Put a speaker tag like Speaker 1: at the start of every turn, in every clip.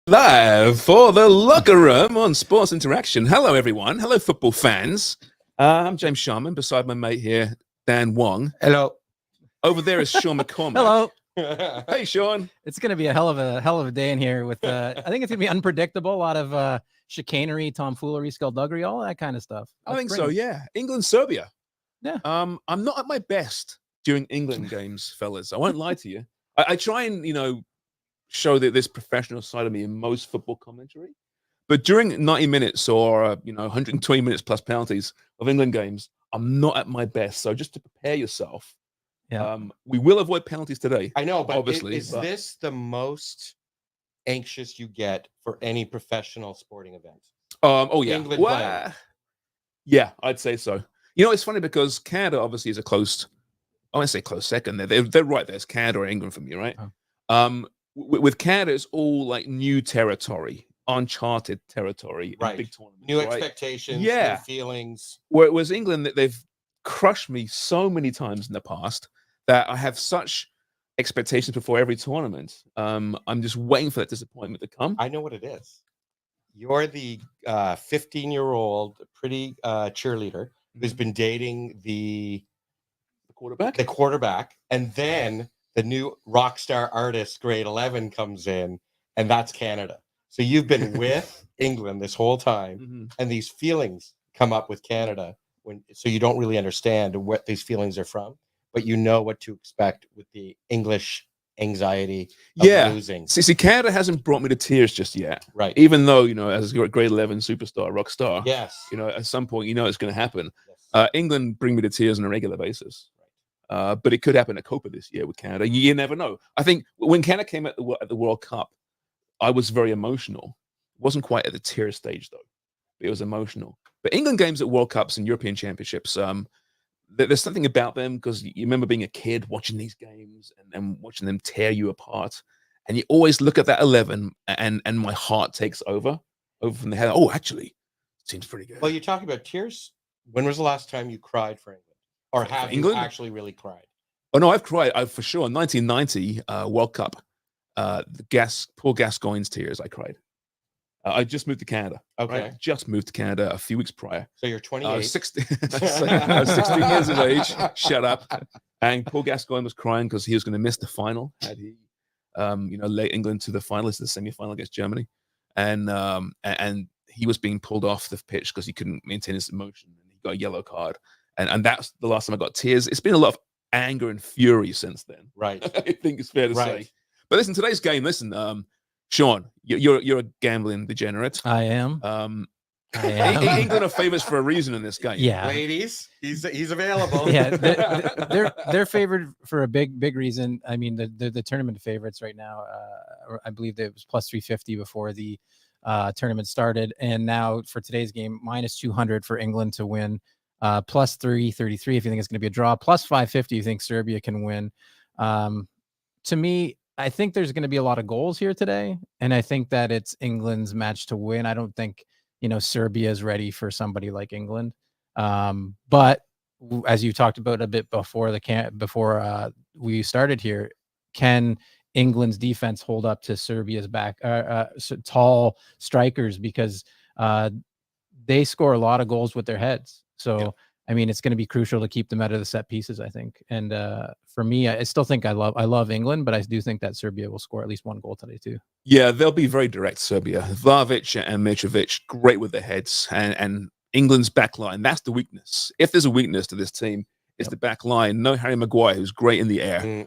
Speaker 1: Live for the locker room on Sports Interaction. Hello, everyone. Hello, football fans. I'm James Sharman, beside my mate here, Dan Wong.
Speaker 2: Hello.
Speaker 1: Over there is Shawn McCormick.
Speaker 3: Hello.
Speaker 1: Hey, Shawn.
Speaker 3: It's going to be a hell of a day in here with I think it's going to be unpredictable, a lot of chicanery, tomfoolery, skullduggery, all that kind of stuff.
Speaker 1: I think so, yeah. England, Serbia.
Speaker 3: Yeah.
Speaker 1: I'm not at my best during England games, fellas. I won't lie to you. I try and, show that this professional side of me in most football commentary. But during 90 minutes or 120 minutes plus penalties of England games, I'm not at my best. So just to prepare yourself, we will avoid penalties today.
Speaker 2: I know, but
Speaker 1: obviously,
Speaker 2: is this the most anxious you get for any professional sporting event?
Speaker 1: Oh yeah,
Speaker 2: England playing.
Speaker 1: Yeah, I'd say so. It's funny because Canada obviously is a close. I want to say close second. They're right there. It's Canada or England for me, right?
Speaker 3: Oh.
Speaker 1: With Canada, it's all like new territory, uncharted territory,
Speaker 2: right?
Speaker 1: Big tournaments,
Speaker 2: new
Speaker 1: right?
Speaker 2: Expectations,
Speaker 1: yeah,
Speaker 2: new feelings.
Speaker 1: Whereas England, they've crushed me so many times in the past that I have such expectations before every tournament. I'm just waiting for that disappointment to come.
Speaker 2: I know what it is. You're the 15-year-old pretty cheerleader who's been dating the quarterback, and then the new rock star artist, grade 11, comes in, and that's Canada. So you've been with England this whole time, and these feelings come up with Canada. So you don't really understand what these feelings are from, but you know what to expect with the English anxiety of losing.
Speaker 1: See, Canada hasn't brought me to tears just yet.
Speaker 2: Right.
Speaker 1: Even though, as a grade 11 superstar, rock star,
Speaker 2: yes,
Speaker 1: at some point, it's going to happen.
Speaker 2: Yes.
Speaker 1: England bring me to tears on a regular basis. But it could happen at Copa this year with Canada. You never know. I think when Canada came at the World Cup, I was very emotional. It wasn't quite at the tear stage, though. It was emotional. But England games at World Cups and European Championships, there's something about them because you remember being a kid watching these games and watching them tear you apart. And you always look at that 11 and my heart takes over from the head. Oh, actually, seems pretty good.
Speaker 2: Well, you're talking about tears. When was the last time you cried for England? Or have you actually really cried?
Speaker 1: Oh, no, I've cried for sure. 1990 World Cup, poor Gascoigne's tears, I cried. I just moved to Canada.
Speaker 2: Okay.
Speaker 1: Right? Just moved to Canada a few weeks prior.
Speaker 2: So you're 28.
Speaker 1: I was 16 years of age. Shut up. And Paul Gascoigne was crying because he was going to miss the final. Had he, led England to the finalists, the semi-final against Germany. And he was being pulled off the pitch because he couldn't maintain his emotion. And he got a yellow card. And that's the last time I got tears. It's been a lot of anger and fury since then.
Speaker 2: Right.
Speaker 1: I think it's fair to say. But listen, today's game, Shawn, you're a gambling degenerate.
Speaker 3: I am.
Speaker 1: I am. England are favorites for a reason in this game.
Speaker 3: Yeah.
Speaker 2: Ladies, he's available.
Speaker 3: Yeah, they're favored for a big reason. I mean, the tournament favorites right now. I believe it was plus 350 before the tournament started, and now for today's game, minus 200 for England to win. Plus 333 if you think it's going to be a draw, plus 550 you think Serbia can win. To me, I think there's going to be a lot of goals here today, and I think that it's England's match to win. I don't think Serbia is ready for somebody like England. But as you talked about a bit before we started here, can England's defense hold up to Serbia's tall strikers, because they score a lot of goals with their heads. So, I mean, it's going to be crucial to keep them out of the set pieces, I think. And for me, I still think I love England, but I do think that Serbia will score at least one goal today too. Yeah,
Speaker 1: they'll be very direct, Serbia. Vlahovic and Mitrovic, great with their heads. And England's back line, that's the weakness. If there's a weakness to this team, it's the back line. No Harry Maguire, who's great in the air.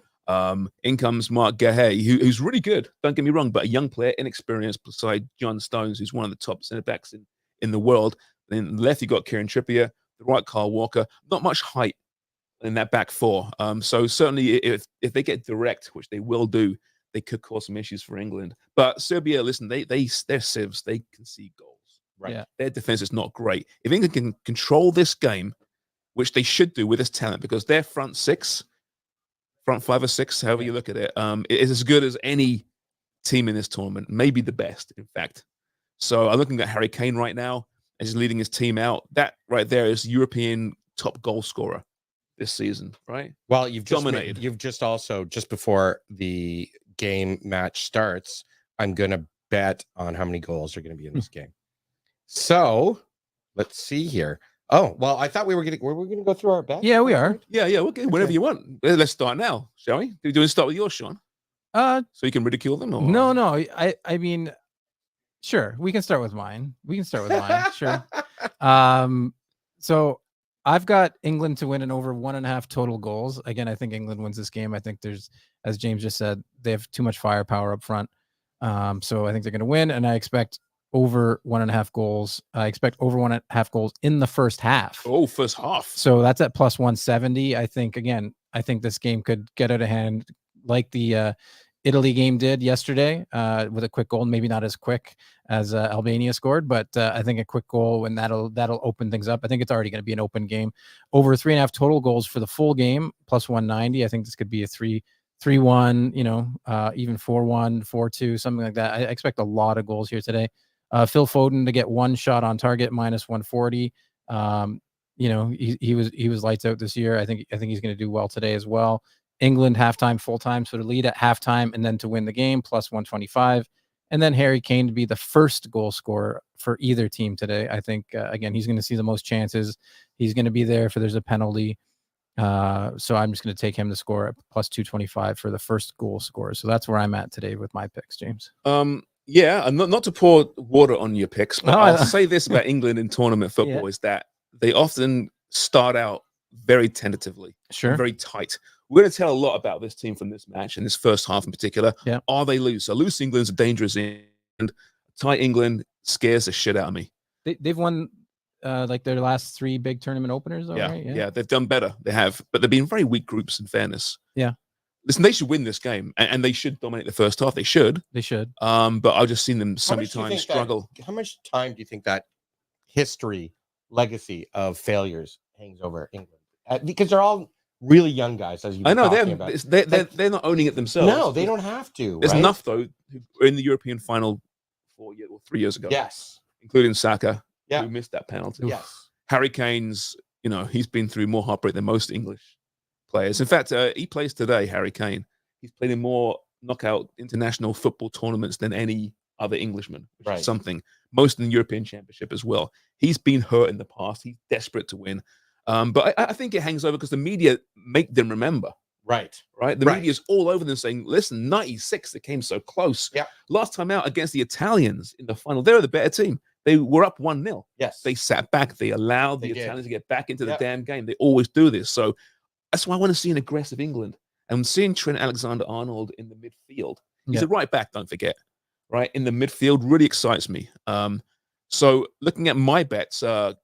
Speaker 1: In comes Mark Gahey, who's really good, don't get me wrong, but a young player, inexperienced, beside John Stones, who's one of the top centre-backs in the world. Then left, you got Kieran Trippier. The right, Kyle Walker. Not much height in that back four. So certainly if they get direct, which they will do, they could cause some issues for England. But Serbia, listen, they're sieves. They concede goals. Right. Yeah. Their defense is not great. If England can control this game, which they should do with this talent, because their front five or six, however you look at it, is as good as any team in this tournament. Maybe the best, in fact. So I'm looking at Harry Kane right now. He's leading his team out. That right there is European top goal scorer this season, right?
Speaker 2: Well, you've just
Speaker 1: dominated.
Speaker 2: You've just also, just before the game match starts, I'm going to bet on how many goals are going to be in this game. So let's see here. Oh, well, I thought we were going to go through our bets.
Speaker 3: Yeah, we are.
Speaker 1: Yeah, okay. Whenever you want. Let's start now, shall we? Do you want to start with yours, Sean? So you can ridicule them? Or?
Speaker 3: No. I mean, sure. We can start with mine. Sure. So I've got England to win and over 1.5 total goals. Again, I think England wins this game. I think there's, as James just said, they have too much firepower up front. So I think they're going to win, and I expect over 1.5 goals. I expect over 1.5 goals in the first half.
Speaker 1: Oh, first half.
Speaker 3: So that's at plus 170. I think this game could get out of hand like the Italy game did yesterday with a quick goal. Maybe not as quick as Albania scored, but I think a quick goal, and that'll open things up. I think it's already going to be an open game. Over 3.5 total goals for the full game, plus 190. I think this could be a 3-1, even 4-1, 4-2, something like that. I expect a lot of goals here today. Phil Foden to get 1 shot on target, minus 140. He was lights out this year. I think he's going to do well today as well. England halftime, full time, so to lead at halftime and then to win the game, plus 125. And then Harry Kane to be the first goal scorer for either team today. I think again, he's going to see the most chances. He's going to be there if there's a penalty. So I'm just going to take him to score at plus 225 for the first goal scorer. So that's where I'm at today with my picks, James.
Speaker 1: Yeah, and not to pour water on your picks, but I'll say this about England in tournament football is that they often start out very tentatively, very tight. We're going to tell a lot about this team from this match and this first half in particular.
Speaker 3: Yeah.
Speaker 1: Are they loose? So loose England's a dangerous end. Tight England scares the shit out of me.
Speaker 3: They've won like their last 3 big tournament openers, though, right?
Speaker 1: Yeah, they've done better. They have, but they've been very weak groups in fairness.
Speaker 3: Yeah.
Speaker 1: Listen, they should win this game, and they should dominate the first half. They should. But I've just seen them so many times struggle.
Speaker 2: How much time do you think that legacy of failures hangs over England? Because they're all really young guys, as you were talking about.
Speaker 1: They're not owning it themselves.
Speaker 2: No, they don't have to.
Speaker 1: There's enough, though, who were in the European final 3 years ago.
Speaker 2: Yes.
Speaker 1: Including Saka, who missed that penalty.
Speaker 2: Yes.
Speaker 1: Harry Kane's, he's been through more heartbreak than most English players. In fact, he plays today, Harry Kane. He's played in more knockout international football tournaments than any other Englishman, which is something. Most in the European Championship as well. He's been hurt in the past. He's desperate to win. But I think it hangs over because the media make them remember.
Speaker 2: Right.
Speaker 1: The media's all over them saying, listen, 96, they came so close.
Speaker 2: Yeah.
Speaker 1: Last time out against the Italians in the final, they were the better team. They were up 1-0.
Speaker 2: Yes.
Speaker 1: They sat back. They allowed the Italians to get back into the damn game. They always do this. So that's why I want to see an aggressive England. And seeing Trent Alexander-Arnold in the midfield. He's a right back, don't forget. Right? In the midfield really excites me. So looking at my bets, some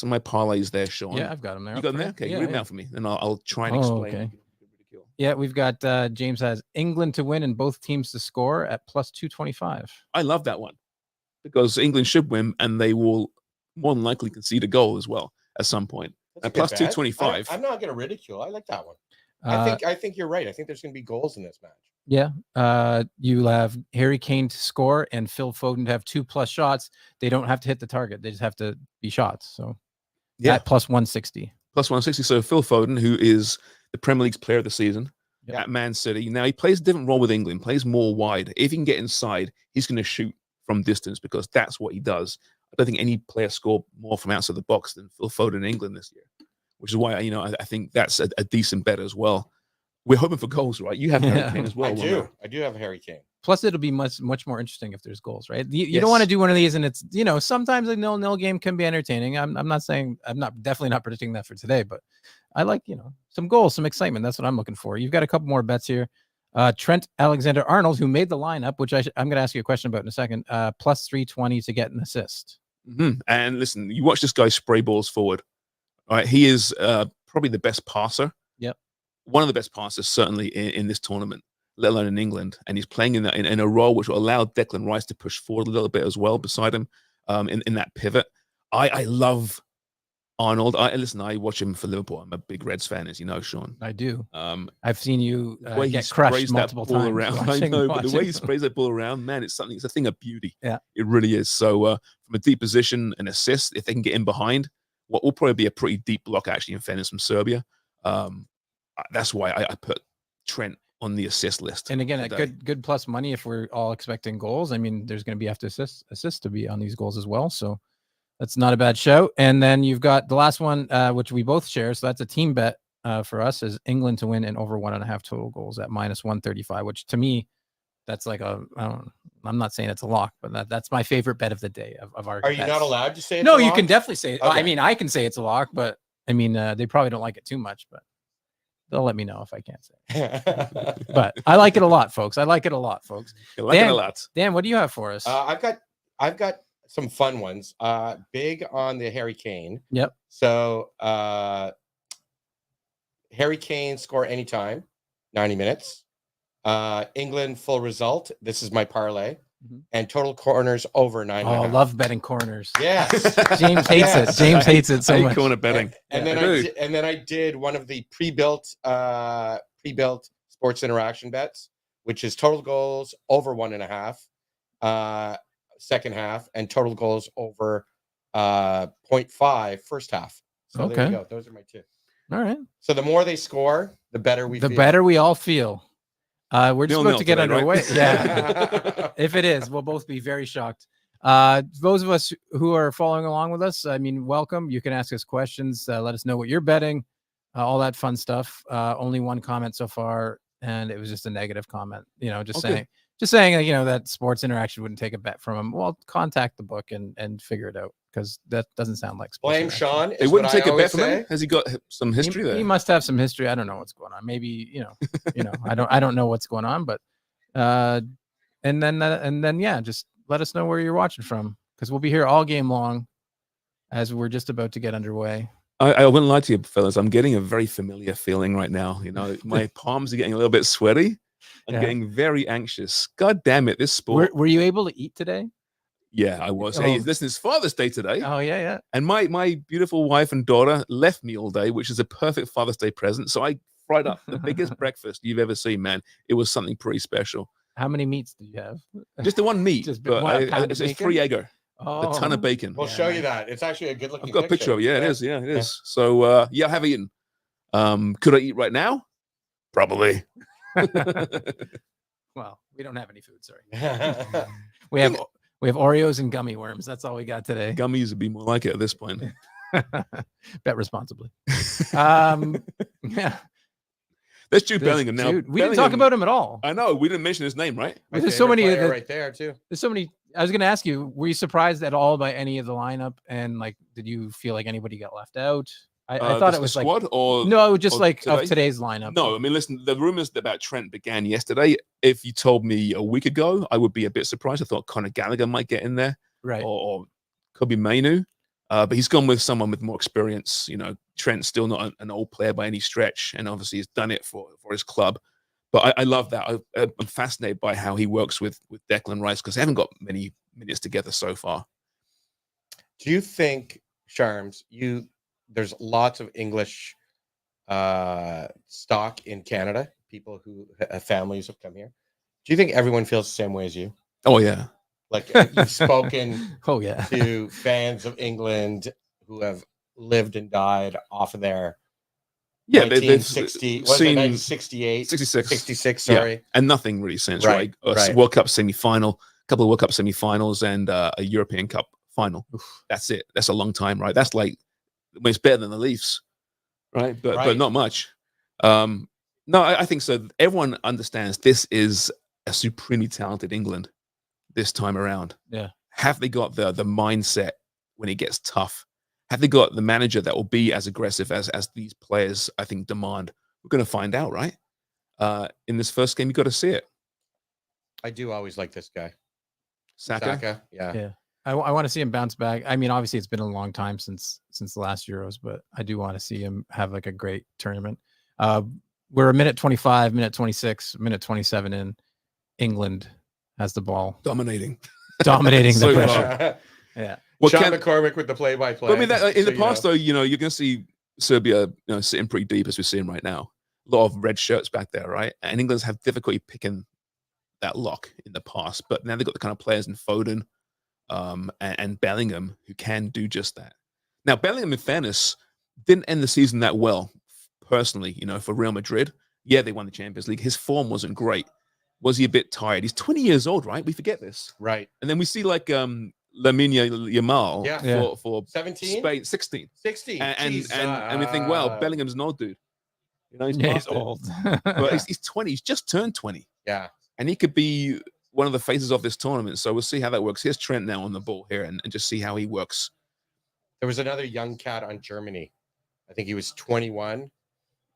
Speaker 1: of my parlays there, Sean.
Speaker 3: Yeah, I've got them there.
Speaker 1: You got them there? Okay, read them out for me. And I'll try and explain.
Speaker 3: Okay. Yeah, we've got James has England to win and both teams to score at plus 225.
Speaker 1: I love that one because England should win and they will more than likely concede a goal as well at some point. At plus 225.
Speaker 2: I'm not going to ridicule. I like that one. I think you're right. I think there's going to be goals in this match.
Speaker 3: Yeah. You have Harry Kane to score and Phil Foden to have 2+ shots. They don't have to hit the target. They just have to be shots. So at plus 160.
Speaker 1: Plus 160. So Phil Foden, who is the Premier League's player of the season at Man City. Now he plays a different role with England, plays more wide. If he can get inside, he's going to shoot from distance because that's what he does. I don't think any player scored more from outside the box than Phil Foden in England this year, which is why I think that's a decent bet as well. We're hoping for goals, right? You have Harry Kane as well.
Speaker 2: I do have Harry Kane.
Speaker 3: Plus, it'll be much more interesting if there's goals, right? You don't want to do one of these, and it's sometimes a 0-0 game can be entertaining. I'm definitely not predicting that for today, but I like some goals, some excitement. That's what I'm looking for. You've got a couple more bets here. Trent Alexander-Arnold, who made the lineup, which I'm going to ask you a question about in a second. Plus 320 to get an assist.
Speaker 1: Mm-hmm. And listen, you watch this guy spray balls forward. All right, he is probably the best passer.
Speaker 3: Yep.
Speaker 1: One of the best passers, certainly in this tournament, let alone in England. And he's playing in a role which will allow Declan Rice to push forward a little bit as well beside him in that pivot. I love Arnold. I watch him for Liverpool. I'm a big Reds fan, as you know, Sean.
Speaker 3: I do. I've seen you get
Speaker 1: crushed
Speaker 3: multiple times.
Speaker 1: Around. I know, but the way he sprays that ball around, man, it's a thing of beauty.
Speaker 3: Yeah.
Speaker 1: It really is. So from a deep position, an assist, if they can get in behind, what will probably be a pretty deep block, actually, in fairness, from Serbia. That's why I put Trent on the assist list.
Speaker 3: And again, a
Speaker 1: today.
Speaker 3: good plus money if we're all expecting goals. I mean, there's going to be have to assist to be on these goals as well. So that's not a bad show. And then you've got the last one, which we both share. So that's a team bet for us, is England to win and over 1.5 total goals at -135, which to me, that's like I'm not saying it's a lock, but that's my favorite bet of the day of our
Speaker 2: Are you
Speaker 3: bets.
Speaker 2: not allowed to say it's
Speaker 3: No,
Speaker 2: a
Speaker 3: you
Speaker 2: lock?
Speaker 3: can definitely say it.
Speaker 2: Okay.
Speaker 3: I mean, I can say it's a lock, but I mean, they probably don't like it too much, but they'll let me know if I can't say it. But I like it a lot, folks. I like it a lot, folks.
Speaker 1: You like it a lot.
Speaker 3: Dan, what do you have for us?
Speaker 2: I've got some fun ones. Big on the Harry Kane.
Speaker 3: Yep.
Speaker 2: So Harry Kane score anytime, 90 minutes. England full result. This is my parlay. And total corners over 9.
Speaker 3: Oh, love betting corners.
Speaker 2: Yes.
Speaker 3: James hates it. James hates it so
Speaker 1: I hate
Speaker 3: much.
Speaker 1: corner betting.
Speaker 2: And then I did one of the pre-built sports interaction bets, which is total goals over 1.5 second half, and total goals over 0.5 first half. So there you go. Those are my two.
Speaker 3: All right.
Speaker 2: So the more they score, the better we feel.
Speaker 3: The better we all feel. We're just about to get
Speaker 1: today,
Speaker 3: underway.
Speaker 1: right?
Speaker 3: Yeah. If it is, we'll both be very shocked. Those of us who are following along with us, I mean, welcome. You can ask us questions. Let us know what you're betting, all that fun stuff. Only one comment so far, and it was just a negative comment. You know, just saying, you know, that Sports Interaction wouldn't take a bet from him. Well, contact the book and figure it out, because that doesn't sound like Sports
Speaker 2: Blame
Speaker 3: Interaction.
Speaker 2: Shawn.
Speaker 1: They wouldn't take a bet from him. Has he got some history there?
Speaker 3: He must have some history. I don't know what's going on. Maybe, you know, I don't know what's going on, but and then yeah, just let us know where you're watching from, because we'll be here all game long as we're just about to get underway.
Speaker 1: I wouldn't lie to you, fellas. I'm getting a very familiar feeling right now. You know, my palms are getting a little bit sweaty. I'm getting very anxious. God damn it, this sport.
Speaker 3: Were you able to eat today?
Speaker 1: Yeah, I was. Hey, listen, it's Father's Day today.
Speaker 3: Oh, yeah.
Speaker 1: And my beautiful wife and daughter left me all day, which is a perfect Father's Day present. So I fried up the biggest breakfast you've ever seen, man. It was something pretty special.
Speaker 3: How many meats did you have?
Speaker 1: Just the one meat, but it's 3 egger.
Speaker 3: Oh.
Speaker 1: A ton of bacon.
Speaker 2: We'll show you that. It's actually a good looking.
Speaker 1: I've got a picture of it. Yeah, it is. Yeah, it is. So I have eaten. Could I eat right now? Probably.
Speaker 3: Well, we don't have any food. Sorry. We have Oreos and gummy worms. That's all we got today.
Speaker 1: Gummies would be more like it at this point.
Speaker 3: Bet responsibly. Yeah.
Speaker 1: That's Jude Bellingham now.
Speaker 3: We didn't talk about him at all.
Speaker 1: I know. We didn't mention his name, right?
Speaker 3: There's so many
Speaker 2: right there too.
Speaker 3: There's so many. I was going to ask you, were you surprised at all by any of the lineup? And like, did you feel like anybody got left out? I thought it was
Speaker 1: squad
Speaker 3: like
Speaker 1: or
Speaker 3: no, just
Speaker 1: or
Speaker 3: like
Speaker 1: today?
Speaker 3: of today's lineup.
Speaker 1: No, I mean, listen, the rumors about Trent began yesterday. If you told me a week ago, I would be a bit surprised. I thought Conor Gallagher might get in there,
Speaker 3: Right.
Speaker 1: or could be Mainu, but he's gone with someone with more experience. You know, Trent's still not an old player by any stretch, and obviously he's done it for his club. But I love that. I'm fascinated by how he works with Declan Rice, because they haven't got many minutes together so far.
Speaker 2: Do you think, Sharms, there's lots of English stock in Canada, people who have families have come here. Do you think everyone feels the same way as you?
Speaker 1: Oh, yeah.
Speaker 2: Like you've spoken to fans of England who have lived and died off of their 1960, was it 1968? 66, sorry.
Speaker 1: Yeah. And nothing really since, right? World Cup semi-final, a couple of World Cup semi-finals, and a European Cup final. That's it. That's a long time, right? That's like, it's better than the Leafs, right? But not much. No, I think so. Everyone understands this is a supremely talented England this time around.
Speaker 3: Yeah.
Speaker 1: Have they got the mindset when it gets tough? Have they got the manager that will be as aggressive as these players, I think, demand? We're going to find out, right? In this first game, you got to see it.
Speaker 2: I do always like this guy.
Speaker 1: Saka?
Speaker 2: Yeah.
Speaker 3: I want to see him bounce back. I mean, obviously, it's been a long time since the last Euros, but I do want to see him have like a great tournament. We're a minute 25, minute 26, minute 27 in. England has the ball.
Speaker 1: Dominating
Speaker 3: the pressure.
Speaker 2: Yeah. Well, Shawn McCormick with the play-by-play.
Speaker 1: I mean, in the past, though, you're going to see Serbia, sitting pretty deep as we're seeing right now. A lot of red shirts back there, right? And England's have difficulty picking that lock in the past, but now they've got the kind of players in Foden and Bellingham who can do just that. Now, Bellingham, in fairness, didn't end the season that well, personally, for Real Madrid. Yeah, they won the Champions League. His form wasn't great. Was he a bit tired? He's 20 years old, right? We forget this.
Speaker 2: Right.
Speaker 1: And then we see like Lamine Yamal
Speaker 2: Yeah.
Speaker 1: for
Speaker 2: 17?
Speaker 1: Spain, 16.
Speaker 2: 16.
Speaker 1: And we think, well, Bellingham's an old dude. You know,
Speaker 3: he's old.
Speaker 1: But he's 20. He's just turned 20.
Speaker 2: Yeah.
Speaker 1: And he could be one of the faces of this tournament. So we'll see how that works. Here's Trent now on the ball here and just see how he works.
Speaker 2: There was another young cat on Germany. I think he was 21.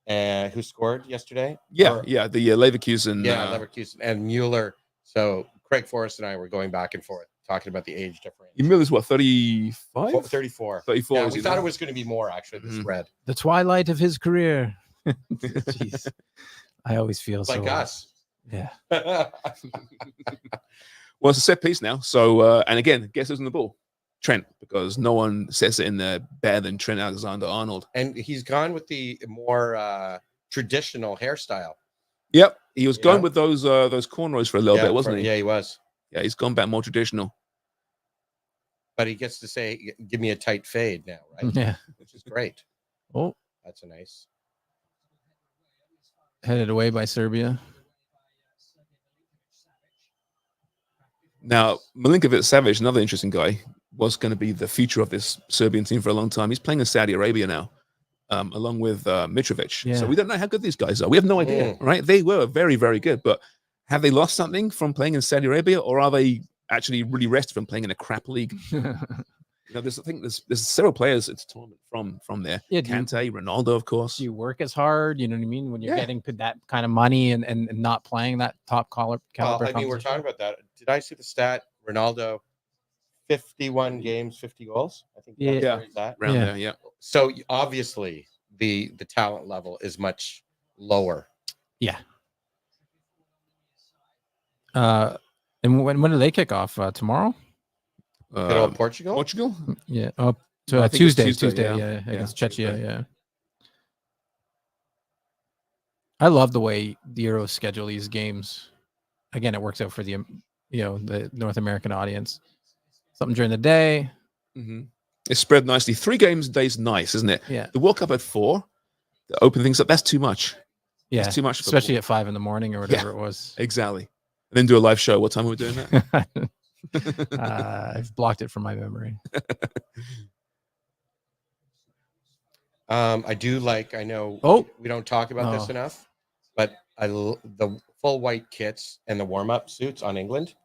Speaker 2: Who scored yesterday?
Speaker 1: The Leverkusen.
Speaker 2: Leverkusen and Mueller. So Craig Forrest and I were going back and forth talking about the age difference.
Speaker 1: Mueller's what, 35?
Speaker 2: 34.
Speaker 1: 34.
Speaker 2: Yeah, we thought it was going to be more, actually, the spread.
Speaker 3: The twilight of his career. Jeez. I always feel
Speaker 2: like
Speaker 3: so
Speaker 2: us.
Speaker 3: Yeah.
Speaker 1: Well, it's a set piece now. So, and again, guess who's on the ball? Trent, because no one sets it in there better than Trent Alexander-Arnold.
Speaker 2: And he's gone with the more traditional hairstyle.
Speaker 1: Yep, he was going with those cornrows for a little bit, wasn't he?
Speaker 2: Yeah, he was.
Speaker 1: Yeah, he's gone back more traditional.
Speaker 2: But he gets to say, "Give me a tight fade now," right?
Speaker 3: Yeah,
Speaker 2: which is great.
Speaker 3: Oh,
Speaker 2: that's a nice.
Speaker 3: Headed away by Serbia.
Speaker 1: Now, Milinkovic-Savic, another interesting guy, was going to be the future of this Serbian team for a long time. He's playing in Saudi Arabia now, along with Mitrovic.
Speaker 3: Yeah.
Speaker 1: So we don't know how good these guys are. We have no idea, right? They were very, very good, but have they lost something from playing in Saudi Arabia, or are they actually really rested from playing in a crap league? There's several players it's tournament from there.
Speaker 3: Yeah,
Speaker 1: Kante, Ronaldo, of course.
Speaker 3: Do you work as hard? You know what I mean? When you're getting that kind of money and not playing that top caliber.
Speaker 2: Well, I mean, we're talking about that. Did I see the stat? Ronaldo, 51 games, 50 goals. I think that.
Speaker 1: Around there, yeah.
Speaker 2: So obviously the talent level is much lower.
Speaker 3: Yeah. And when do they kick off? Tomorrow?
Speaker 2: Portugal?
Speaker 1: Portugal?
Speaker 3: Yeah. Oh, so Tuesday. Yeah. Against Czechia. Yeah. I love the way the Euros schedule these games. Again, it works out for the North American audience. Something during the day.
Speaker 1: Mm-hmm. It's spread nicely. 3 games a day is nice, isn't it?
Speaker 3: Yeah.
Speaker 1: The World Cup at 4, to open things up, that's too much.
Speaker 3: Yeah.
Speaker 1: That's too much.
Speaker 3: Especially at 5 a.m. or whatever it was.
Speaker 1: Exactly. And then do a live show. What time are we doing that?
Speaker 3: I've blocked it from my memory.
Speaker 2: I know we don't talk about this enough, but the full white kits and the warm-up suits on England,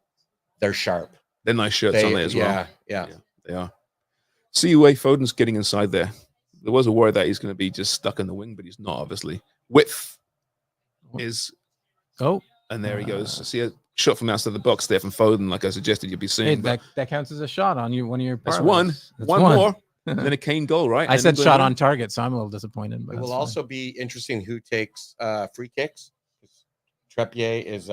Speaker 2: they're sharp.
Speaker 1: They're nice shirts on there as well.
Speaker 2: Yeah,
Speaker 1: they are. CUA Foden's getting inside there. There was a worry that he's going to be just stuck in the wing, but he's not, obviously. Width is... And there he goes. See a shot from outside the box there from Foden, like I suggested you'd be seeing.
Speaker 3: Hey, that counts as a shot on one of your
Speaker 1: That's
Speaker 3: parlays.
Speaker 1: one more. And then a Kane goal, right?
Speaker 3: I said shot on target, so I'm a little disappointed. But
Speaker 2: it will also be interesting who takes free kicks. Treppier is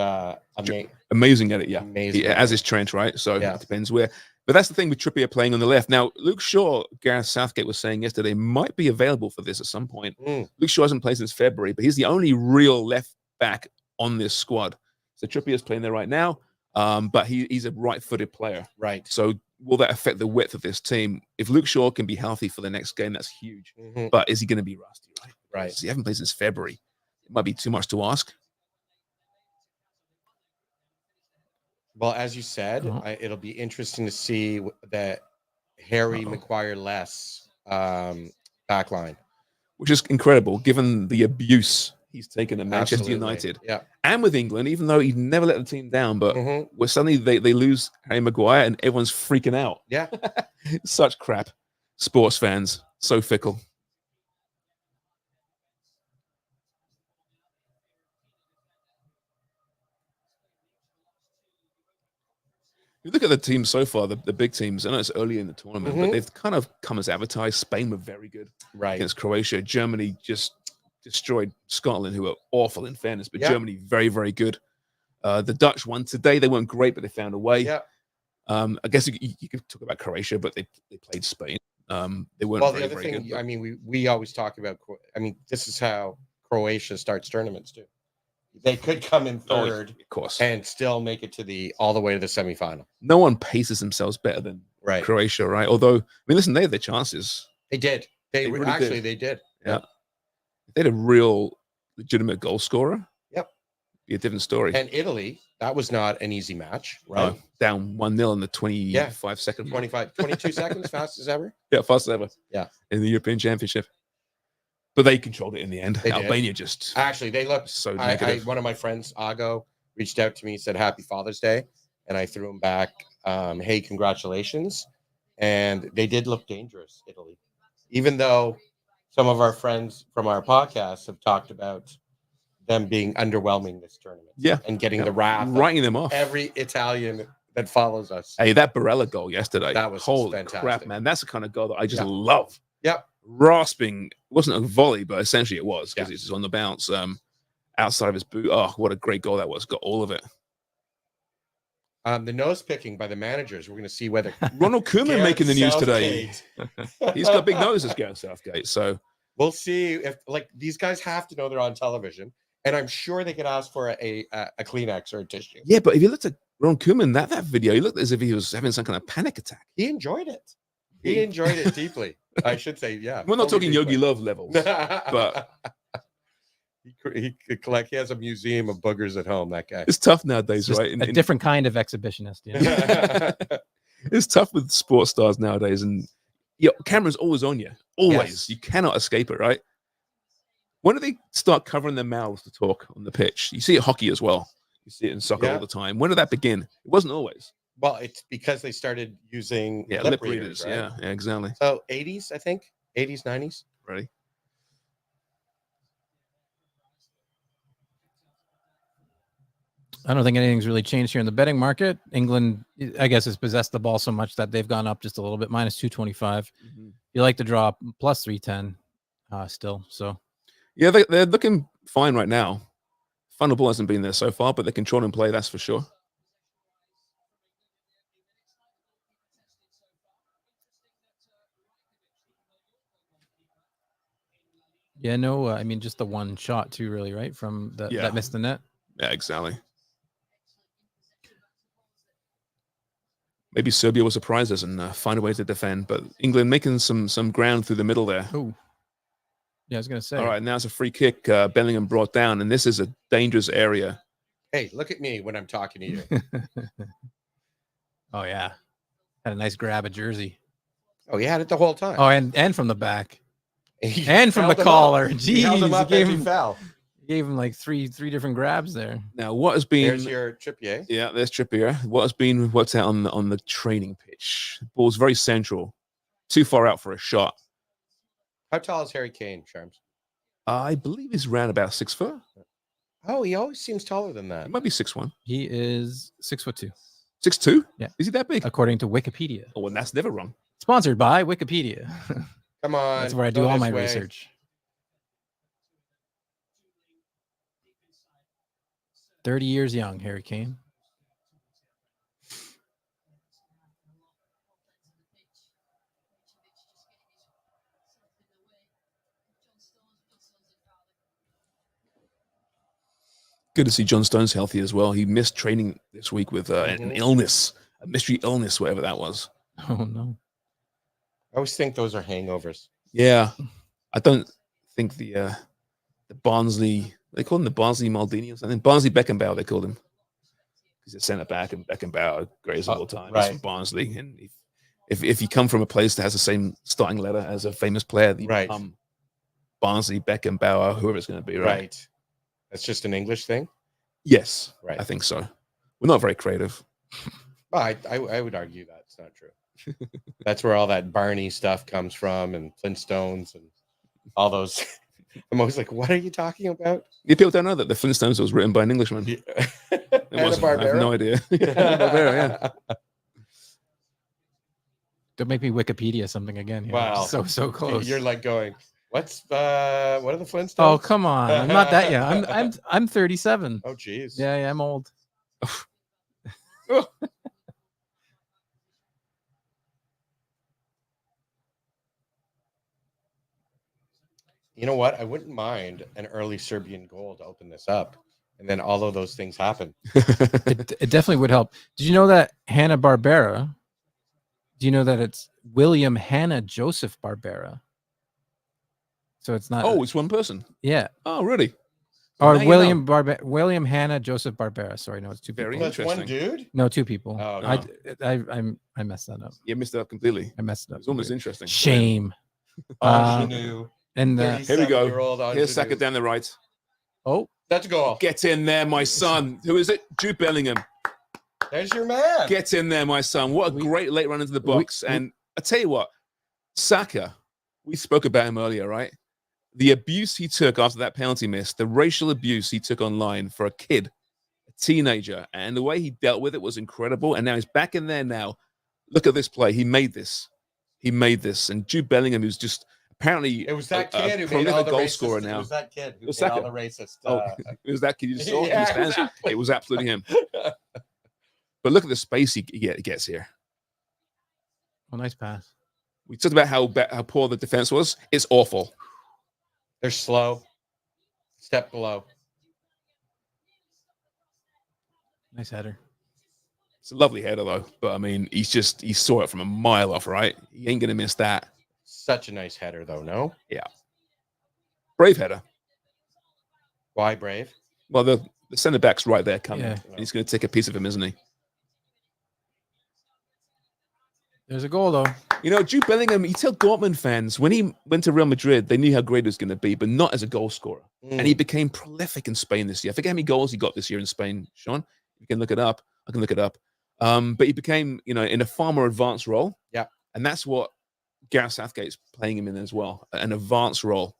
Speaker 1: amazing at it, yeah.
Speaker 2: Amazing.
Speaker 1: As is Trent, right? So it depends where. But that's the thing with Trippier playing on the left. Now, Luke Shaw, Gareth Southgate was saying yesterday, might be available for this at some point. Luke Shaw hasn't played since February, but he's the only real left back on this squad. So Trippier's playing there right now, but he's a right-footed player.
Speaker 2: Right.
Speaker 1: So will that affect the width of this team? If Luke Shaw can be healthy for the next game, that's huge. But is he going to be rusty, right?
Speaker 2: Right.
Speaker 1: Because he hasn't played since February. It might be too much to ask.
Speaker 2: Well, as you said, it'll be interesting to see that Harry Maguire less backline. Which
Speaker 1: is incredible, given the abuse he's taken at Manchester United.
Speaker 2: Yeah.
Speaker 1: And with England, even though he never let the team down, but where suddenly they lose Harry Maguire and everyone's freaking out.
Speaker 2: Yeah.
Speaker 1: Such crap. Sports fans, so fickle. You look at the teams so far, the big teams. I know it's early in the tournament, but they've kind of come as advertised. Spain were very good against Croatia. Germany just destroyed Scotland, who were awful in fairness, but Germany very, very good. The Dutch won today. They weren't great, but they found a way.
Speaker 2: Yeah.
Speaker 1: I guess you could talk about Croatia, but they played Spain. They weren't very, very good.
Speaker 2: I mean, we always talk about. I mean, this is how Croatia starts tournaments too. They could come in third,
Speaker 1: of course,
Speaker 2: and still make it all the way to the semifinal.
Speaker 1: No one paces themselves better than Croatia, right? Although, I mean, listen, they had their chances.
Speaker 2: They did. They really did.
Speaker 1: Yeah. They had a real legitimate goal scorer,
Speaker 2: Yep.
Speaker 1: Be a different story.
Speaker 2: And Italy, that was not an easy match, right?
Speaker 1: Down 1-0 in the 25 seconds.
Speaker 2: 22 seconds, fast as ever.
Speaker 1: Yeah, fast as ever.
Speaker 2: Yeah.
Speaker 1: In the European Championship. But they controlled it in the end.
Speaker 2: They did.
Speaker 1: Albania just
Speaker 2: Actually, they looked
Speaker 1: so negative.
Speaker 2: one of my friends, Ago, reached out to me, said Happy Father's Day, and I threw him back, hey, congratulations. And they did look dangerous, Italy. Even though some of our friends from our podcast have talked about them being underwhelming this tournament.
Speaker 1: Yeah.
Speaker 2: And getting the wrath of
Speaker 1: writing them off.
Speaker 2: every Italian that follows us.
Speaker 1: Hey, that Barella goal yesterday.
Speaker 2: That was
Speaker 1: holy
Speaker 2: fantastic.
Speaker 1: crap, man. That's the kind of goal that I just love.
Speaker 2: Yep.
Speaker 1: Rasping. It wasn't a volley, but essentially it was because it's
Speaker 2: Yeah.
Speaker 1: just on the bounce outside of his boot. Oh, what a great goal that was. Got all of it.
Speaker 2: The nose picking by the managers. We're going to see whether
Speaker 1: Ronald Koeman
Speaker 2: Gareth
Speaker 1: making the news today.
Speaker 2: Southgate-
Speaker 1: He's got big noses, Gareth Southgate. So
Speaker 2: we'll see if these guys have to know they're on television, and I'm sure they could ask for a Kleenex or a tissue.
Speaker 1: yeah, but if you looked at Ron Koeman, that video, he looked as if he was having some kind of panic attack.
Speaker 2: He enjoyed it. He enjoyed it deeply. I should say, yeah.
Speaker 1: We're not
Speaker 2: fully
Speaker 1: talking Yogi
Speaker 2: deeply.
Speaker 1: Love levels, but
Speaker 2: he could collect. He has a museum of boogers at home. That guy.
Speaker 1: it's tough nowadays,
Speaker 3: Just
Speaker 1: right?
Speaker 3: a different kind of exhibitionist. You know?
Speaker 1: It's tough with sports stars nowadays, and your camera's always on you. Always,
Speaker 2: Yes.
Speaker 1: you cannot escape it, right? When do they start covering their mouths to talk on the pitch? You see it in hockey as well. You see it in soccer all the time. When did that begin? It wasn't always.
Speaker 2: Well, it's because they started using
Speaker 1: lip
Speaker 2: readers, right?
Speaker 1: Yeah, exactly.
Speaker 2: So 80s, I think, 80s, 90s.
Speaker 1: Ready?
Speaker 3: I don't think anything's really changed here in the betting market. England, I guess, has possessed the ball so much that they've gone up just a little bit, minus 225. You like to draw plus 310 still. So,
Speaker 1: yeah, they're looking fine right now. Final ball hasn't been there so far, but they control and play, that's for sure.
Speaker 3: yeah, no, I mean, just the one shot, too, really, right? From that missed the net.
Speaker 1: Yeah, exactly. Maybe Serbia will surprise us and find a way to defend, but England making some ground through the middle there.
Speaker 3: Oh, yeah, I was going to say.
Speaker 1: All right, now it's a free kick. Bellingham brought down, and this is a dangerous area.
Speaker 2: Hey, look at me when I'm talking to you.
Speaker 3: Oh, yeah. Had a nice grab of jersey.
Speaker 2: Oh, he had it the whole time.
Speaker 3: Oh, and from the back.
Speaker 2: He
Speaker 3: And from the
Speaker 2: held him
Speaker 3: collar.
Speaker 2: up. He held him
Speaker 3: Jeez,
Speaker 2: up
Speaker 3: gave
Speaker 2: as he
Speaker 3: him-
Speaker 2: fell.
Speaker 3: Gave him like three different grabs there.
Speaker 1: Now, what has been?
Speaker 2: There's your Trippier.
Speaker 1: Yeah, there's Trippier. What's out on the training pitch? Ball's very central, too far out for a shot.
Speaker 2: How tall is Harry Kane, Sharms?
Speaker 1: I believe he's around about 6 foot.
Speaker 2: Oh, he always seems taller than that.
Speaker 1: He might be 6'1".
Speaker 3: He is 6'2",
Speaker 1: 6'2"?
Speaker 3: Yeah.
Speaker 1: Is he that big?
Speaker 3: according to Wikipedia.
Speaker 1: Oh, and that's never wrong.
Speaker 3: Sponsored by Wikipedia.
Speaker 2: Come on.
Speaker 3: That's where I do
Speaker 2: go
Speaker 3: all
Speaker 2: this
Speaker 3: my
Speaker 2: way.
Speaker 3: research. 30 years young, Harry Kane.
Speaker 1: Good to see John Stones healthy as well. He missed training this week with an illness, a mystery illness, whatever that was.
Speaker 3: Oh, no.
Speaker 2: I always think those are hangovers.
Speaker 1: Yeah, I don't think the Barnsley, they call him the Barnsley Maldini or something. Barnsley Beckenbauer, they called him. He's a centre back, and Beckenbauer, greatest of all time. He's from Barnsley. And if you come from a place that has the same starting letter as a famous player, you become Barnsley Beckenbauer, whoever it's going to be, right?
Speaker 2: That's just an English thing?
Speaker 1: Yes,
Speaker 2: Right.
Speaker 1: I think so. We're not very creative.
Speaker 2: Well, I would argue that's not true. That's where all that Barney stuff comes from, and Flintstones and all those. I'm always like, what are you talking about?
Speaker 1: Yeah, people don't know that the Flintstones was written by an Englishman. It wasn't. I have no idea. Hanna-Barbera, yeah.
Speaker 3: Don't make me Wikipedia something again. Here.
Speaker 2: Wow.
Speaker 3: So close.
Speaker 2: You're like going, what are the Flintstones?
Speaker 3: Oh, come on. I'm not that young. I'm 37.
Speaker 2: Oh, geez.
Speaker 3: Yeah, I'm old.
Speaker 2: You know what? I wouldn't mind an early Serbian goal to open this up. And then all of those things happen.
Speaker 3: It definitely would help. Did you know that Hanna-Barbera? Do you know that it's William Hanna Joseph Barbera? So it's not.
Speaker 1: Oh, it's one person.
Speaker 3: Yeah.
Speaker 1: Oh, really?
Speaker 3: Or
Speaker 1: Now you
Speaker 3: William Hanna, Joseph Barbera. Sorry, no, it's two
Speaker 1: Very
Speaker 3: people.
Speaker 2: That's one
Speaker 1: interesting.
Speaker 2: dude.
Speaker 3: No, two people.
Speaker 2: Oh,
Speaker 1: no.
Speaker 3: I messed that up.
Speaker 1: You missed it up completely.
Speaker 3: I messed it up.
Speaker 1: It's almost
Speaker 3: completely.
Speaker 1: interesting.
Speaker 3: Shame.
Speaker 2: Ingenue.
Speaker 3: And
Speaker 1: Here we go.
Speaker 2: 37-year-old
Speaker 1: Here's Saka
Speaker 2: ingenue.
Speaker 1: down the right.
Speaker 3: oh,
Speaker 2: That's a goal.
Speaker 1: Get in there, my son. Who is it? Jude Bellingham.
Speaker 2: There's your man.
Speaker 1: Get in there, my son. What a great late run into the box. And I tell you what, Saka, we spoke about him earlier, right? The abuse he took after that penalty miss, the racial abuse he took online for a kid, a teenager, and the way he dealt with it was incredible. And now he's back in there now. Look at this play. He made this. And Jude Bellingham, who's just apparently
Speaker 2: It was that kid who made
Speaker 1: prolific
Speaker 2: all the
Speaker 1: goal
Speaker 2: racist.
Speaker 1: scorer
Speaker 2: It
Speaker 1: now.
Speaker 2: was that kid who
Speaker 1: It was
Speaker 2: made all
Speaker 1: Saka.
Speaker 2: the racist.
Speaker 1: It was that kid you just saw.
Speaker 2: Yeah,
Speaker 1: It was
Speaker 2: exactly.
Speaker 1: It was absolutely him. But look at the space he gets here.
Speaker 3: oh, nice pass.
Speaker 1: We talked about how poor the defense was. It's awful.
Speaker 2: They're slow. Step below.
Speaker 3: Nice header.
Speaker 1: It's a lovely header though. But I mean, he saw it from a mile off, right? He ain't gonna miss that.
Speaker 2: Such a nice header, though. No,
Speaker 1: Brave header.
Speaker 2: why brave?
Speaker 1: Well, the centre back's right there coming.
Speaker 3: Yeah.
Speaker 1: And he's gonna take a piece of him, isn't he?
Speaker 3: There's a goal though.
Speaker 1: You know, Jude Bellingham, you tell Dortmund fans when he went to Real Madrid, they knew how great he was going to be, but not as a goal scorer. And he became prolific in Spain this year. I forget how many goals he got this year in Spain, Shawn. You can look it up. I can look it up. But he became, in a far more advanced role.
Speaker 2: Yeah.
Speaker 1: And that's what Gareth Southgate's playing him in as well, an advanced role.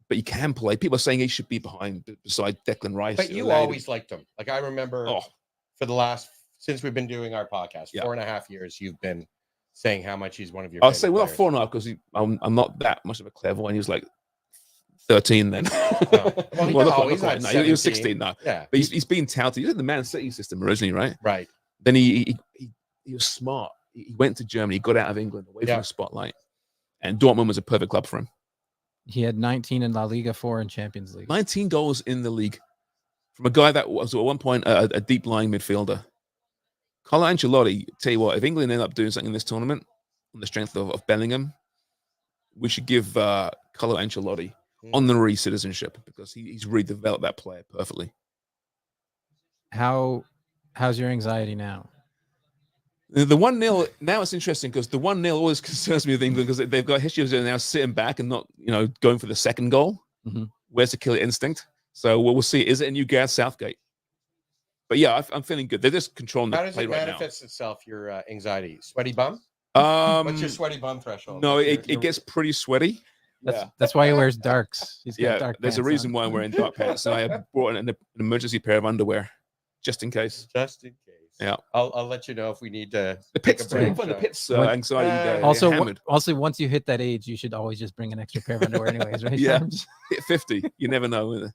Speaker 1: But he can play. People are saying he should be beside Declan Rice.
Speaker 2: But you always liked him. Like I remember for the last, since we've been doing our podcast, 4.5 years, you've been saying how much he's one of your.
Speaker 1: I'll say, well,
Speaker 2: players.
Speaker 1: 4.5 because I'm not that much of a clever one. He was like 13 then.
Speaker 2: Well, he's not
Speaker 1: he was 16 now.
Speaker 2: Yeah,
Speaker 1: but he's been touted. He was in the Man City system originally, right?
Speaker 2: Right.
Speaker 1: Then he was smart. He went to Germany, got out of England, away from the spotlight, and Dortmund was a perfect club for him.
Speaker 3: He had 19 in La Liga, 4 in Champions League.
Speaker 1: 19 goals in the league from a guy that was at one point a deep lying midfielder. Carlo Ancelotti, tell you what, if England end up doing something in this tournament on the strength of Bellingham, we should give Carlo Ancelotti honorary citizenship because he's really developed that player perfectly.
Speaker 3: How's your anxiety now?
Speaker 1: The 1-0, now it's interesting because the 1-0 always concerns me with England because they've got a history of now sitting back and not, going for the second goal.
Speaker 3: Mm-hmm.
Speaker 1: Where's the killer instinct? So we'll see. Is it a new Gareth Southgate? But yeah, I'm feeling good. They're just controlling the play right now.
Speaker 2: How does it manifest itself, your anxiety? Sweaty bum? What's your sweaty bum threshold?
Speaker 1: No, it gets pretty sweaty.
Speaker 3: That's why he wears darks. He's got dark
Speaker 1: there's a
Speaker 3: pants
Speaker 1: reason
Speaker 3: on.
Speaker 1: why I'm wearing dark pants. And I brought an emergency pair of underwear just in case.
Speaker 2: Just in case.
Speaker 1: Yeah.
Speaker 2: I'll let you know if we need to
Speaker 1: the
Speaker 2: take
Speaker 1: pits.
Speaker 2: a break.
Speaker 1: The pits anxiety.
Speaker 3: Also, once you hit that age, you should always just bring an extra pair of underwear, anyways, right?
Speaker 1: Yeah. Hit 50. You never know.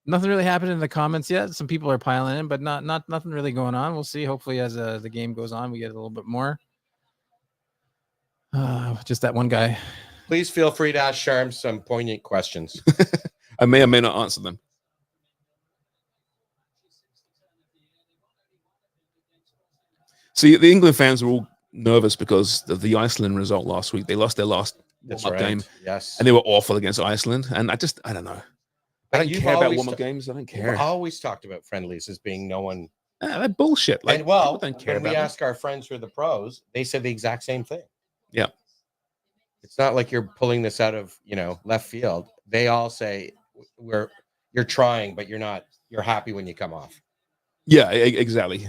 Speaker 3: Nothing really happened in the comments yet. Some people are piling in, but not nothing really going on. We'll see. Hopefully, as the game goes on, we get a little bit more. Just that one guy.
Speaker 2: Please feel free to ask Sharm some poignant questions.
Speaker 1: I may or may not answer them. See, the England fans were all nervous because of the Iceland result last week. They lost their last warm-up game.
Speaker 2: Yes.
Speaker 1: And they were awful against Iceland. And I don't know. I don't care about warm-up games. I don't care.
Speaker 2: You've always talked about friendlies as being no one.
Speaker 1: They're bullshit. Like,
Speaker 2: and
Speaker 1: don't care
Speaker 2: when we
Speaker 1: about
Speaker 2: ask our friends who are the pros, they said the exact same thing.
Speaker 1: Yeah.
Speaker 2: It's not like you're pulling this out of, left field. They all say you're trying, but you're happy when you come off.
Speaker 1: Yeah, exactly.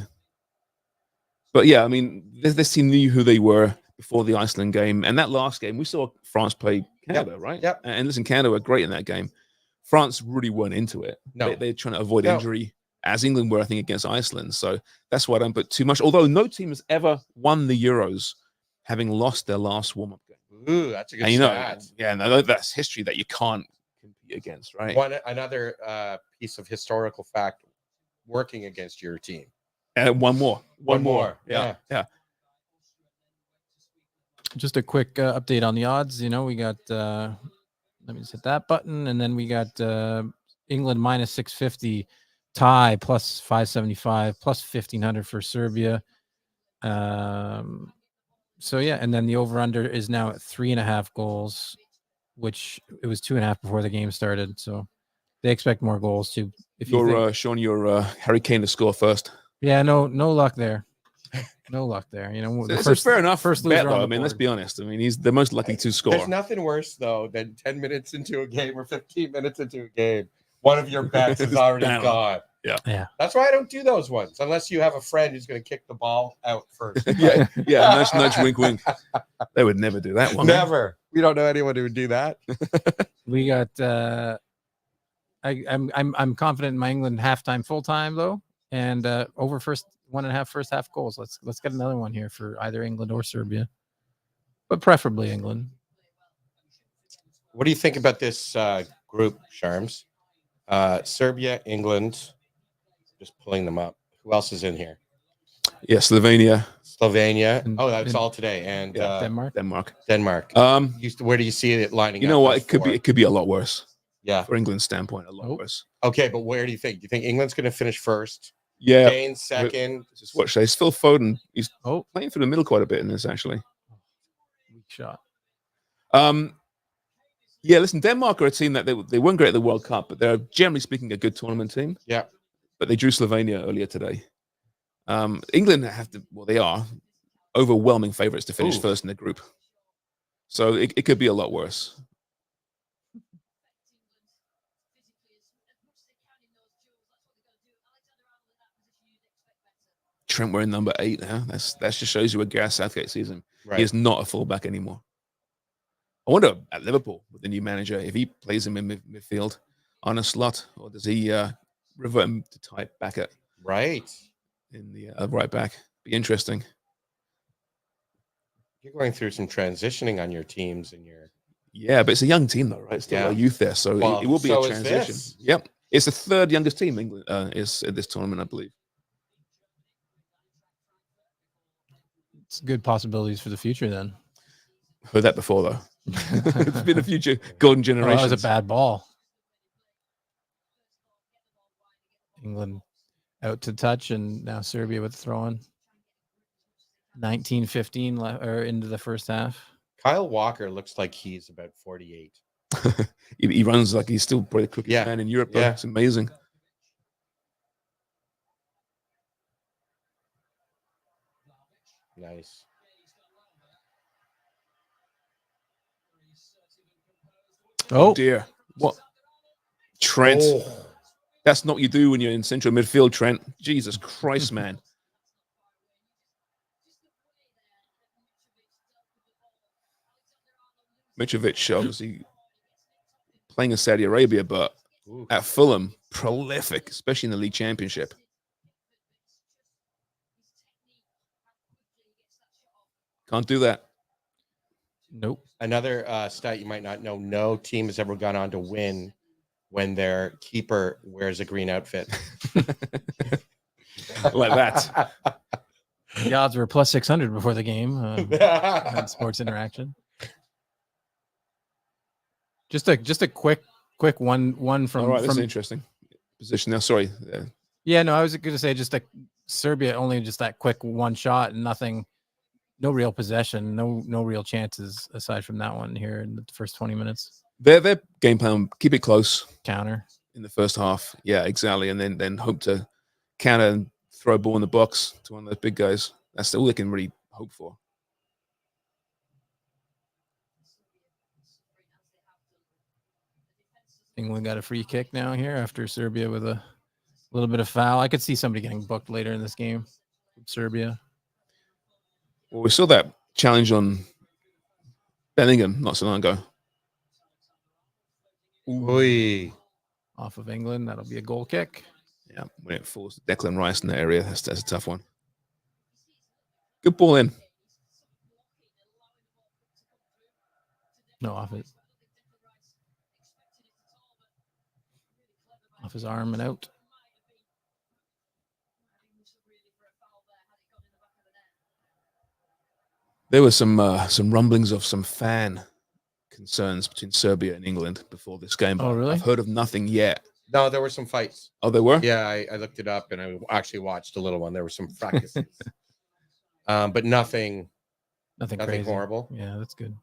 Speaker 1: But yeah, I mean, this team knew who they were before the Iceland game. And that last game, we saw France play Canada, right?
Speaker 2: Yep.
Speaker 1: And listen, Canada were great in that game. France really weren't into it.
Speaker 2: No.
Speaker 1: They're trying to avoid injury, as England were, I think, against Iceland. So that's why I don't put too much. Although no team has ever won the Euros having lost their last warm-up game.
Speaker 2: Ooh, that's a good stat.
Speaker 1: That's history that you can't compete against, right?
Speaker 2: Another piece of historical fact working against your team.
Speaker 1: One more.
Speaker 2: Yeah.
Speaker 3: Just a quick update on the odds. We got, let me just hit that button. And then we got England minus 650, tie plus 575, plus 1500 for Serbia. So, yeah. And then the over under is now at 3.5 goals. which it was 2.5 before the game started. So they expect more goals too. If you think,
Speaker 1: Sean, your Harry Kane to score first.
Speaker 3: yeah, no luck there. No luck there. You know,
Speaker 1: It's a fair enough
Speaker 3: first
Speaker 1: bet,
Speaker 3: loser
Speaker 1: though.
Speaker 3: on
Speaker 1: I
Speaker 3: the
Speaker 1: mean, let's
Speaker 3: board.
Speaker 1: be honest. I mean, he's the most likely to score.
Speaker 2: There's nothing worse though than 10 minutes into a game or 15 minutes into a game, one of your bets is already
Speaker 1: Down.
Speaker 2: gone.
Speaker 3: Yeah.
Speaker 2: That's why I don't do those ones unless you have a friend who's going to kick the ball out first.
Speaker 1: yeah, nudge, nudge, wink, wink. They would never do that one.
Speaker 2: Never. We don't know anyone who would do that.
Speaker 3: We got. I'm confident in my England halftime, full time though, and over 1.5 first half goals. Let's get another one here for either England or Serbia, but preferably England.
Speaker 2: What do you think about this group, Sharms? Serbia, England. Just pulling them up. Who else is in here?
Speaker 1: Yeah, Slovenia.
Speaker 2: Oh, that's all today. And
Speaker 3: Denmark.
Speaker 2: Denmark. Where do you see it lining up?
Speaker 1: You know what? It could be a lot worse.
Speaker 2: Yeah.
Speaker 1: For England's standpoint, a lot worse.
Speaker 2: Okay, but where do you think? Do you think England's going to finish first?
Speaker 1: Yeah.
Speaker 2: Kane second.
Speaker 1: Just watch this. Phil Foden. He's
Speaker 3: playing
Speaker 1: through the middle quite a bit in this, actually.
Speaker 3: Weak shot.
Speaker 1: Yeah, listen, Denmark are a team that they weren't great at the World Cup, but they're generally speaking a good tournament team.
Speaker 2: Yeah.
Speaker 1: But they drew Slovenia earlier today. England they are overwhelming favorites to finish first in the group. So it could be a lot worse. Trent wearing number 8 now. That just shows you what Gareth Southgate sees him. Right. He is not a fullback anymore. I wonder at Liverpool with the new manager if he plays him in midfield on a slot, or does he revert him to type back at in the right back? Be interesting.
Speaker 2: You're going through some transitioning on your teams and your
Speaker 1: but it's a young team though, right? Still a youth there, so it will be a transition. Yep, it's the third youngest team England is at this tournament, I believe.
Speaker 3: It's good possibilities for the future then.
Speaker 1: Heard that before though. It's been a future golden generation.
Speaker 3: That was a bad ball. England out to touch, and now Serbia with the throw-in. 19-15 or into the first half.
Speaker 2: Kyle Walker looks like he's about 48.
Speaker 1: He runs like he's still probably the quickest man in Europe. Yeah. It's amazing.
Speaker 2: Nice.
Speaker 1: Oh dear. What? Trent. That's not what you do when you're in central midfield, Trent. Jesus Christ, man. Mitrovic, obviously playing in Saudi Arabia, but at Fulham, prolific, especially in the league championship. Can't do that.
Speaker 3: Nope.
Speaker 2: Another stat you might not know: no team has ever gone on to win when their keeper wears a green outfit.
Speaker 1: Like that.
Speaker 3: The odds were plus 600 before the game on Sports Interaction. Just a quick one from.
Speaker 1: All right, that's an interesting position now. Sorry.
Speaker 3: Yeah, no, I was going to say just Serbia only just that quick one shot and nothing. No real possession, no real chances aside from that one here in the first 20 minutes.
Speaker 1: Their game plan: keep it close,
Speaker 3: counter
Speaker 1: in the first half. Yeah, exactly, and then hope to counter and throw a ball in the box to one of those big guys. That's all they can really hope for.
Speaker 3: England got a free kick now here after Serbia with a little bit of foul. I could see somebody getting booked later in this game from Serbia.
Speaker 1: Well, we saw that challenge on Bellingham not so long ago.
Speaker 3: Off of England, that'll be a goal kick.
Speaker 1: Yeah, when it falls to Declan Rice in that area, that's a tough one. Good ball in.
Speaker 3: No, off it. Off his arm and out.
Speaker 1: There were some rumblings of some fan concerns between Serbia and England before this game.
Speaker 3: Oh, really?
Speaker 1: I've heard of nothing yet.
Speaker 2: No, there were some fights.
Speaker 1: Oh, there were?
Speaker 2: Yeah, I looked it up and I actually watched a little one. There were some fracases. But nothing
Speaker 3: crazy.
Speaker 2: horrible.
Speaker 3: Yeah, that's good.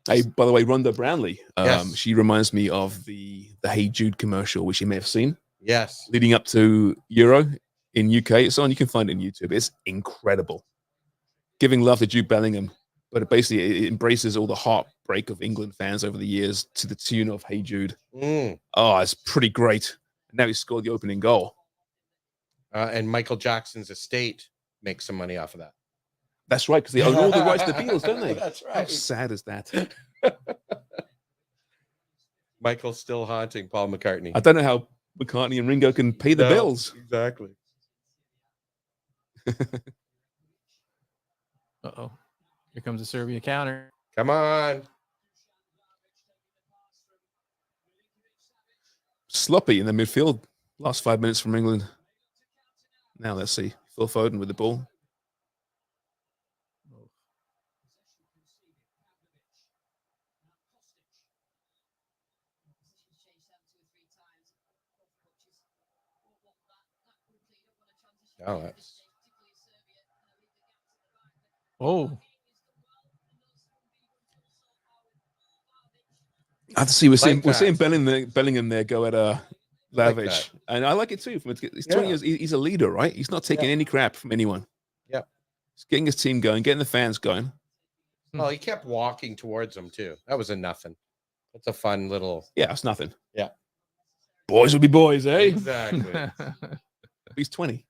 Speaker 1: Hey, by the way, Rhonda Brownlee.
Speaker 2: Yes.
Speaker 1: She reminds me of the Hey Jude commercial, which you may have seen.
Speaker 2: Yes.
Speaker 1: Leading up to Euro in UK. It's on. You can find it on YouTube. It's incredible. Giving love to Jude Bellingham, but it embraces all the heartbreak of England fans over the years to the tune of Hey Jude. Oh, it's pretty great. Now he scored the opening goal.
Speaker 2: And Michael Jackson's estate makes some money off of that.
Speaker 1: That's right, because they own all the rights to Beatles, don't they?
Speaker 2: That's right.
Speaker 1: How sad is that?
Speaker 2: Michael's still haunting Paul McCartney.
Speaker 1: I don't know how McCartney and Ringo can pay the bills.
Speaker 2: Exactly.
Speaker 3: Uh-oh. Here comes the Serbia counter.
Speaker 2: Come on.
Speaker 1: Sloppy in the midfield. Last 5 minutes from England. Now let's see. Phil Foden with the ball.
Speaker 2: Oh, that's...
Speaker 3: Oh.
Speaker 1: I have to see. We're seeing
Speaker 2: that.
Speaker 1: Bellingham there go at Lavic,
Speaker 2: that.
Speaker 1: and I like it too. He's 20 years. He's a leader, right? He's not taking any crap from anyone.
Speaker 2: Yeah,
Speaker 1: he's getting his team going, getting the fans going.
Speaker 2: Well, he kept walking towards them too. That was a nothing. That's a fun little.
Speaker 1: Yeah, it's nothing.
Speaker 2: Yeah,
Speaker 1: boys will be boys, eh?
Speaker 2: Exactly.
Speaker 1: He's 20.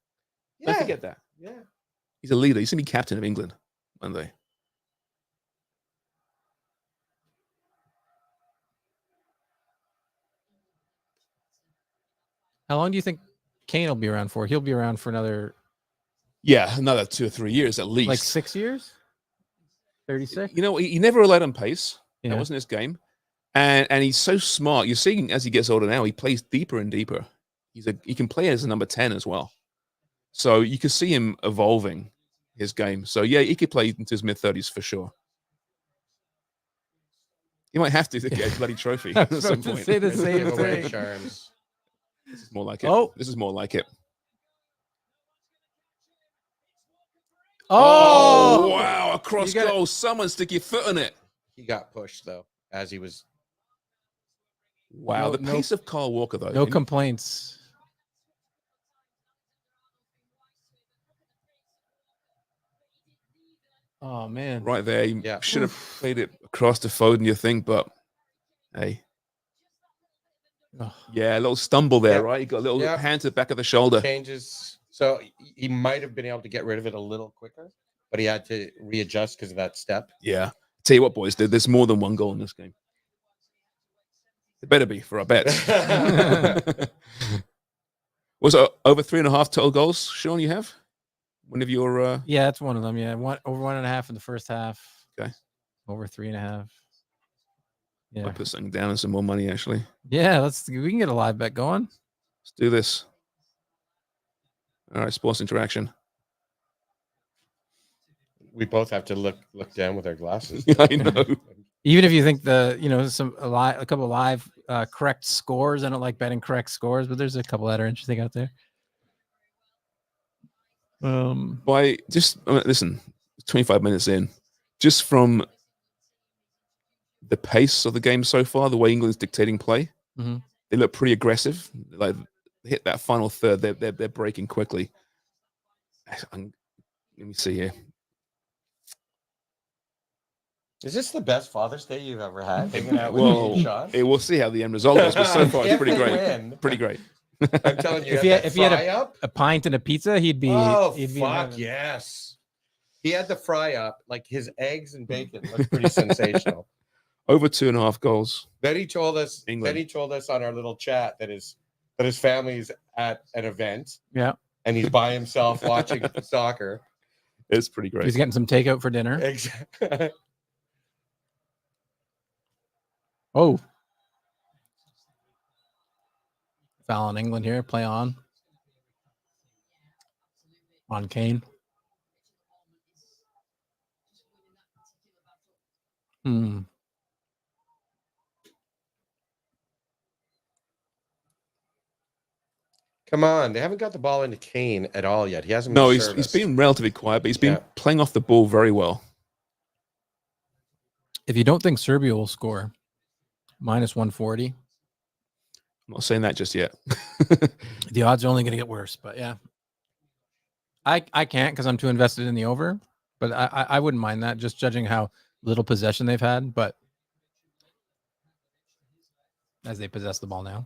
Speaker 2: Yeah.
Speaker 1: Don't forget that.
Speaker 2: Yeah,
Speaker 1: he's a leader. He's gonna be captain of England one day.
Speaker 3: How long do you think Kane will be around for? He'll be around for another
Speaker 1: 2 or 3 years at least.
Speaker 3: Like 6 years? 36?
Speaker 1: You know, he never relied on pace.
Speaker 3: Yeah.
Speaker 1: That wasn't his game. And he's so smart. You're seeing as he gets older now, he plays deeper and deeper. He can play as a number 10 as well. So you can see him evolving his game. So yeah, he could play into his mid-30s for sure. He might have to get a bloody trophy at some point.
Speaker 3: Say the same
Speaker 2: Give away
Speaker 3: thing.
Speaker 2: Charms.
Speaker 1: This is more like it.
Speaker 3: Oh.
Speaker 1: This is more like it.
Speaker 3: Oh,
Speaker 1: wow. Across goal. Someone stick your foot on it.
Speaker 2: He got pushed though, as he was.
Speaker 1: Wow. The pace of Kyle Walker, though.
Speaker 3: No complaints. Oh, man.
Speaker 1: Right there. He should have played it across to Foden, you think, but hey. Yeah, a little stumble there, right? He got a little hand to the back of the shoulder.
Speaker 2: Changes. So he might have been able to get rid of it a little quicker, but he had to readjust because of that step.
Speaker 1: Yeah. Tell you what, boys, there's more than one goal in this game. It better be for our bets. Was it over 3.5 total goals, Shawn, you have? One of your...
Speaker 3: Yeah, that's one of them. Yeah, over 1.5 in the first half.
Speaker 1: Okay.
Speaker 3: Over 3.5. Yeah.
Speaker 1: I'll put something down and some more money, actually.
Speaker 3: Yeah, we can get a live bet going.
Speaker 1: Let's do this. All right, sports interaction.
Speaker 2: We both have to look down with our glasses.
Speaker 1: I know.
Speaker 3: Even if you think a couple live correct scores. I don't like betting correct scores, but there's a couple that are interesting out there.
Speaker 1: Listen, 25 minutes in, just from the pace of the game so far, the way England's dictating play, they look pretty aggressive. Like hit that final third, they're breaking quickly. Let me see here.
Speaker 2: Is this the best Father's Day you've ever had? Hanging out with me and Shawn?
Speaker 1: We'll see how the end result is, but so far it's pretty great.
Speaker 2: Win.
Speaker 1: Pretty great.
Speaker 2: I'm telling you,
Speaker 3: if he had a pint and a pizza, he'd be.
Speaker 2: Fuck yes! He had the fry up, like his eggs and bacon looked pretty sensational.
Speaker 1: Over 2.5 goals.
Speaker 2: Then he told us.
Speaker 1: England.
Speaker 2: Then he told us on our little chat that his family's at an event.
Speaker 3: Yeah.
Speaker 2: And he's by himself watching soccer.
Speaker 1: It's pretty great.
Speaker 3: He's getting some takeout for dinner.
Speaker 2: Exactly.
Speaker 3: Oh. Foul on England here. Play on. On Kane.
Speaker 2: Come on, they haven't got the ball into Kane at all yet. He hasn't.
Speaker 1: No, he's been relatively quiet, but he's been playing off the ball very well.
Speaker 3: If you don't think Serbia will score, -140.
Speaker 1: I'm not saying that just yet.
Speaker 3: The odds are only going to get worse, but yeah. I can't because I'm too invested in the over, but I wouldn't mind that, just judging how little possession they've had, but as they possess the ball now.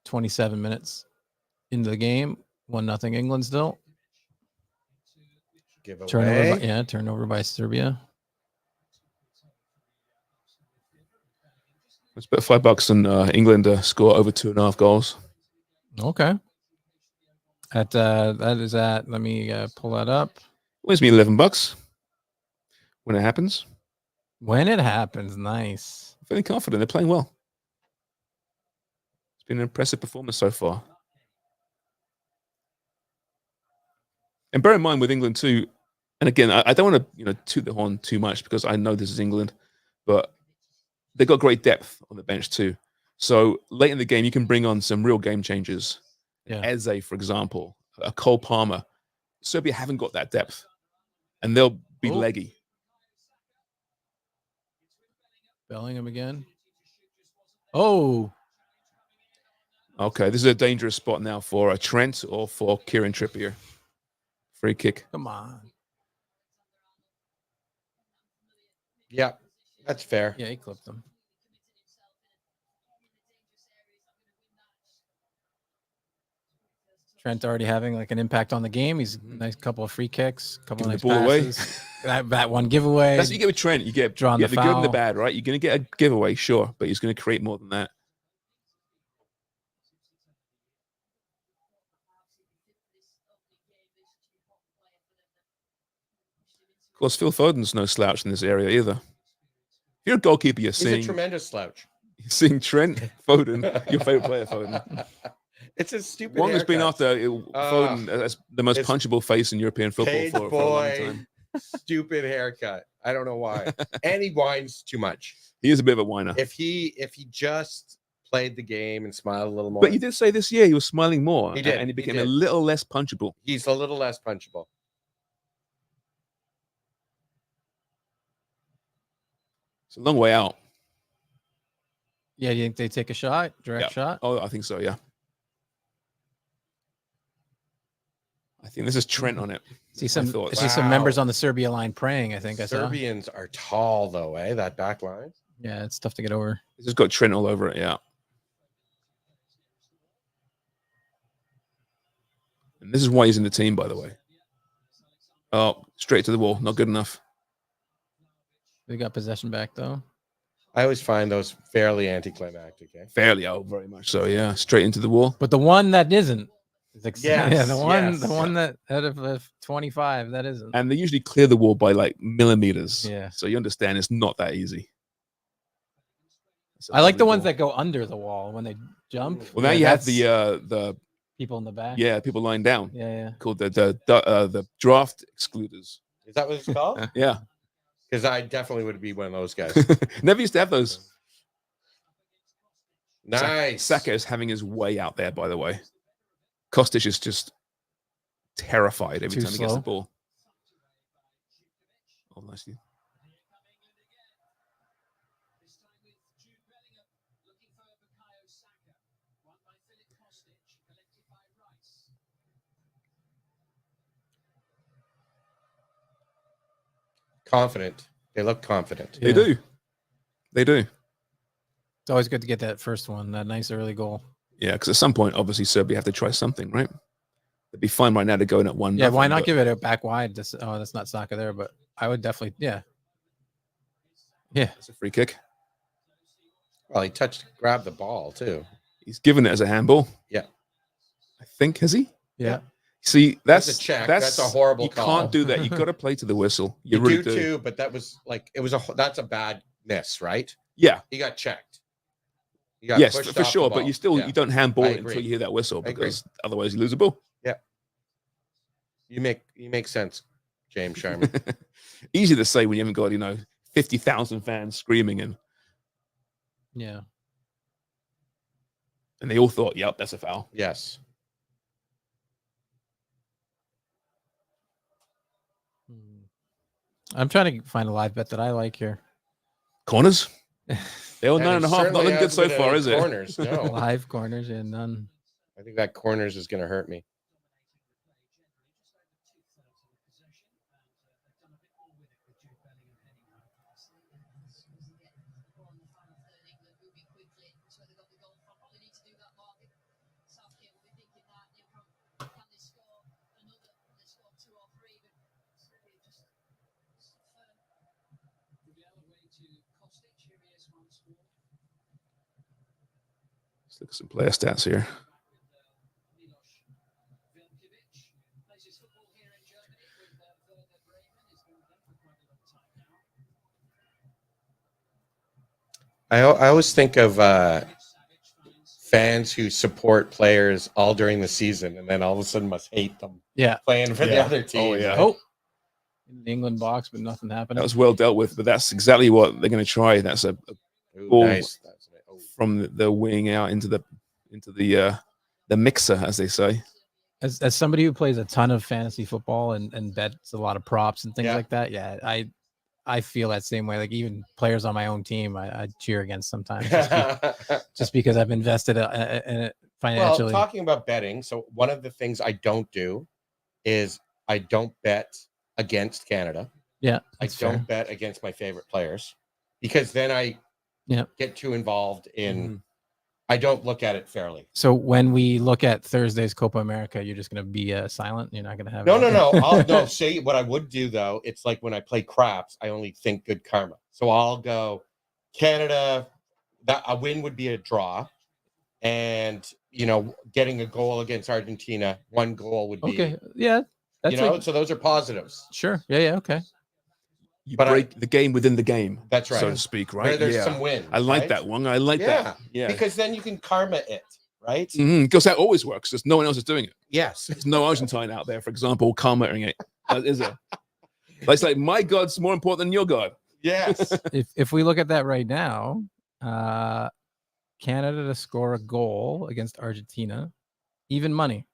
Speaker 3: 27 minutes into the game, 1-0 England still.
Speaker 2: Give away.
Speaker 3: Turnover by Serbia.
Speaker 1: Let's bet $5 on England to score over 2.5 goals.
Speaker 3: Okay. That is at. Let me pull that up.
Speaker 1: Wins me $11 when it happens.
Speaker 3: When it happens, nice.
Speaker 1: I'm feeling confident. They're playing well. It's been an impressive performance so far. And bear in mind with England too, and again, I don't want to toot the horn too much because I know this is England, but they've got great depth on the bench too. So late in the game, you can bring on some real game changers.
Speaker 3: Yeah.
Speaker 1: Eze, for example, a Cole Palmer. Serbia haven't got that depth, and they'll be leggy.
Speaker 3: Bellingham again. Oh.
Speaker 1: Okay, this is a dangerous spot now for Trent or for Kieran Trippier. Free kick.
Speaker 3: Come on.
Speaker 2: Yeah, that's fair.
Speaker 3: Yeah, he clipped them. Trent already having like an impact on the game. He's a nice couple of free kicks, couple of nice passes. that one giveaway.
Speaker 1: That's what you get with Trent. You get
Speaker 3: drawing
Speaker 1: the
Speaker 3: the
Speaker 1: good and the
Speaker 3: foul.
Speaker 1: bad, right? You're going to get a giveaway, sure, but he's going to create more than that. Of course, Phil Foden's no slouch in this area either. If you're a goalkeeper,
Speaker 2: He's a tremendous slouch.
Speaker 1: You're seeing Trent, Foden, your favorite player, Foden.
Speaker 2: It's a stupid
Speaker 1: Wong has been
Speaker 2: haircut.
Speaker 1: after Foden as the most punchable face in European football for a long time.
Speaker 2: Stupid haircut. I don't know why. And he whines too much.
Speaker 1: He is a bit of a whiner.
Speaker 2: If he just played the game and smiled a little more.
Speaker 1: But you did say this year he was smiling more.
Speaker 2: He did.
Speaker 1: And he became a little less punchable.
Speaker 2: He's a little less punchable.
Speaker 1: It's a long way out.
Speaker 3: Yeah, do you think they take a shot? Direct shot?
Speaker 1: Oh, I think so, yeah. I think this is Trent on it.
Speaker 3: See some members on the Serbia line praying, I think.
Speaker 2: Serbians are tall, though, eh? That back line.
Speaker 3: Yeah, it's tough to get over.
Speaker 1: It's just got Trent all over it, yeah. And this is why he's in the team, by the way. Oh, straight to the wall. Not good enough.
Speaker 3: They got possession back, though.
Speaker 2: I always find those fairly anticlimactic. Eh?
Speaker 1: Fairly, very much so, yeah. Straight into the wall.
Speaker 3: But the one that isn't.
Speaker 2: Yeah,
Speaker 3: the one that out of 25, that isn't.
Speaker 1: And they usually clear the wall by like millimeters.
Speaker 3: Yeah.
Speaker 1: So you understand it's not that easy.
Speaker 3: I like the ones that go under the wall when they jump.
Speaker 1: Well, now you have the
Speaker 3: people in the back.
Speaker 1: Yeah, people lying down.
Speaker 3: Yeah.
Speaker 1: Called the draft excluders.
Speaker 2: Is that what it's called?
Speaker 1: Yeah.
Speaker 2: Because I definitely would be one of those guys.
Speaker 1: Never used to have those.
Speaker 2: Nice.
Speaker 1: Saka is having his way out there, by the way. Kostic is just terrified every time he gets the ball. Oh, nicely.
Speaker 2: Confident. They look confident.
Speaker 1: They do. They do.
Speaker 3: It's always good to get that first one, that nice early goal.
Speaker 1: Yeah, because at some point, obviously, Serbia have to try something, right? It'd be fine right now to go in at 1.
Speaker 3: Yeah, why not give it a back wide? That's not Saka there, but I would definitely, yeah.
Speaker 1: It's a free kick.
Speaker 2: Well, he grabbed the ball too.
Speaker 1: He's given it as a handball.
Speaker 2: Yeah,
Speaker 1: I think, has he?
Speaker 3: Yeah.
Speaker 1: See, that's
Speaker 2: a check. That's a horrible call.
Speaker 1: You can't do that. You got to play to the whistle.
Speaker 2: You
Speaker 1: really
Speaker 2: do too, but that was like that's a bad miss, right?
Speaker 1: Yeah,
Speaker 2: he got checked.
Speaker 1: Yes, for sure. But you don't handball it until you hear that whistle because otherwise you lose the ball.
Speaker 2: Yeah, you make sense, James Sharman.
Speaker 1: Easy to say when you haven't got 50,000 fans screaming and and they all thought, "Yep, that's a foul."
Speaker 2: Yes.
Speaker 3: I'm trying to find a live bet that I like here.
Speaker 1: Corners. They all
Speaker 2: And
Speaker 1: 9.5.
Speaker 2: it certainly
Speaker 1: Nothing good
Speaker 2: hasn't
Speaker 1: so
Speaker 2: been
Speaker 1: far,
Speaker 2: any
Speaker 1: is it?
Speaker 2: corners, no.
Speaker 3: Live corners and none.
Speaker 2: I think that corners is going to hurt me.
Speaker 1: Let's look at some player stats here.
Speaker 2: I always think of fans who support players all during the season and then all of a sudden must hate them.
Speaker 3: Yeah.
Speaker 2: Playing for the
Speaker 1: Yeah.
Speaker 2: other team.
Speaker 1: Oh, yeah.
Speaker 2: Right?
Speaker 3: Oh, in the England box, but nothing happened.
Speaker 1: That was well dealt with, but that's exactly what they're going to try. That's a
Speaker 2: Ooh,
Speaker 1: ball
Speaker 2: nice.
Speaker 1: from the wing out into the mixer, as they say.
Speaker 3: As somebody who plays a ton of fantasy football and bets a lot of props and things
Speaker 2: Yeah.
Speaker 3: like that, yeah, I feel that same way. Like even players on my own team, I cheer against sometimes just because I've invested in it financially.
Speaker 2: Well, talking about betting, so one of the things I don't do is I don't bet against Canada.
Speaker 3: Yeah,
Speaker 2: I don't bet against my favorite players because then I get too involved in. I don't look at it fairly.
Speaker 3: So when we look at Thursday's Copa America, you're just going to be silent. You're not going to have
Speaker 2: No. I'll say what I would do though. It's like when I play craps, I only think good karma. So I'll go Canada. That a win would be a draw, and getting a goal against Argentina, one goal would be
Speaker 3: okay. Yeah, that's
Speaker 2: so those are positives.
Speaker 3: Sure. Yeah. Okay.
Speaker 1: You break the game within the game.
Speaker 2: That's right,
Speaker 1: so to speak. Right.
Speaker 2: Where there's some wins.
Speaker 1: I like that one. I like that. Yeah.
Speaker 2: Because then you can karma it, right?
Speaker 1: Because that always works. Because no one else is doing it.
Speaker 2: Yes.
Speaker 1: There's no Argentine out there, for example, karmaing it. Is it? It's like my God's more important than your God.
Speaker 2: Yes.
Speaker 3: If we look at that right now, Canada to score a goal against Argentina, even money.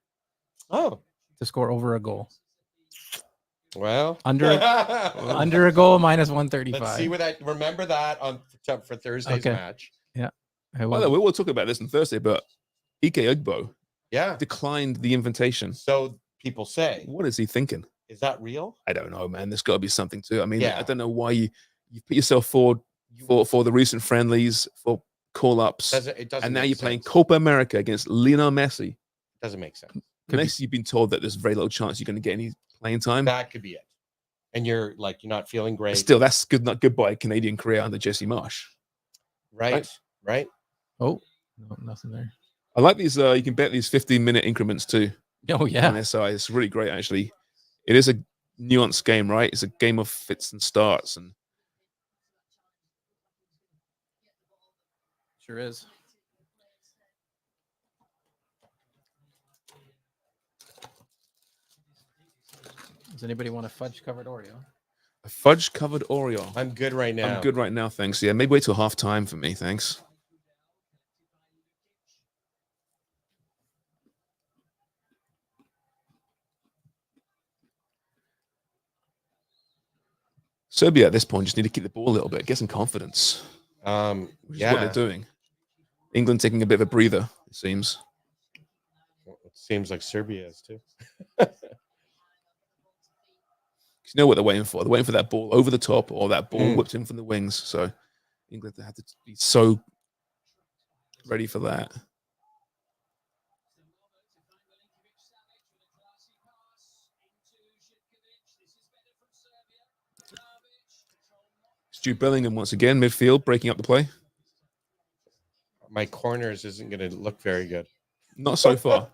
Speaker 2: Oh.
Speaker 3: To score over a goal.
Speaker 2: Well,
Speaker 3: under a goal minus 135.
Speaker 2: Let's see where that. Remember that for Thursday's match.
Speaker 3: Yeah.
Speaker 1: By the way, we'll talk about this on Thursday, but Ike Ugbo, declined the invitation.
Speaker 2: So people say,
Speaker 1: what is he thinking?
Speaker 2: Is that real?
Speaker 1: I don't know, man. There's got to be something to it. I mean, I don't know why you put yourself forward for the recent friendlies, for call-ups, and now you're playing Copa America against Lionel Messi.
Speaker 2: It doesn't make sense.
Speaker 1: Unless you've been told that there's very little chance you're going to get any playing time.
Speaker 2: That could be it. And you're not feeling great.
Speaker 1: Still, that's good. Not goodbye Canadian career under Jesse Marsh.
Speaker 2: Right.
Speaker 3: Oh, no, nothing there.
Speaker 1: I like these. You can bet these 15-minute increments too.
Speaker 3: Oh yeah.
Speaker 1: On SI, it's really great. Actually, it is a nuanced game, right? It's a game of fits and starts, and
Speaker 3: sure is. Does anybody want a fudge-covered Oreo?
Speaker 1: A fudge-covered Oreo.
Speaker 2: I'm good right now.
Speaker 1: I'm good right now, thanks. Yeah, maybe wait till halftime for me, thanks. Serbia at this point just need to keep the ball a little bit, get some confidence. Which is what they're doing. England taking a bit of a breather, it seems.
Speaker 2: Well, it seems like Serbia is too.
Speaker 1: You know what they're waiting for. They're waiting for that ball over the top or that ball whipped in from the wings. So England have to be so ready for that. Jude Bellingham once again, midfield, breaking up the play.
Speaker 2: My corners isn't going to look very good.
Speaker 1: Not so far.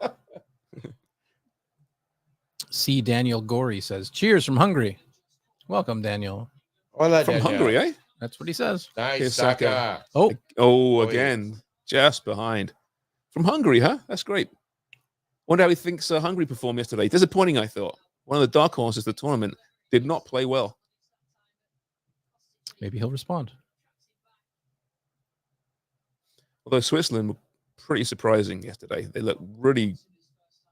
Speaker 3: See, Daniel Gorey says, cheers from Hungary. Welcome, Daniel.
Speaker 2: Hola,
Speaker 1: from
Speaker 2: Daniel.
Speaker 1: Hungary, eh?
Speaker 3: That's what he says.
Speaker 2: Nice, Saka.
Speaker 1: Oh, again, just behind. From Hungary, huh? That's great. Wonder how he thinks Hungary performed yesterday. Disappointing, I thought. One of the dark horses of the tournament did not play well.
Speaker 3: Maybe he'll respond.
Speaker 1: Although Switzerland were pretty surprising yesterday. They looked really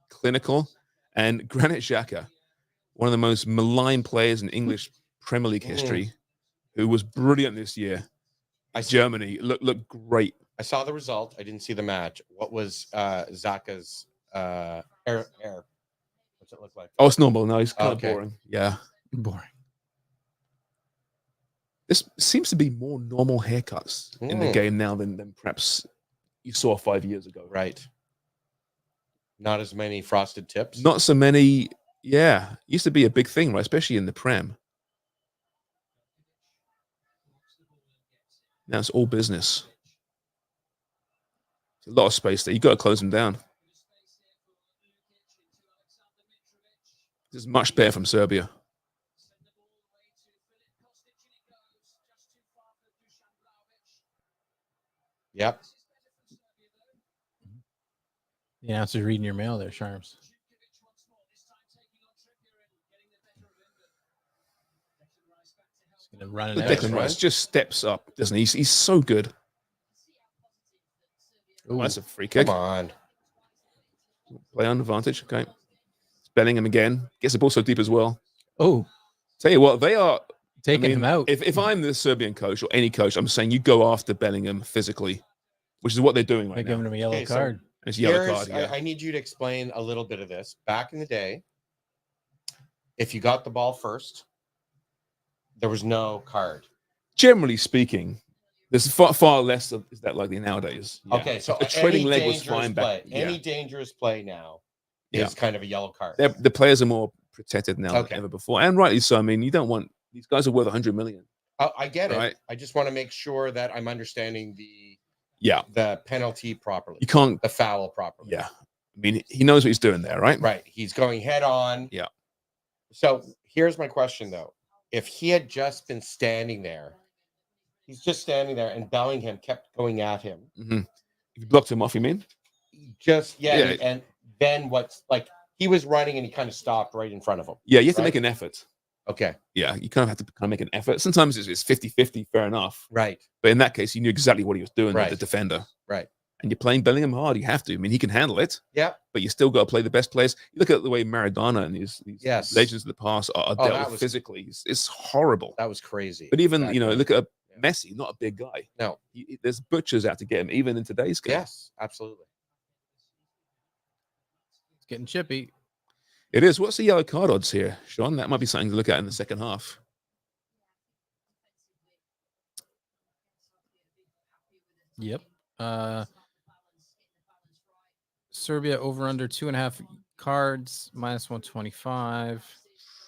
Speaker 1: clinical. And Granit Xhaka, one of the most maligned players in English Premier League history, who was brilliant this year. Germany looked great.
Speaker 2: I saw the result. I didn't see the match. What was Zaka's hair? What's it look like?
Speaker 1: Oh, it's normal. No, he's kind of boring. Yeah.
Speaker 3: Boring.
Speaker 1: This seems to be more normal haircuts in the game now than perhaps you saw 5 years ago.
Speaker 2: Right. Not as many frosted tips.
Speaker 1: Not so many. Yeah. Used to be a big thing, right? Especially in the Prem. Now it's all business. There's a lot of space there. You've got to close them down. This is much better from Serbia.
Speaker 2: Yep.
Speaker 3: The announcer's reading your mail there, Sharms. He's gonna run it out.
Speaker 1: Declan Rice just steps up, doesn't he? He's so good. Oh, that's a free kick.
Speaker 2: Come on.
Speaker 1: Play on advantage. Okay. It's Bellingham again. Gets the ball so deep as well.
Speaker 3: Oh.
Speaker 1: Tell you what, they are
Speaker 3: taking him out.
Speaker 1: If I'm the Serbian coach or any coach, I'm saying you go after Bellingham physically, which is what they're doing right now.
Speaker 3: They're giving him a yellow card.
Speaker 1: It's a yellow card. Yeah.
Speaker 2: I need you to explain a little bit of this. Back in the day, if you got the ball first, there was no card.
Speaker 1: Generally speaking, there's far less of is that likely nowadays.
Speaker 2: Yeah. Okay, so
Speaker 1: the trading leg was fine back.
Speaker 2: Any dangerous play now is kind of a yellow card.
Speaker 1: The players are more protected now than ever before, and rightly so. I mean, you don't want these guys are worth 100 million.
Speaker 2: I get it. I just want to make sure that I'm understanding the penalty properly.
Speaker 1: You can't
Speaker 2: the foul properly.
Speaker 1: Yeah, I mean, he knows what he's doing there, right?
Speaker 2: Right. He's going head on.
Speaker 1: Yeah.
Speaker 2: So here's my question though: if he had just been standing there. He's just standing there, and Bellingham kept going at him.
Speaker 1: Mm-hmm. You blocked him off, you mean?
Speaker 2: Just and then what's like he was running, and he kind of stopped right in front of him.
Speaker 1: Yeah, you have to make an effort.
Speaker 2: Okay.
Speaker 1: Yeah, you kind of have to kind of make an effort. Sometimes it's 50-50, fair enough.
Speaker 2: Right.
Speaker 1: But in that case, you knew exactly what he was doing with the defender.
Speaker 2: Right.
Speaker 1: And you're playing Bellingham hard. You have to. I mean, he can handle it.
Speaker 2: Yeah.
Speaker 1: But you still got to play the best players. You look at the way Maradona and these legends of the past are dealt with physically. It's horrible.
Speaker 2: That was crazy.
Speaker 1: But even, look at Messi, not a big guy.
Speaker 2: No.
Speaker 1: There's butchers out to get him, even in today's game.
Speaker 2: Yes, absolutely.
Speaker 3: It's getting chippy.
Speaker 1: It is. What's the yellow card odds here, Shawn? That might be something to look at in the second half.
Speaker 3: Yep. Serbia over under 2.5 cards, minus 125.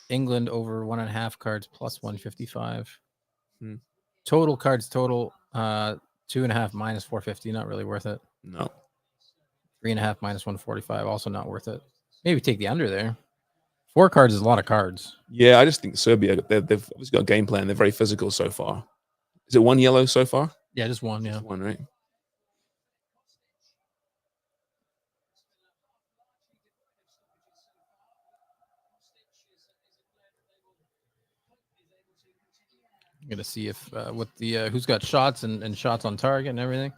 Speaker 3: England over 1.5 cards, plus 155. Total cards total 2.5 minus 450. Not really worth it.
Speaker 1: No.
Speaker 3: 3.5 minus 145. Also not worth it. Maybe take the under there. 4 cards is a lot of cards.
Speaker 1: Yeah, I just think Serbia, they've obviously got a game plan. They're very physical so far. Is it one yellow so far?
Speaker 3: Yeah, just one. Yeah,
Speaker 1: just one, right?
Speaker 3: I'm gonna see if what the who's got shots and shots on target and everything.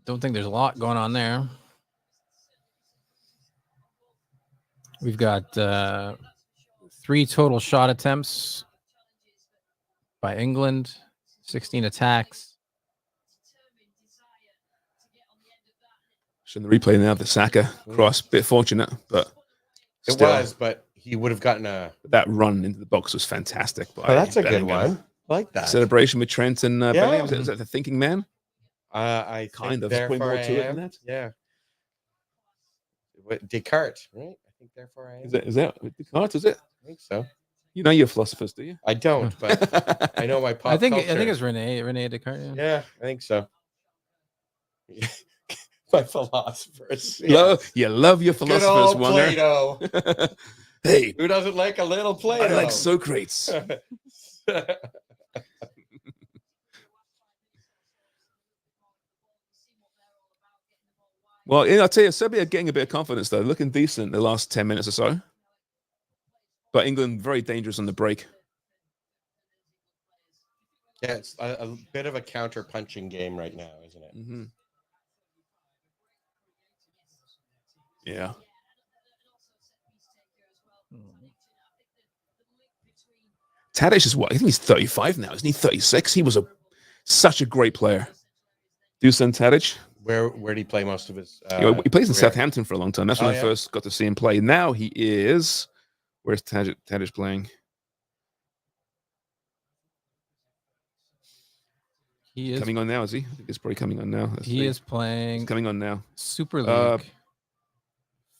Speaker 3: Don't think there's a lot going on there. We've got 3 total shot attempts by England, 16 attacks.
Speaker 1: Shouldn't the replay now the Saka cross, bit fortunate, but
Speaker 2: it was, but he would have gotten
Speaker 1: that run into the box was fantastic.
Speaker 2: That's a good one. I like that
Speaker 1: celebration with Trent and Bellingham. Was that the thinking man?
Speaker 2: I
Speaker 1: kind of point more to it than that.
Speaker 2: Yeah. Descartes, right? I think therefore I am.
Speaker 1: Is that Descartes? Is it?
Speaker 2: I think so.
Speaker 1: You know your philosophers, do you?
Speaker 2: I don't, but I know my pop.
Speaker 3: I think
Speaker 2: culture.
Speaker 3: it's Rene Descartes.
Speaker 2: Yeah, I think so. My philosophers.
Speaker 1: You love your philosophers,
Speaker 2: Good old
Speaker 1: Wonger.
Speaker 2: Plato.
Speaker 1: Hey,
Speaker 2: who doesn't like a little Plato?
Speaker 1: I like Socrates. Well, I'll tell you, Serbia getting a bit of confidence, though. Looking decent the last 10 minutes or so. But England, very dangerous on the break.
Speaker 2: Yeah, it's a bit of a counter-punching game right now, isn't it?
Speaker 1: Mm-hmm. Yeah. Tadic is what? I think he's 35 now. Isn't he 36? He was such a great player. Dusan Tadic.
Speaker 2: Where did he play most of his?
Speaker 1: He plays in
Speaker 2: career?
Speaker 1: Southampton for a long time. That's when I first got to see him play. Now he is. Where's Tadic playing?
Speaker 3: He is
Speaker 1: coming on now. Is he? I think it's probably coming on now.
Speaker 3: He is playing.
Speaker 1: It's coming on now.
Speaker 3: Super League.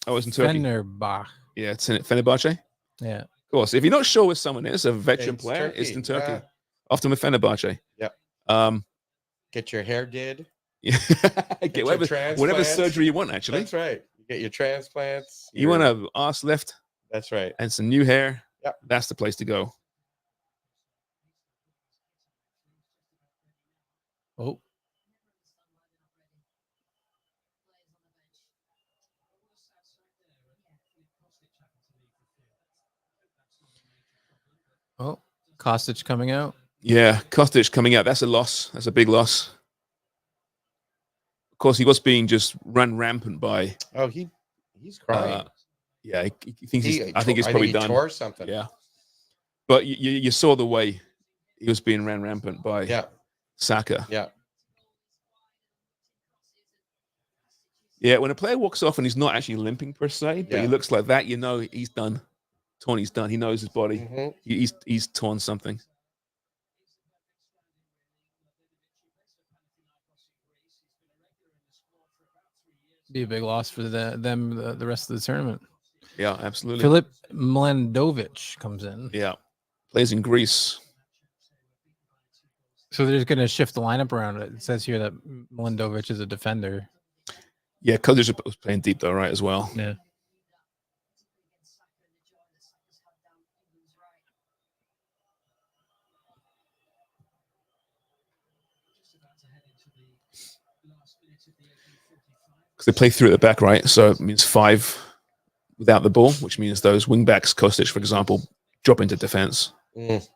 Speaker 1: It's in Turkey.
Speaker 3: Fenerbahce.
Speaker 1: Yeah, it's in Fenerbahce.
Speaker 3: Yeah.
Speaker 1: Of course. If you're not sure where someone is, a veteran player,
Speaker 2: Turkey.
Speaker 1: it's in Turkey.
Speaker 2: Yeah.
Speaker 1: Often with Fenerbahce.
Speaker 2: Yep. Get your hair did.
Speaker 1: Yeah. Get whatever surgery you want, actually.
Speaker 2: That's right. You get your transplants.
Speaker 1: You want an arse lift?
Speaker 2: That's right.
Speaker 1: And some new hair?
Speaker 2: Yep.
Speaker 1: That's the place to go.
Speaker 3: Oh. Oh, Kostic coming out.
Speaker 1: Yeah, Kostic coming out. That's a loss. That's a big loss. Of course, he was being just run rampant by.
Speaker 2: Oh, he's crying.
Speaker 1: Yeah, he thinks I think he's probably done.
Speaker 2: Tore something.
Speaker 1: Yeah, but you saw the way he was being ran rampant by. Saka.
Speaker 2: Yeah.
Speaker 1: Yeah, when a player walks off and he's not actually limping per se, but he looks like that, you know he's done. Tony's done. He knows his body.
Speaker 2: Mm-hmm.
Speaker 1: He's torn something.
Speaker 3: Be a big loss for the rest of the tournament.
Speaker 1: Yeah, absolutely.
Speaker 3: Filip Mlandovic comes in.
Speaker 1: Yeah, plays in Greece.
Speaker 3: So they're going to shift the lineup around. It says here that Mlandovic is a defender.
Speaker 1: Yeah, Kostic was playing deep though, right, as well.
Speaker 3: Yeah.
Speaker 1: Because they play through at the back, right? So it means 5 without the ball, which means those wing backs, Kostic, for example, drop into defense.
Speaker 2: Mm.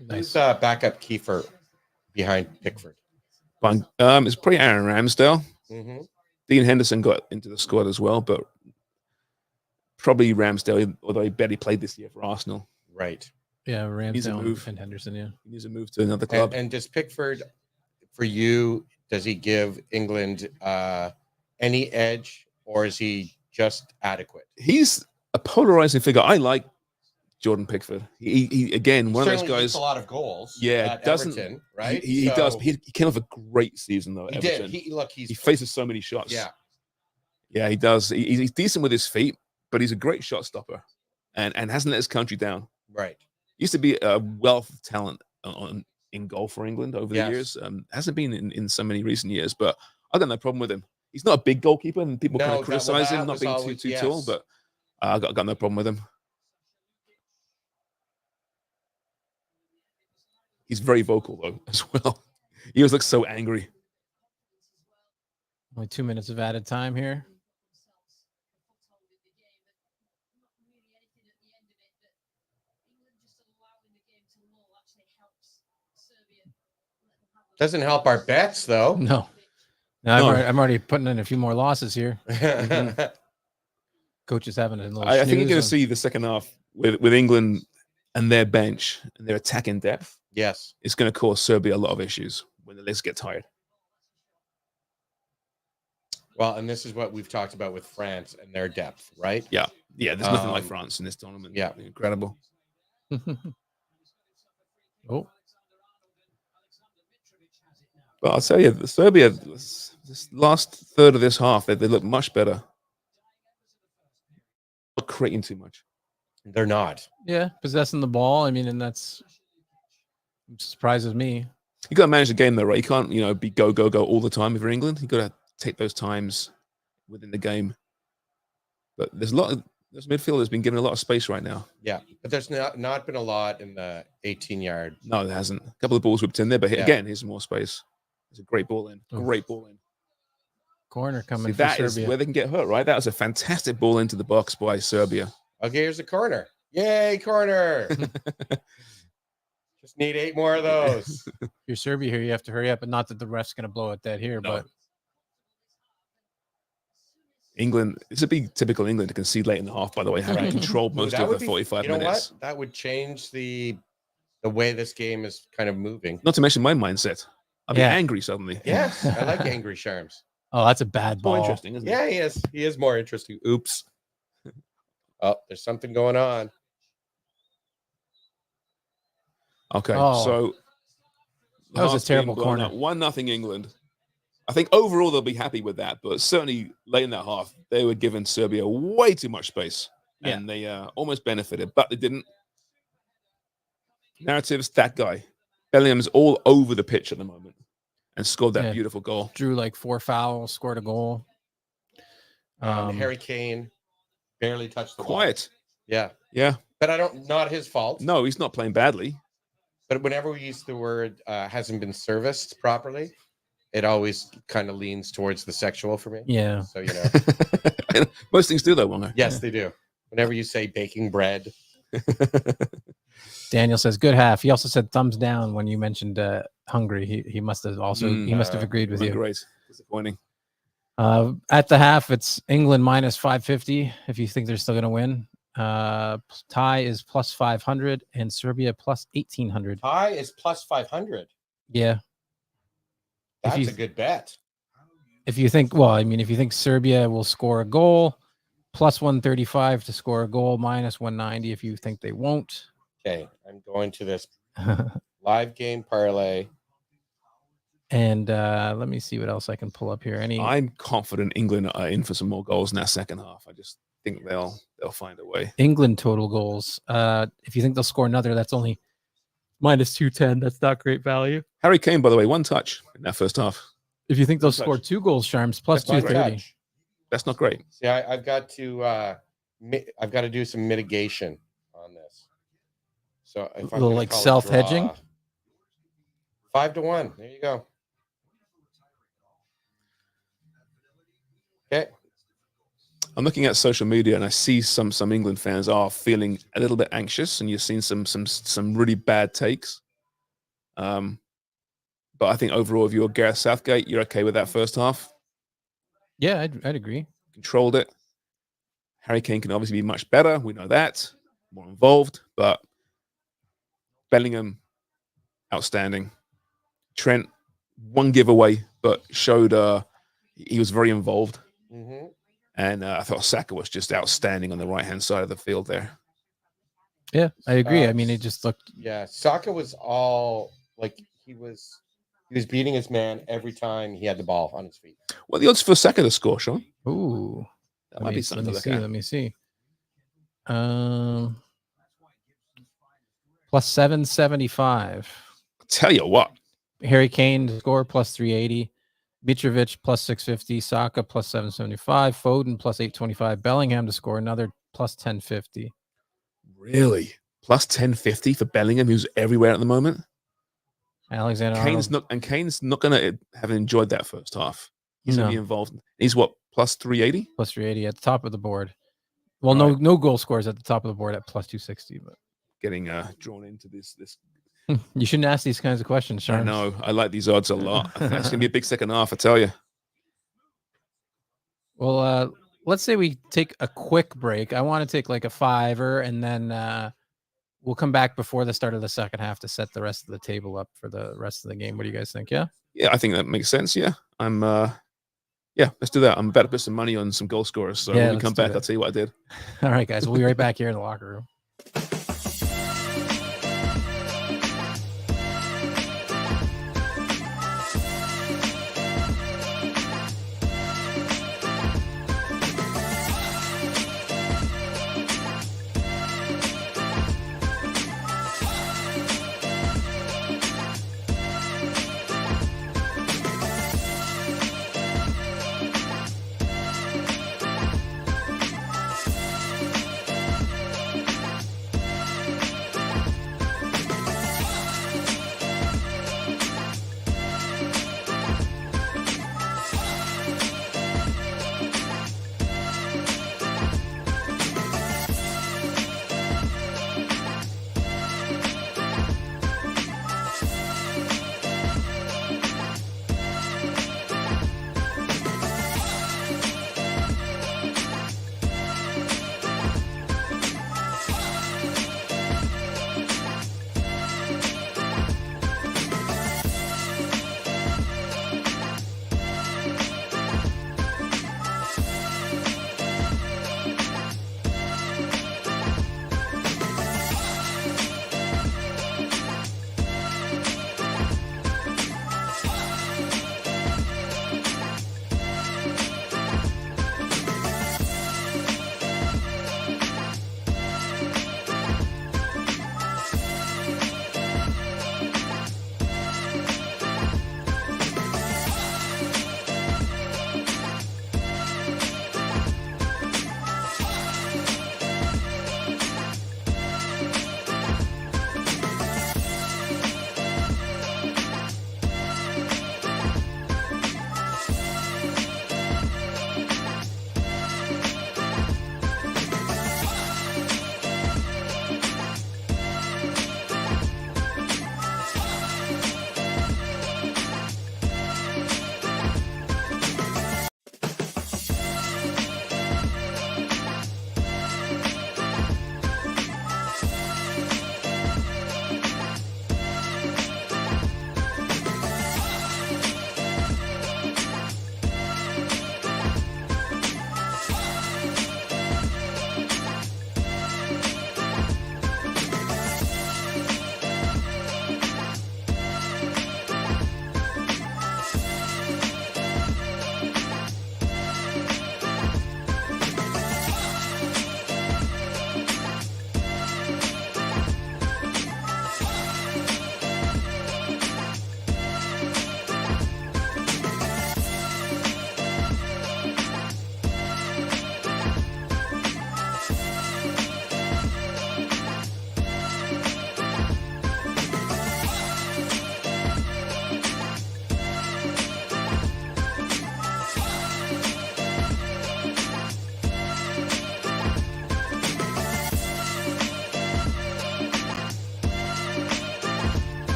Speaker 2: Nice. Backup Kiefer behind Pickford.
Speaker 1: It's probably Aaron Ramsdale.
Speaker 2: Mm-hmm.
Speaker 1: Dean Henderson got into the squad as well, but probably Ramsdale, although he barely played this year for Arsenal.
Speaker 2: Right.
Speaker 3: Yeah, Ramsdale and Henderson, yeah.
Speaker 1: He needs to move to another club.
Speaker 2: And does Pickford, for you, does he give England any edge, or is he just adequate?
Speaker 1: He's a polarizing figure. I like Jordan Pickford. He again, one of those guys.
Speaker 2: Gets a lot of goals.
Speaker 1: Yeah, doesn't
Speaker 2: Everton, right?
Speaker 1: He does. He came off a great season though.
Speaker 2: He
Speaker 1: Everton.
Speaker 2: did.
Speaker 1: He faces so many shots.
Speaker 2: Yeah,
Speaker 1: he does. He's decent with his feet, but he's a great shot stopper, and hasn't let his country down.
Speaker 2: Right.
Speaker 1: Used to be a wealth of talent in goal for England over the years. Hasn't been in so many recent years, but I got no problem with him. He's not a big goalkeeper, and people kind of criticize him not being too tall, but I got no problem with him. He's very vocal though as well. He always looks so angry.
Speaker 3: Only 2 minutes of added time here.
Speaker 2: Doesn't help our bets though.
Speaker 3: No. I'm already putting in a few more losses here. Coach is having a little.
Speaker 1: I think you're going to see the second half with England and their bench and their attacking depth.
Speaker 2: Yes,
Speaker 1: it's going to cause Serbia a lot of issues when the legs get tired.
Speaker 2: Well, and this is what we've talked about with France and their depth, right?
Speaker 1: Yeah. There's nothing like France in this tournament.
Speaker 2: Yeah,
Speaker 1: incredible.
Speaker 3: Oh.
Speaker 1: But I'll tell you, Serbia, this last third of this half, they look much better. Not creating too much.
Speaker 2: They're not.
Speaker 3: Yeah, possessing the ball. I mean, and that's surprises me.
Speaker 1: You got to manage the game though, right? You can't, be go all the time if you're England. You got to take those times within the game. But there's midfield has been given a lot of space right now.
Speaker 2: Yeah, but there's not been a lot in the 18-yard.
Speaker 1: No, there hasn't. A couple of balls whipped in there, but again, here's more space. It's a great ball in. Great ball in.
Speaker 3: Corner coming for
Speaker 1: that
Speaker 3: Serbia.
Speaker 1: is where they can get hurt, right? That was a fantastic ball into the box by Serbia.
Speaker 2: Okay, here's the corner. Yay, corner. Just need 8 more of those.
Speaker 3: You're Serbia here. You have to hurry up, and not that the ref's going to blow it dead here,
Speaker 1: No.
Speaker 3: but
Speaker 1: England, it's a big typical England to concede late in the half, by the way, having
Speaker 2: Right.
Speaker 1: controlled
Speaker 2: Ooh,
Speaker 1: most
Speaker 2: that
Speaker 1: of
Speaker 2: would
Speaker 1: the
Speaker 2: be-
Speaker 1: 45
Speaker 2: you know
Speaker 1: minutes.
Speaker 2: what? That would change the way this game is kind of moving.
Speaker 1: Not to mention my mindset. I'll be
Speaker 3: Yeah.
Speaker 1: angry suddenly.
Speaker 2: Yes, I like angry Sharms.
Speaker 3: oh, that's a bad
Speaker 1: It's more
Speaker 3: ball.
Speaker 1: interesting, isn't it?
Speaker 2: Yeah, he is. He is more interesting. Oops. Oh, there's something going on.
Speaker 1: Okay,
Speaker 3: Oh.
Speaker 1: so
Speaker 3: That was a
Speaker 1: half's being
Speaker 3: terrible
Speaker 1: blown
Speaker 3: corner.
Speaker 1: up. 1-0 England. I think overall they'll be happy with that, but certainly late in that half, they were giving Serbia way too much space,
Speaker 3: Yeah.
Speaker 1: and they almost benefited, but they didn't. Narratives, that guy. Bellingham's all over the pitch at the moment and scored that
Speaker 3: Yeah.
Speaker 1: beautiful goal.
Speaker 3: Drew like 4 fouls, scored a goal.
Speaker 2: Harry Kane barely touched the ball.
Speaker 1: Quiet.
Speaker 2: Yeah,
Speaker 1: Yeah.
Speaker 2: but not his fault.
Speaker 1: No, he's not playing badly.
Speaker 2: But whenever we use the word hasn't been serviced properly, it always kind of leans towards the sexual for me.
Speaker 3: Yeah.
Speaker 2: So, you know,
Speaker 1: Most things do, though, Wong.
Speaker 2: yes, they do. Whenever you say baking bread,
Speaker 3: Daniel says good half. He also said thumbs down when you mentioned Hungary. He must have also he must have agreed with you.
Speaker 1: Great. Disappointing.
Speaker 3: At the half, it's England minus 550 if you think they're still going to win. Tie is plus 500 and Serbia plus 1800.
Speaker 2: tie is plus 500.
Speaker 3: Yeah.
Speaker 2: That's
Speaker 3: you-
Speaker 2: a good bet.
Speaker 3: If you think, well, I mean, if you think Serbia will score a goal, plus 135 to score a goal, minus 190 if you think they won't.
Speaker 2: Okay, I'm going to this live game parlay.
Speaker 3: And let me see what else I can pull up here.
Speaker 1: I'm confident England are in for some more goals in that second half. I just think they'll find a way.
Speaker 3: England total goals. If you think they'll score another, that's only minus 210. That's not great value.
Speaker 1: Harry Kane, by the way, 1 touch in that first half.
Speaker 3: If you think they'll
Speaker 1: Touch.
Speaker 3: score 2 goals, Sharms, plus
Speaker 2: That's my
Speaker 3: 230.
Speaker 2: touch.
Speaker 1: That's not great.
Speaker 2: See, I've got to do some mitigation on this. So if I'm
Speaker 3: Little,
Speaker 2: gonna
Speaker 3: like,
Speaker 2: call a
Speaker 3: self-hedging?
Speaker 2: draw, 5-1. There you go. Okay.
Speaker 1: I'm looking at social media and I see some England fans are feeling a little bit anxious, and you've seen some really bad takes. But I think overall, if you're Gareth Southgate, you're okay with that first half.
Speaker 3: Yeah, I'd agree.
Speaker 1: Controlled it. Harry Kane can obviously be much better. We know that. More involved, but Bellingham, outstanding. Trent, 1 giveaway, but showed he was very involved.
Speaker 2: Mm-hmm.
Speaker 1: And I thought Saka was just outstanding on the right-hand side of the field there.
Speaker 3: Yeah, I agree. I mean, it just looked.
Speaker 2: Yeah, Saka was all like he was beating his man every time he had the ball on his feet.
Speaker 1: What are the odds for Saka to score, Shawn?
Speaker 3: Ooh,
Speaker 1: That might be something to look at.
Speaker 3: Let me see. Plus 775.
Speaker 1: Tell you what,
Speaker 3: Harry Kane to score plus 380. Mitrovic plus 650. Saka plus 775. Foden plus 825. Bellingham to score another plus 1050.
Speaker 1: really? Plus 1050 for Bellingham, who's everywhere at the moment?
Speaker 3: Alexander
Speaker 1: Kane's
Speaker 3: Arnold.
Speaker 1: Kane's not going to have enjoyed that first half. He's going to
Speaker 3: No.
Speaker 1: be involved. He's what, plus 380?
Speaker 3: Plus 380 at the top of the board. Well,
Speaker 1: Right.
Speaker 3: no goal scores at the top of the board at plus 260. But
Speaker 1: Getting drawn into this.
Speaker 3: you shouldn't ask these kinds of questions,
Speaker 1: I
Speaker 3: Sharon.
Speaker 1: know. I like these odds a lot. That's going to be a big second half, I tell you.
Speaker 3: Well, let's say we take a quick break. I want to take like a $5, and then we'll come back before the start of the second half to set the rest of the table up for the rest of the game. What do you guys think? Yeah.
Speaker 1: Yeah, I think that makes sense. Yeah. Yeah, let's do that. I'm about to put some money on some goal scorers. So
Speaker 3: Yeah,
Speaker 1: when we
Speaker 3: let's
Speaker 1: come
Speaker 3: do
Speaker 1: back,
Speaker 3: that.
Speaker 1: I'll tell you what I did.
Speaker 3: All right, guys. We'll be right back here in the locker room.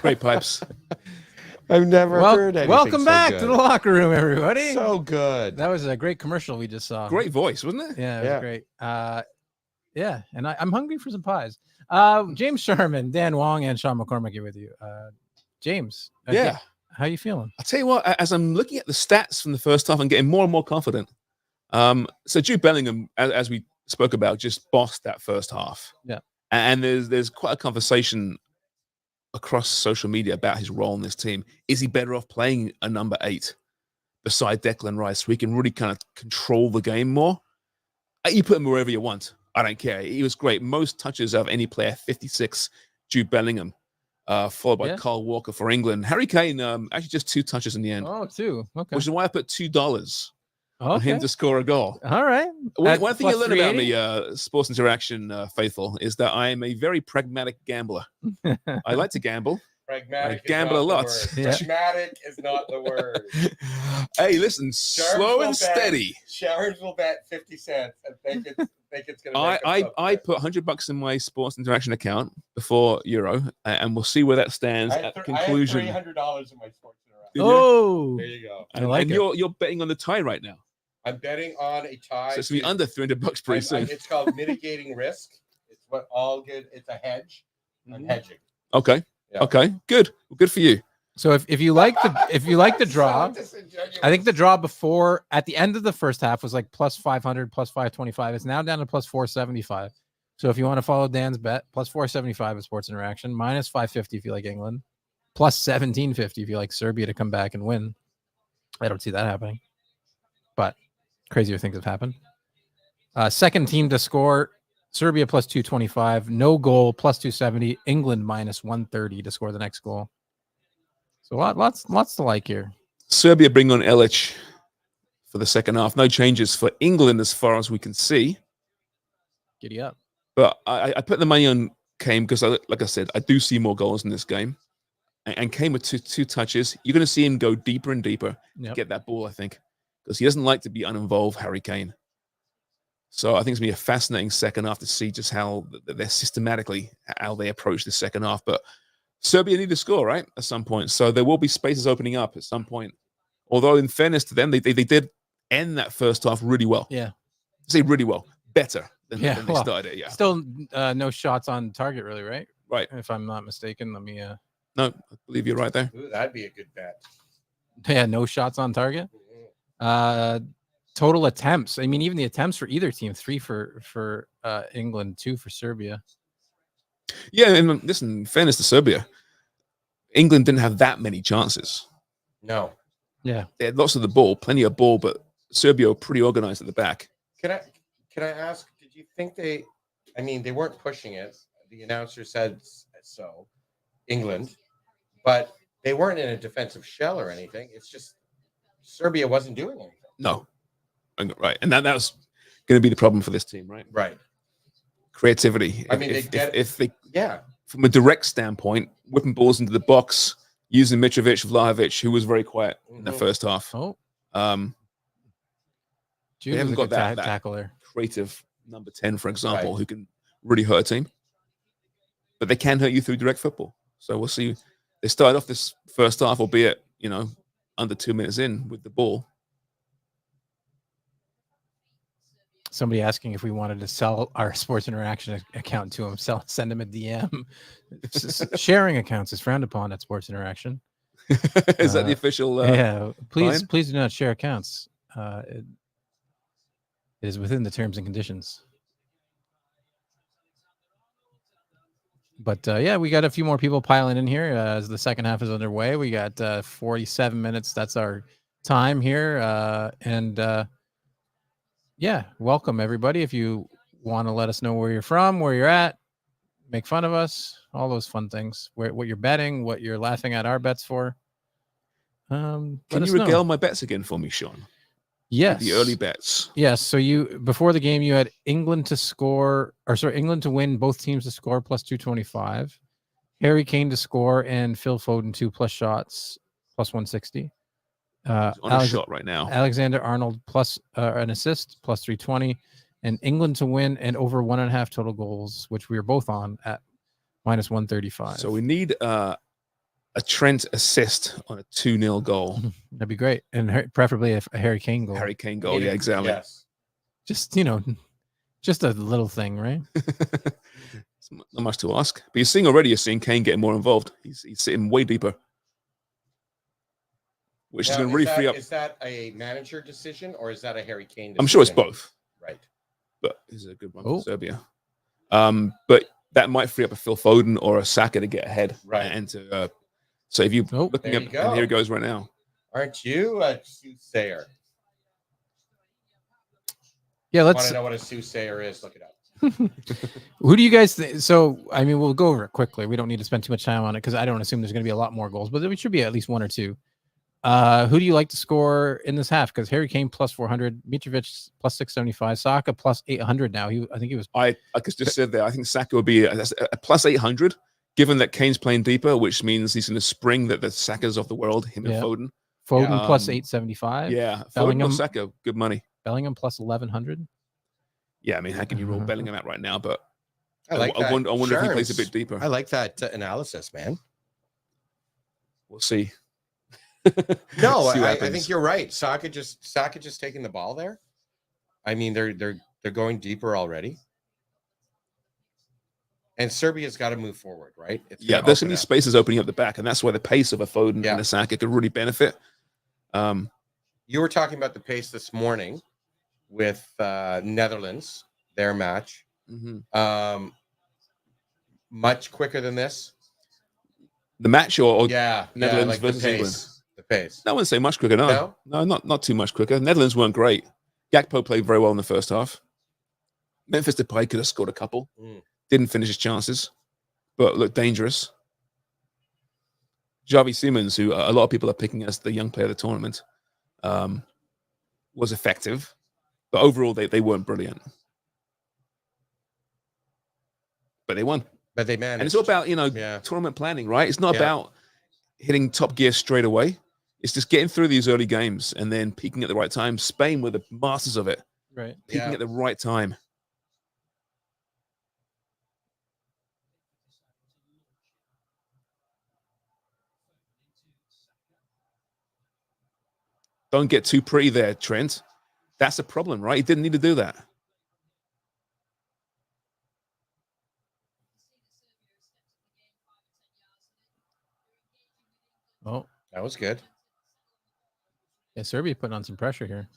Speaker 1: Great pipes.
Speaker 2: I've never heard anything
Speaker 3: Welcome
Speaker 2: so
Speaker 3: back
Speaker 2: good.
Speaker 3: to the locker room, everybody.
Speaker 2: So good.
Speaker 3: That was a great commercial we just saw.
Speaker 1: Great voice, wasn't it?
Speaker 3: Yeah, it was
Speaker 2: Yeah.
Speaker 3: great. Yeah, and I'm hungry for some pies. James Sharman, Dan Wong, and Shawn McCormick here with you. James,
Speaker 1: Yeah.
Speaker 3: how you feeling?
Speaker 1: I'll tell you what, as I'm looking at the stats from the first half, I'm getting more and more confident. So Jude Bellingham, as we spoke about, just bossed that first half.
Speaker 3: Yeah.
Speaker 1: And there's quite a conversation across social media about his role in this team. Is he better off playing a number 8 beside Declan Rice so he can really kind of control the game more? You put him wherever you want. I don't care. He was great. Most touches of any player, 56, Jude Bellingham, followed by Kyle Walker for England. Harry Kane, actually just 2 touches in the end.
Speaker 3: Oh, 2. Okay.
Speaker 1: Which is why I put $2 on him to score a goal.
Speaker 3: All right.
Speaker 1: One thing you learn about me, Sports Interaction faithful, is that I am a very pragmatic gambler. I like to gamble.
Speaker 2: Pragmatic.
Speaker 1: I gamble a lot.
Speaker 2: Pragmatic is not the word.
Speaker 1: Hey, listen, slow and steady.
Speaker 2: Sharon will bet 50 cents and think it's going to.
Speaker 1: I put $100 in my Sports Interaction account before Euro, and we'll see where that stands at the conclusion.
Speaker 2: I have $300 in my Sports Interaction.
Speaker 3: Oh,
Speaker 2: there you go.
Speaker 1: And you're betting on the tie right now.
Speaker 2: I'm betting on a tie.
Speaker 1: So it's going to be under $300 pretty soon.
Speaker 2: It's called mitigating risk. It's what all good. It's a hedge. I'm hedging.
Speaker 1: Okay.
Speaker 2: Yeah.
Speaker 1: Okay. Good. Well, good for you.
Speaker 3: So if you like the draw, I think the draw before at the end of the first half was like plus 500, plus 525. It's now down to plus 475. So if you want to follow Dan's bet, plus 475 at Sports Interaction, minus 550 if you like England, plus 1750 if you like Serbia to come back and win. I don't see that happening, but crazier things have happened. Second team to score, Serbia plus 225, no goal plus 270, England minus 130 to score the next goal. So lots to like here.
Speaker 1: Serbia bring on Elic for the second half. No changes for England as far as we can see.
Speaker 3: Giddy up.
Speaker 1: But I put the money on Kane because, like I said, I do see more goals in this game. And Kane with two touches, you're going to see him go deeper and deeper to get that ball, I think. Because he doesn't like to be uninvolved, Harry Kane. So I think it's going to be a fascinating second half to see just how they're systematically, how they approach the second half. But Serbia need to score, right, at some point. So there will be spaces opening up at some point. Although, in fairness to them, they did end that first half really well.
Speaker 3: Yeah.
Speaker 1: I say really well. Better than they started it, yeah.
Speaker 3: Still no shots on target, really, right?
Speaker 1: Right.
Speaker 3: If I'm not mistaken, let me...
Speaker 1: No, I believe you're right there.
Speaker 2: Ooh, that'd be a good bet.
Speaker 3: Yeah, no shots on target. Total attempts. I mean, even the attempts for either team, 3 for England, 2 for Serbia.
Speaker 1: Yeah, and listen, in fairness to Serbia, England didn't have that many chances.
Speaker 2: No.
Speaker 3: Yeah.
Speaker 1: They had lots of the ball, plenty of ball, but Serbia were pretty organized at the back.
Speaker 2: Can I ask, did you think they weren't pushing it. The announcer said so, England, but they weren't in a defensive shell or anything. It's just Serbia wasn't doing anything.
Speaker 1: No. Right. And that was going to be the problem for this team, right?
Speaker 2: Right.
Speaker 1: Creativity.
Speaker 2: I mean,
Speaker 1: if they from a direct standpoint, whipping balls into the box, using Mitrovic, Vlahovic, who was very quiet in the first half.
Speaker 3: Oh.
Speaker 1: They haven't got that
Speaker 3: tackler.
Speaker 1: Creative number 10, for example, who can really hurt a team. But they can hurt you through direct football. So we'll see. They started off this first half, albeit, under 2 minutes in with the ball.
Speaker 3: Somebody asking if we wanted to sell our Sports Interaction account to him, send him a DM. Sharing accounts is frowned upon at Sports Interaction.
Speaker 1: Is that the official?
Speaker 3: Yeah, please do not share accounts. It is within the terms and conditions. But we got a few more people piling in here as the second half is underway. We got 47 minutes. That's our time here. Welcome everybody. If you want to let us know where you're from, where you're at, make fun of us, all those fun things, what you're betting, what you're laughing at our bets for.
Speaker 1: Can you regale my bets again for me, Shawn?
Speaker 3: Yes.
Speaker 1: The early bets.
Speaker 3: Yes. So before the game, you had England to win, both teams to score plus 225, Harry Kane to score, and Phil Foden 2 plus shots plus 160.
Speaker 1: On a shot right now.
Speaker 3: Alexander Arnold plus an assist plus 320, and England to win and over 1.5 total goals, which we were both on at minus 135.
Speaker 1: So we need a Trent assist on a 2-0 goal.
Speaker 3: That'd be great, and preferably a Harry Kane goal.
Speaker 1: Harry Kane goal, yeah, exactly.
Speaker 2: Yes.
Speaker 3: Just just a little thing, right?
Speaker 1: It's not much to ask. But you're seeing Kane getting more involved. He's sitting way deeper, which is going to really free up.
Speaker 2: Is that a manager decision or is that a Harry Kane decision?
Speaker 1: I'm sure it's both.
Speaker 2: Right.
Speaker 1: But this is a good one for Serbia. But that might free up a Phil Foden or a Saka to get ahead.
Speaker 2: Right.
Speaker 1: And to so if you're looking up, and here it goes right now.
Speaker 2: Aren't you a soothsayer?
Speaker 3: Yeah,
Speaker 2: Want to know what a soothsayer is? Look it up.
Speaker 3: Who do you guys think? So, I mean, we'll go over it quickly. We don't need to spend too much time on it because I don't assume there's going to be a lot more goals, but there should be at least one or two. Who do you like to score in this half? Because Harry Kane plus 400, Mitrovic plus 675, Saka plus 800 now. I think he was.
Speaker 1: I just said that. I think Saka would be a plus 800, given that Kane's playing deeper, which means he's going to spring the Sakas of the world, him and Foden.
Speaker 3: Foden plus 875.
Speaker 1: Yeah,
Speaker 3: Bellingham,
Speaker 1: Foden or Saka, good money.
Speaker 3: Bellingham plus 1100.
Speaker 1: Yeah, I mean, how can you roll Bellingham out right now? But
Speaker 2: I
Speaker 1: wonder if he plays a bit deeper.
Speaker 2: I like that analysis, man.
Speaker 1: We'll see.
Speaker 2: No, I think you're right. Saka just taking the ball there. I mean, they're going deeper already, and Serbia's got to move forward, right?
Speaker 1: There's going to be spaces opening up the back, and that's where the pace of a Foden and a Saka could really benefit.
Speaker 2: You were talking about the pace this morning with Netherlands, their match.
Speaker 1: Mm-hmm.
Speaker 2: Much quicker than this.
Speaker 1: The match or
Speaker 2: Netherlands like versus England. The pace.
Speaker 1: I wouldn't say much quicker. No, not too much quicker. Netherlands weren't great. Gakpo played very well in the first half. Memphis Depay could have scored a couple. Didn't finish his chances, but looked dangerous. Xavi Simons, who a lot of people are picking as the young player of the tournament, was effective, but overall they weren't brilliant. But they won.
Speaker 2: But they managed.
Speaker 1: And it's all about, tournament planning, right? It's not about hitting top gear straight away. It's just getting through these early games and then peaking at the right time. Spain were the masters of it.
Speaker 3: Right.
Speaker 1: Peaking at the right time. Don't get too pretty there, Trent. That's a problem, right? He didn't need to do that.
Speaker 3: Oh,
Speaker 2: that was good.
Speaker 3: Yeah, Serbia putting on some pressure here.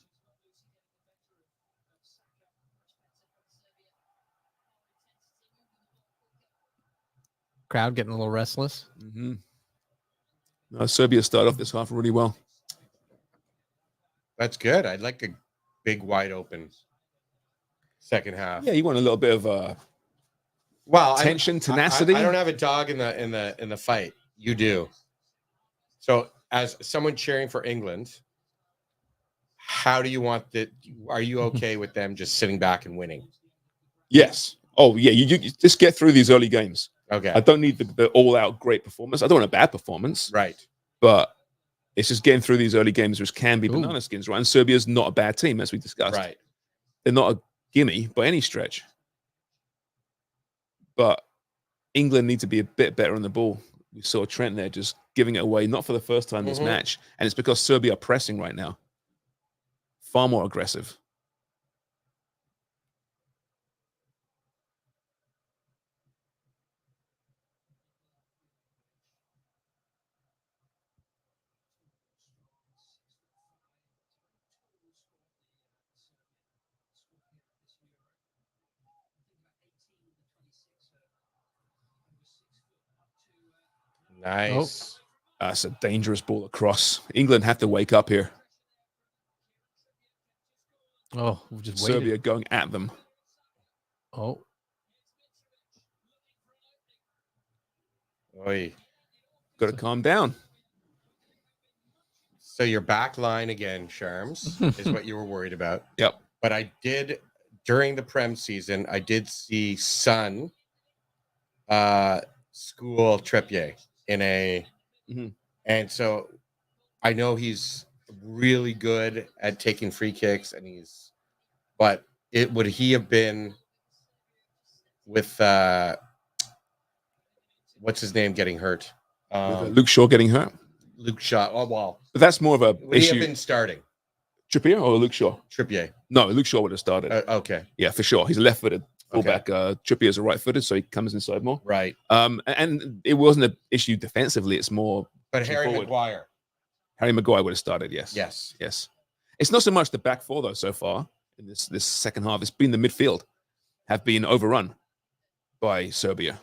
Speaker 3: Crowd getting a little restless.
Speaker 1: Mm-hmm. No, Serbia started off this half really well.
Speaker 2: That's good. I'd like a big, wide open second half.
Speaker 1: Yeah, you want a little bit of tension, tenacity.
Speaker 2: I don't have a dog in the fight. You do. So, as someone cheering for England, how do you want that? Are you okay with them just sitting back and winning?
Speaker 1: Yes. Oh, yeah. You just get through these early games.
Speaker 2: Okay.
Speaker 1: I don't need the all-out great performance. I don't want a bad performance.
Speaker 2: Right.
Speaker 1: But it's just getting through these early games, which can be banana skins, right? And Serbia's not a bad team, as we discussed.
Speaker 2: Right.
Speaker 1: They're not a gimme by any stretch. But England need to be a bit better on the ball. We saw Trent there just giving it away, not for the first time this match. And it's because Serbia are pressing right now. Far more aggressive.
Speaker 2: Nice.
Speaker 1: That's a dangerous ball across. England have to wake up here.
Speaker 3: Oh, we just
Speaker 1: Serbia
Speaker 3: waited.
Speaker 1: going at them.
Speaker 3: Oh.
Speaker 2: Oy.
Speaker 1: Got to calm down.
Speaker 2: So your back line again, Sharms, is what you were worried about.
Speaker 1: Yep.
Speaker 2: But I did, during the Prem season, I did see Son school Trippier in a, and so I know he's really good at taking free kicks, and but would he have been with what's his name getting hurt?
Speaker 1: Luke Shaw getting hurt.
Speaker 2: Luke Shaw. Oh, well.
Speaker 1: But that's more of a
Speaker 2: Would he have
Speaker 1: issue.
Speaker 2: been starting?
Speaker 1: Trippier or Luke Shaw?
Speaker 2: Trippier.
Speaker 1: No, Luke Shaw would have started.
Speaker 2: Okay.
Speaker 1: Yeah, for sure. He's a left-footed fullback. Trippier's a right-footed, so he comes inside more.
Speaker 2: Right.
Speaker 1: And it wasn't an issue defensively. It's more.
Speaker 2: But Harry Maguire.
Speaker 1: Harry Maguire would have started. Yes.
Speaker 2: Yes.
Speaker 1: It's not so much the back four though. So far in this second half, it's been the midfield have been overrun by Serbia.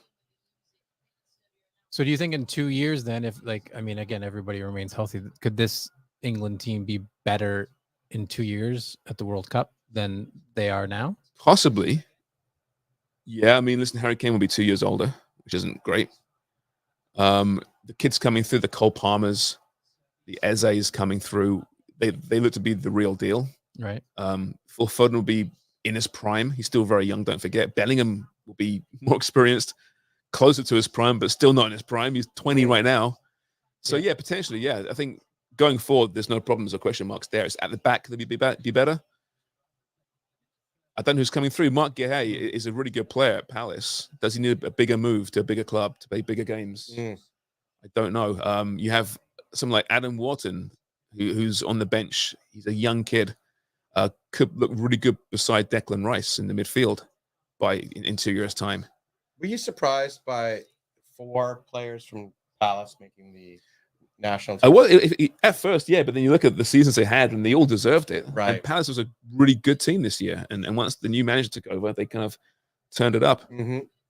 Speaker 3: So do you think in 2 years then, if again, everybody remains healthy, could this England team be better in 2 years at the World Cup than they are now?
Speaker 1: Possibly. Yeah, I mean, listen, Harry Kane will be 2 years older, which isn't great. The kids coming through, the Cole Palmers, the Eze's coming through, they look to be the real deal.
Speaker 3: Right.
Speaker 1: Phil Foden will be in his prime. He's still very young, don't forget. Bellingham will be more experienced, closer to his prime, but still not in his prime. He's 20 right now. So, yeah, potentially, yeah. I think going forward, there's no problems or question marks there. It's at the back that be better. I don't know who's coming through. Mark Guehi is a really good player at Palace. Does he need a bigger move to a bigger club to play bigger games? I don't know. You have someone like Adam Wharton, who's on the bench. He's a young kid. Could look really good beside Declan Rice in the midfield in 2 years' time.
Speaker 2: Were you surprised by 4 players from Palace making the national team?
Speaker 1: I was at first, yeah, but then you look at the seasons they had, and they all deserved it.
Speaker 2: Right.
Speaker 1: And Palace was a really good team this year, and once the new manager took over, they kind of turned it up.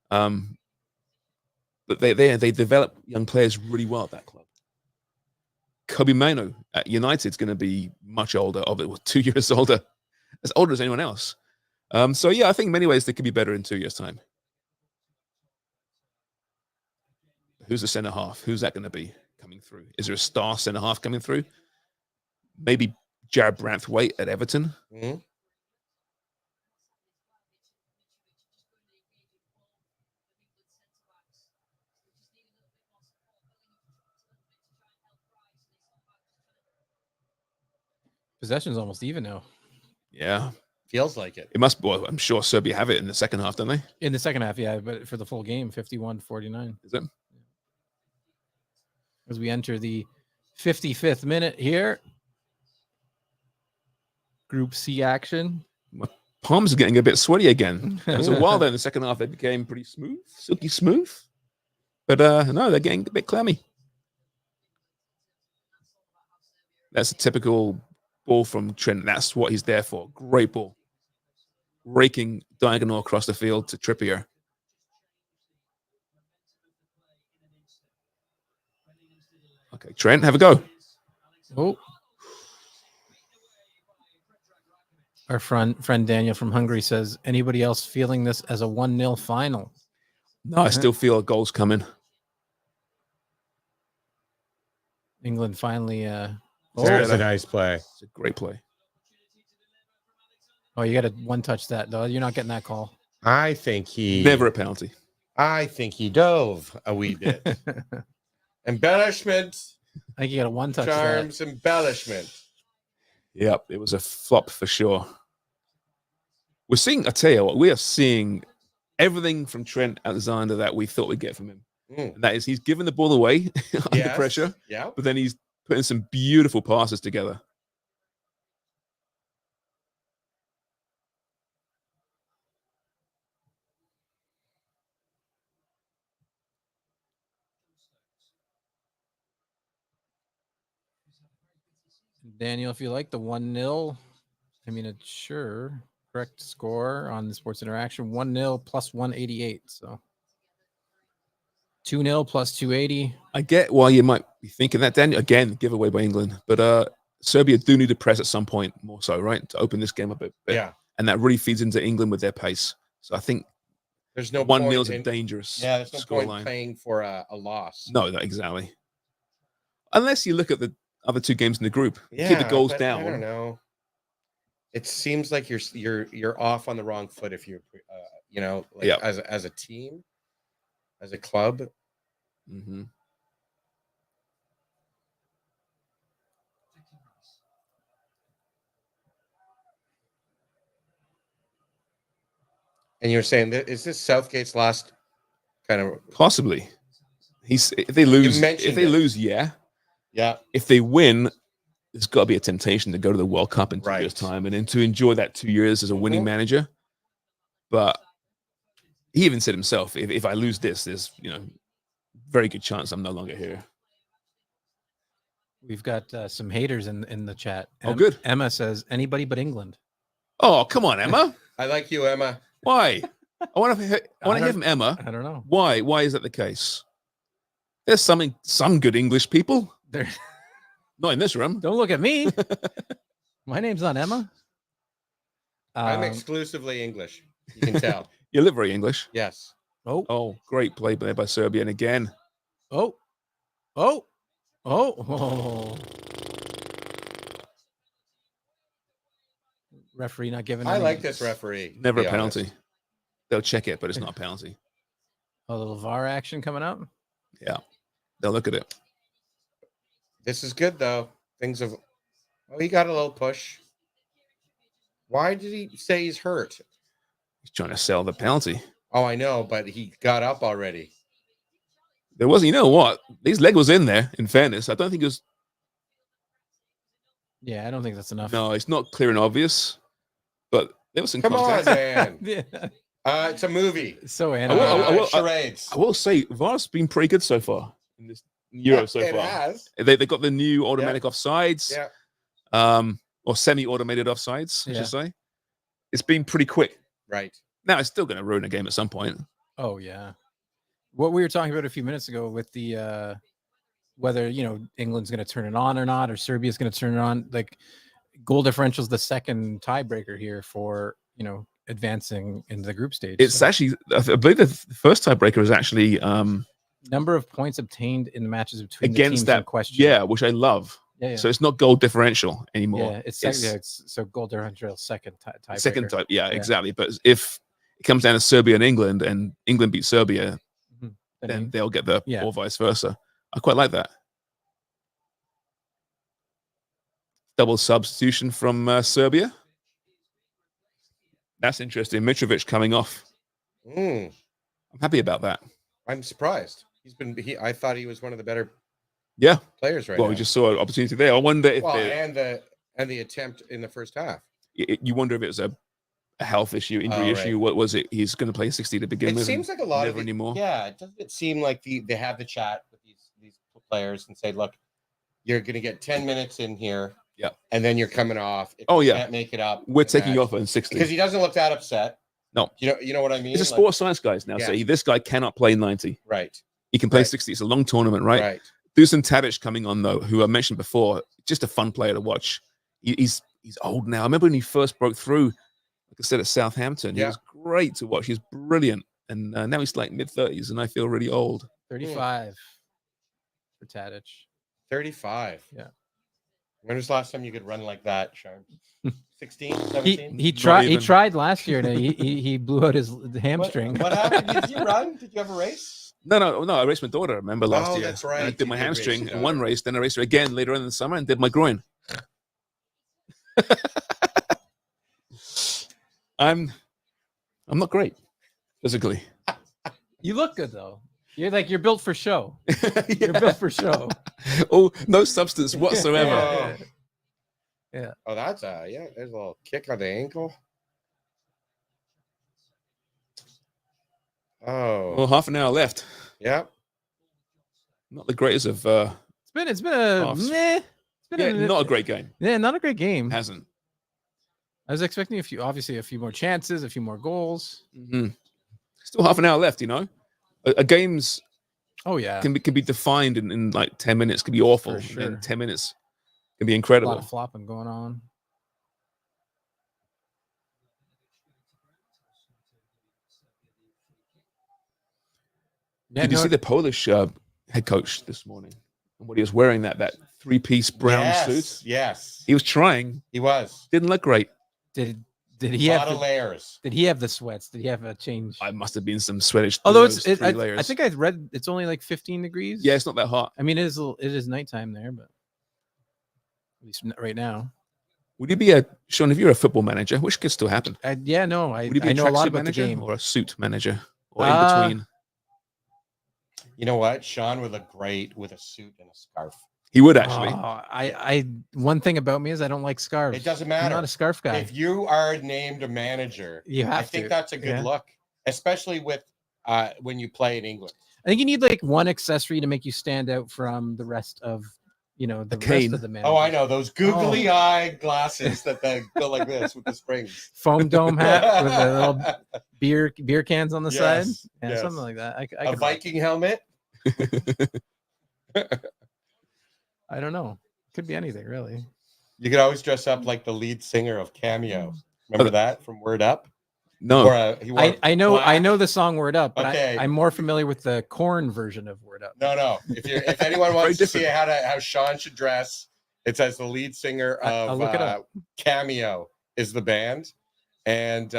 Speaker 1: But they develop young players really well at that club. Kobe Mainoo at United's going to be much older. 2 years older, as older as anyone else. So yeah, I think in many ways they could be better in 2 years' time. Who's the centre half? Who's that going to be coming through? Is there a star centre half coming through? Maybe Jared Branthwaite at Everton.
Speaker 3: Possession's almost even now.
Speaker 1: Yeah.
Speaker 2: Feels like it.
Speaker 1: It must be. Well, I'm sure Serbia have it in the second half, don't they?
Speaker 3: In the second half, yeah, but for the full game, 51-49.
Speaker 1: Is it?
Speaker 3: As we enter the 55th minute here. Group C action.
Speaker 1: My palms are getting a bit sweaty again. There was a while there in the second half they became pretty smooth, silky smooth. But no, they're getting a bit clammy. That's a typical ball from Trent. That's what he's there for. Great ball. Raking diagonal across the field to Trippier. Okay, Trent, have a go.
Speaker 3: Oh. Our friend Daniel from Hungary says, anybody else feeling this as a 1-0 final?
Speaker 1: No, I still feel a goal's coming.
Speaker 3: England finally...
Speaker 2: There's a nice play.
Speaker 1: It's a great play.
Speaker 3: Oh, you got to one-touch that, though. You're not getting that call.
Speaker 2: I think he...
Speaker 1: Never a penalty.
Speaker 2: I think he dove a wee bit. Embellishment.
Speaker 3: I think you got to one-touch
Speaker 2: Charms,
Speaker 3: that.
Speaker 2: embellishment.
Speaker 1: Yep, it was a flop for sure. We're seeing, I tell you what, we are seeing everything from Trent Alexander that we thought we'd get from him. And that is, he's given the ball away under pressure, but then he's putting some beautiful passes together.
Speaker 3: Daniel, if you like the 1-0, I mean, it's sure correct score on the Sports Interaction 1-0 plus 188. So 2-0 plus 280.
Speaker 1: I get why you might be thinking that, Daniel. Again, giveaway by England, but Serbia do need to press at some point more so, right, to open this game up a bit.
Speaker 2: Yeah,
Speaker 1: and that really feeds into England with their pace. So I think
Speaker 2: there's no
Speaker 1: 1-0 is a dangerous.
Speaker 2: Yeah, there's no point
Speaker 1: line.
Speaker 2: playing for a loss.
Speaker 1: No, exactly. Unless you look at the other two games in the group, keep the goals down.
Speaker 2: I don't know. It seems like you're off on the wrong foot if you're, as a team, as a club.
Speaker 1: Mm-hmm.
Speaker 2: And you're saying that is this Southgate's last kind of
Speaker 1: possibly? if they lose,
Speaker 2: mentioned
Speaker 1: yeah.
Speaker 2: Yeah.
Speaker 1: If they win, there's got to be a temptation to go to the World Cup in 2 years'
Speaker 2: Right.
Speaker 1: time and then to enjoy that 2 years as a winning
Speaker 2: Mhm.
Speaker 1: manager. But he even said himself, if I lose this, there's very good chance I'm no longer here.
Speaker 3: We've got some haters in the chat.
Speaker 1: Oh, good.
Speaker 3: Emma says anybody but England.
Speaker 1: Oh, come on, Emma.
Speaker 2: I like you, Emma.
Speaker 1: Why? I want to hear from Emma.
Speaker 3: I don't know.
Speaker 1: Why? Why is that the case? There's some good English people.
Speaker 3: There.
Speaker 1: Not in this room.
Speaker 3: Don't look at me. My name's not Emma.
Speaker 2: I'm exclusively English. You can tell.
Speaker 1: You live very English.
Speaker 2: Yes.
Speaker 1: Oh, great play there by Serbia. And again.
Speaker 3: Oh. Referee not giving.
Speaker 2: I like this referee.
Speaker 1: Never a penalty. Honest. They'll check it, but it's not a penalty.
Speaker 3: A little VAR action coming up.
Speaker 1: Yeah. They'll look at it.
Speaker 2: This is good, though. Things have... Oh, he got a little push. Why did he say he's hurt?
Speaker 1: He's trying to sell the penalty.
Speaker 2: Oh, I know, but he got up already.
Speaker 1: There wasn't... You know what? His leg was in there, in fairness. I don't think it was...
Speaker 3: Yeah, I don't think that's enough.
Speaker 1: No, it's not clear and obvious. But there was some
Speaker 2: Come
Speaker 1: contact.
Speaker 2: on, man.
Speaker 3: Yeah.
Speaker 2: It's a movie.
Speaker 3: So
Speaker 2: charades.
Speaker 1: I will say, VAR's been pretty good so far in this Euro so far.
Speaker 2: It has.
Speaker 1: They got the new automatic offsides.
Speaker 2: Yeah.
Speaker 1: Or semi-automated offsides, I should say. It's been pretty quick.
Speaker 2: Right.
Speaker 1: Now it's still going to ruin a game at some point.
Speaker 3: Oh yeah. What we were talking about a few minutes ago with the whether England's going to turn it on or not, or Serbia's going to turn it on. Like goal differential is the second tiebreaker here for advancing into the group stage.
Speaker 1: It's actually, I believe, the first tiebreaker is actually
Speaker 3: number of points obtained in the matches between
Speaker 1: against
Speaker 3: the teams
Speaker 1: that
Speaker 3: in question.
Speaker 1: Yeah, which I love.
Speaker 3: Yeah.
Speaker 1: So it's not goal differential anymore.
Speaker 3: Yeah, it's so goal differential second tiebreaker.
Speaker 1: Second type, yeah, exactly. But if it comes down to Serbia and England beat Serbia, then they'll get the or vice versa. I quite like that. Double substitution from Serbia. That's interesting. Mitrovic coming off. I'm happy about that.
Speaker 2: I'm surprised. I thought he was one of the better players right now.
Speaker 1: Well, we just saw an opportunity there. I wonder if
Speaker 2: and the attempt in the first half.
Speaker 1: You wonder if it was a health issue, injury issue. What was it? He's going to play 60 to begin with.
Speaker 2: It seems like a lot of
Speaker 1: anymore.
Speaker 2: Yeah, doesn't it seem like they have the chat with these players and say, look, you're going to get 10 minutes in here.
Speaker 1: Yeah.
Speaker 2: And then you're coming off. If you can't make it up.
Speaker 1: We're taking you off in 60.
Speaker 2: Because he doesn't look that upset.
Speaker 1: No.
Speaker 2: You know what I mean?
Speaker 1: He's a sports science guy now. So this guy cannot play 90.
Speaker 2: Right.
Speaker 1: He can play 60. It's a long tournament, right?
Speaker 2: Right.
Speaker 1: Dusan Tadic coming on, though, who I mentioned before, just a fun player to watch. He's old now. I remember when he first broke through, like I said, at Southampton. He was great to watch. He's brilliant. And now he's like mid-30s, and I feel really old.
Speaker 3: 35 for Tadic.
Speaker 2: 35.
Speaker 3: Yeah.
Speaker 2: When was the last time you could run like that, Shawn? 16, 17?
Speaker 3: He tried last year, and he blew out his hamstring.
Speaker 2: What happened? Did you run? Did you have a race?
Speaker 1: No. I raced my daughter. I remember last year.
Speaker 2: That's right.
Speaker 1: And I did my hamstring in one race. Then I raced her again later on in the summer and did my groin. I'm not great physically.
Speaker 3: You look good though. You're built for show. You're built for show.
Speaker 1: Oh, no substance whatsoever.
Speaker 3: Yeah.
Speaker 2: Oh, that's there's a little kick on the ankle. Oh.
Speaker 1: Well, half an hour left.
Speaker 2: Yep.
Speaker 1: Not the greatest of
Speaker 3: It's been
Speaker 1: not a great game.
Speaker 3: Yeah, not a great game.
Speaker 1: Hasn't.
Speaker 3: I was expecting a few more chances, a few more goals.
Speaker 1: Still half an hour left, A game's can be defined in like 10 minutes. Could be awful.
Speaker 3: Sure.
Speaker 1: And 10 minutes can be incredible.
Speaker 3: A lot of flopping going on.
Speaker 1: Did you see the Polish head coach this morning? And what he was wearing, that three-piece brown suit?
Speaker 2: Yes.
Speaker 1: He was trying.
Speaker 2: He was.
Speaker 1: Didn't look great.
Speaker 3: Did he have
Speaker 2: of layers?
Speaker 3: Did he have the sweats? Did he have a change?
Speaker 1: I must have been some sweatish.
Speaker 3: Although I think I read it's only like 15 degrees.
Speaker 1: Yeah, it's not that hot.
Speaker 3: I mean, it is nighttime there, but at least right now.
Speaker 1: Would you be Shawn, if you're a football manager, which could still happen?
Speaker 3: I know a
Speaker 1: Would you be
Speaker 3: lot about
Speaker 1: manager
Speaker 3: the game.
Speaker 1: or a suit manager or in between?
Speaker 2: You know what? Shawn would look great with a suit and a scarf.
Speaker 1: He would actually.
Speaker 3: I one thing about me is I don't like scarves.
Speaker 2: It doesn't
Speaker 3: I'm
Speaker 2: matter.
Speaker 3: not a scarf guy.
Speaker 2: If you are named a manager,
Speaker 3: You have
Speaker 2: I think
Speaker 3: to.
Speaker 2: that's a good look, especially with when you play in England.
Speaker 3: I think you need like one accessory to make you stand out from the rest of, the rest
Speaker 1: cane.
Speaker 3: of the managers.
Speaker 2: Oh, I know those googly eye glasses that they go like this with the springs.
Speaker 3: Foam dome hat with the little beer cans on the side.
Speaker 2: Yes,
Speaker 3: Yeah,
Speaker 2: yes.
Speaker 3: something like that. I
Speaker 2: A
Speaker 3: could
Speaker 2: Viking helmet.
Speaker 3: I don't know. Could be anything really.
Speaker 2: You could always dress up like the lead singer of Cameo. Remember that from Word Up?
Speaker 1: No,
Speaker 3: I know the song Word Up, but
Speaker 2: Okay.
Speaker 3: I'm more familiar with the Korn version of Word Up.
Speaker 2: No. If anyone wants to see how Shawn should dress, it's as the lead singer of
Speaker 3: I'll look it up.
Speaker 2: Cameo is the band, and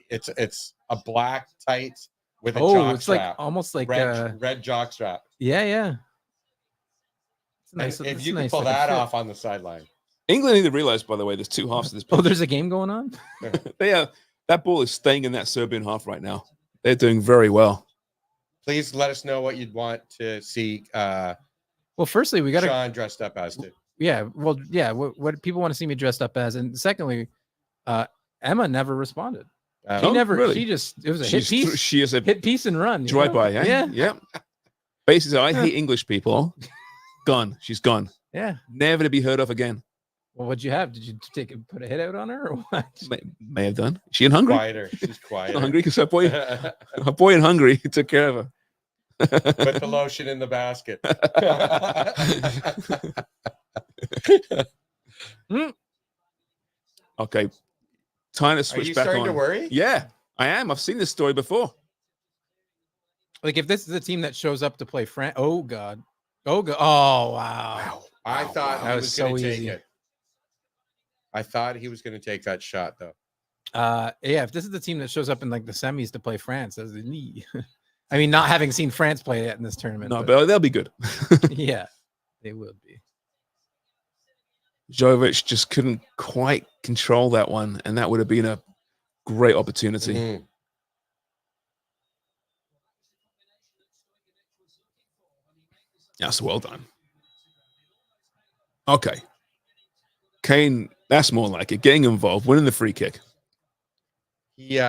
Speaker 2: it's a black tight with a jock
Speaker 3: it's
Speaker 2: strap.
Speaker 3: like almost like
Speaker 2: red jock strap.
Speaker 3: Yeah. It's
Speaker 2: Nice.
Speaker 3: nice.
Speaker 2: If you can pull that off on the sideline.
Speaker 1: England need to realize, by the way, there's two halves to this pitch.
Speaker 3: Oh, there's a game going on?
Speaker 1: That ball is staying in that Serbian half right now. They're doing very well.
Speaker 2: Please let us know what you'd want to see.
Speaker 3: Well, firstly, we got
Speaker 2: Shawn dressed up as to.
Speaker 3: Yeah. Well, yeah. What people want to see me dressed up as, and secondly, Emma never responded. She never.
Speaker 1: Really?
Speaker 3: It was a hit piece.
Speaker 1: She is a
Speaker 3: hit piece and run.
Speaker 1: Drive by. Yeah. Basically, I hate English people. Gone. She's gone.
Speaker 3: Yeah.
Speaker 1: Never to be heard of again.
Speaker 3: Well, what'd you have? Did you put a hit out on her or what?
Speaker 1: May have done. She in Hungary?
Speaker 2: Quieter. She's quieter.
Speaker 1: Hungry because her boy in Hungary took care of her.
Speaker 2: Put the lotion in the basket.
Speaker 1: Okay. Time to switch back on.
Speaker 2: Are you starting to worry?
Speaker 1: Yeah, I am. I've seen this story before.
Speaker 3: Like if this is a team that shows up to play France. Oh God. Oh wow.
Speaker 2: I thought
Speaker 3: that
Speaker 2: he
Speaker 3: was
Speaker 2: was
Speaker 3: so
Speaker 2: going to take
Speaker 3: easy.
Speaker 2: it. I thought he was going to take that shot though.
Speaker 3: Yeah, if this is the team that shows up in like the semis to play France, as the knee. I mean, not having seen France play yet in this tournament.
Speaker 1: No, but they'll be good.
Speaker 3: Yeah, they will be.
Speaker 1: Jovic just couldn't quite control that one, and that would have been a great opportunity.
Speaker 2: Mm-hmm.
Speaker 1: That's well done. Okay. Kane, that's more like it. Getting involved, winning the free kick.
Speaker 2: He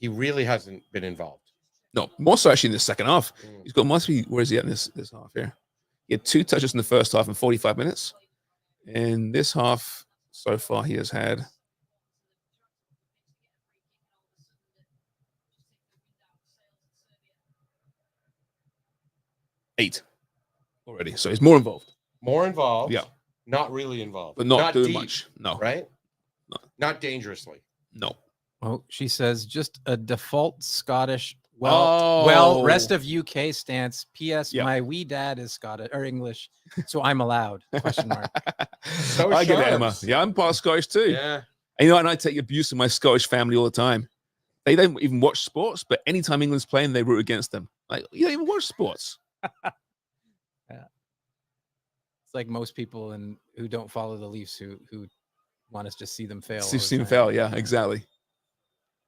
Speaker 2: really hasn't been involved.
Speaker 1: No, more so actually in the second half. He's got where is he at in this half here? He had 2 touches in the first half in 45 minutes. In this half, so far, he has had 8 already. So he's more involved.
Speaker 2: More involved.
Speaker 1: Yeah.
Speaker 2: Not really involved.
Speaker 1: But not doing
Speaker 2: deep,
Speaker 1: much. No.
Speaker 2: Right?
Speaker 1: No.
Speaker 2: Not dangerously.
Speaker 1: No.
Speaker 3: Oh, she says just a default Scottish. Well, rest of UK stance. P.S. My wee dad is Scottish or English, so I'm allowed. Question mark.
Speaker 1: I get it, Emma. Yeah, I'm part Scottish too.
Speaker 2: Yeah.
Speaker 1: And and I take abuse from my Scottish family all the time. They don't even watch sports, but anytime England's playing, they root against them. Like, you don't even watch sports.
Speaker 3: Yeah. It's like most people who don't follow the Leafs who want to just see them fail.
Speaker 1: See them fail, yeah, exactly.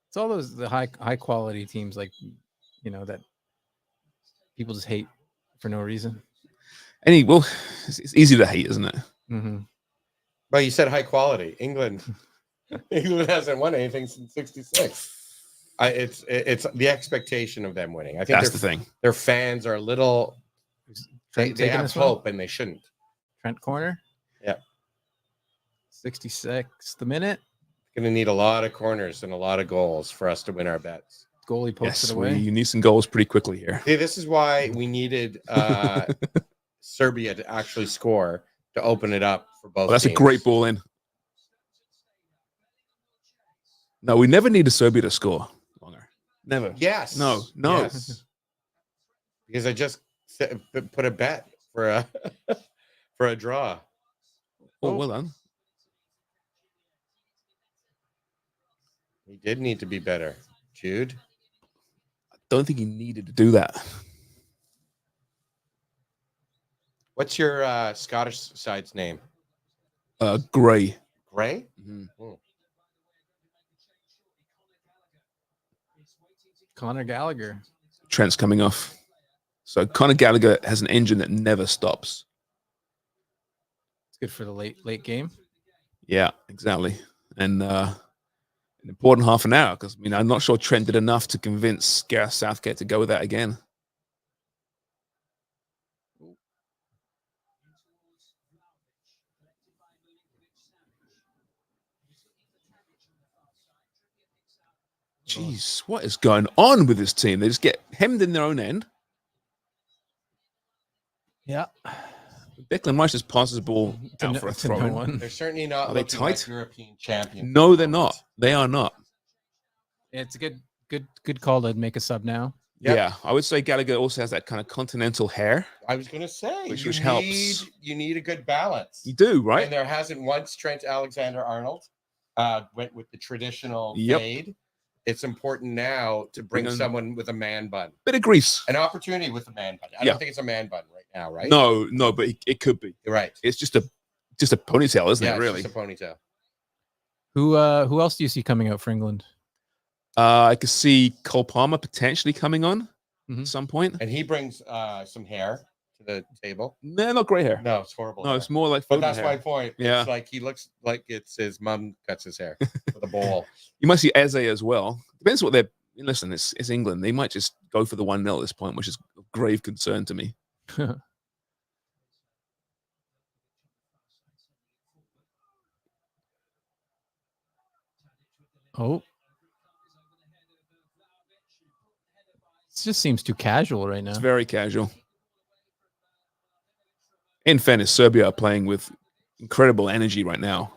Speaker 3: It's all the high quality teams like that people just hate for no reason.
Speaker 1: It's easy to hate, isn't it?
Speaker 3: Mm-hmm.
Speaker 2: Well, you said high quality. England hasn't won anything since '66. It's the expectation of them winning. I think
Speaker 1: that's the thing.
Speaker 2: Their fans are a little. They have hope, and they shouldn't.
Speaker 3: Trent corner.
Speaker 2: Yeah.
Speaker 3: 66 the minute.
Speaker 2: Going to need a lot of corners and a lot of goals for us to win our bets.
Speaker 3: Goalie pokes it away.
Speaker 1: You need some goals pretty quickly here.
Speaker 2: See, this is why we needed Serbia to actually score to open it up for both.
Speaker 1: That's
Speaker 2: teams.
Speaker 1: a great ball in. No, we never needed Serbia to score. Longer. Never.
Speaker 2: Yes.
Speaker 1: No.
Speaker 2: Yes. Because I just put a bet for a draw.
Speaker 1: Oh, well done.
Speaker 2: He did need to be better, Jude.
Speaker 1: I don't think he needed to do that.
Speaker 2: What's your Scottish side's name?
Speaker 1: Gray.
Speaker 2: Gray?
Speaker 1: Mm-hmm.
Speaker 2: Oh.
Speaker 3: Conor Gallagher.
Speaker 1: Trent's coming off. So Conor Gallagher has an engine that never stops.
Speaker 3: It's good for the late game.
Speaker 1: Yeah, exactly. And an important half an hour because I'm not sure Trent did enough to convince Gareth Southgate to go with that again. Jeez, what is going on with this team? They just get hemmed in their own end.
Speaker 3: Yeah.
Speaker 1: Declan Rice just passes the ball out for a throw.
Speaker 3: No one.
Speaker 2: They're certainly not
Speaker 1: Are they
Speaker 2: looking
Speaker 1: tight?
Speaker 2: like European champions.
Speaker 1: No, they're not. They are not.
Speaker 3: It's a good call to make a sub now.
Speaker 2: Yep.
Speaker 1: Yeah, I would say Gallagher also has that kind of continental hair.
Speaker 2: I was going to say,
Speaker 1: Which
Speaker 2: you
Speaker 1: helps.
Speaker 2: need a good balance.
Speaker 1: You do, right?
Speaker 2: And there hasn't once Trent Alexander-Arnold went with the traditional
Speaker 1: Yep.
Speaker 2: fade. It's important now to bring someone with a man bun.
Speaker 1: Bit of grease.
Speaker 2: An opportunity with a man bun. I don't think it's a man bun right now, right?
Speaker 1: No, but it could be.
Speaker 2: You're right.
Speaker 1: It's just a ponytail, isn't it? Really?
Speaker 2: It's just a ponytail.
Speaker 3: Who else do you see coming out for England?
Speaker 1: I could see Cole Palmer potentially coming on
Speaker 3: Mhm.
Speaker 1: at some point.
Speaker 2: And he brings some hair to the table.
Speaker 1: No, not grey hair.
Speaker 2: No, it's horrible.
Speaker 1: No,
Speaker 2: hair.
Speaker 1: it's more like.
Speaker 2: But that's
Speaker 1: hair.
Speaker 2: my point.
Speaker 1: Yeah.
Speaker 2: It's like he looks like it's his mum cuts his hair with a bowl.
Speaker 1: You might see Eze as well. Depends what they're. Listen, it's England. They might just go for the 1-0 at this point, which is of grave concern to me.
Speaker 3: Oh. It just seems too casual right now.
Speaker 1: It's very casual. In fairness, Serbia are playing with incredible energy right now.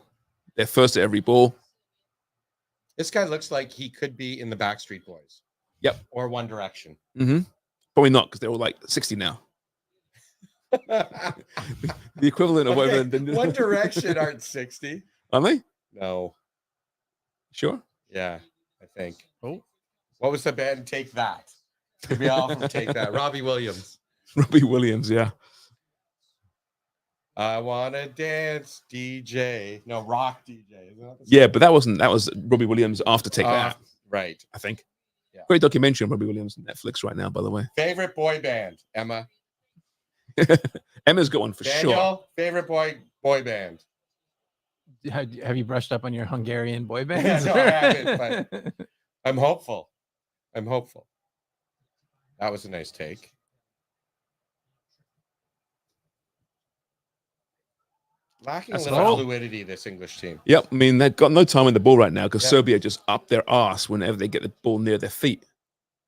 Speaker 1: They're first at every ball.
Speaker 2: This guy looks like he could be in the Backstreet Boys.
Speaker 1: Yep.
Speaker 2: Or One Direction.
Speaker 1: Mm-hmm. Probably not because they're all like 60 now. The equivalent of whatever.
Speaker 2: One Direction aren't 60.
Speaker 1: Are they?
Speaker 2: No.
Speaker 1: Sure.
Speaker 2: Yeah, I think.
Speaker 3: Oh.
Speaker 2: What was the band? Take That. Maybe I'll take that. Robbie Williams.
Speaker 1: Robbie Williams, yeah.
Speaker 2: I wanna dance, DJ. No, rock DJ.
Speaker 1: Yeah, but that was Robbie Williams after Take That.
Speaker 2: Right.
Speaker 1: I think.
Speaker 2: Yeah.
Speaker 1: Great documentary on Robbie Williams on Netflix right now, by the way.
Speaker 2: Favorite boy band, Emma.
Speaker 1: Emma's got one for
Speaker 2: Daniel,
Speaker 1: sure.
Speaker 2: favorite boy band.
Speaker 3: Have you brushed up on your Hungarian boy bands?
Speaker 2: Yeah, no, I haven't, but I'm hopeful. That was a nice take. Lacking a little fluidity, this English team.
Speaker 1: Yep. I mean, they've got no time with the ball right now because Serbia just up their arse whenever they get the ball near their feet,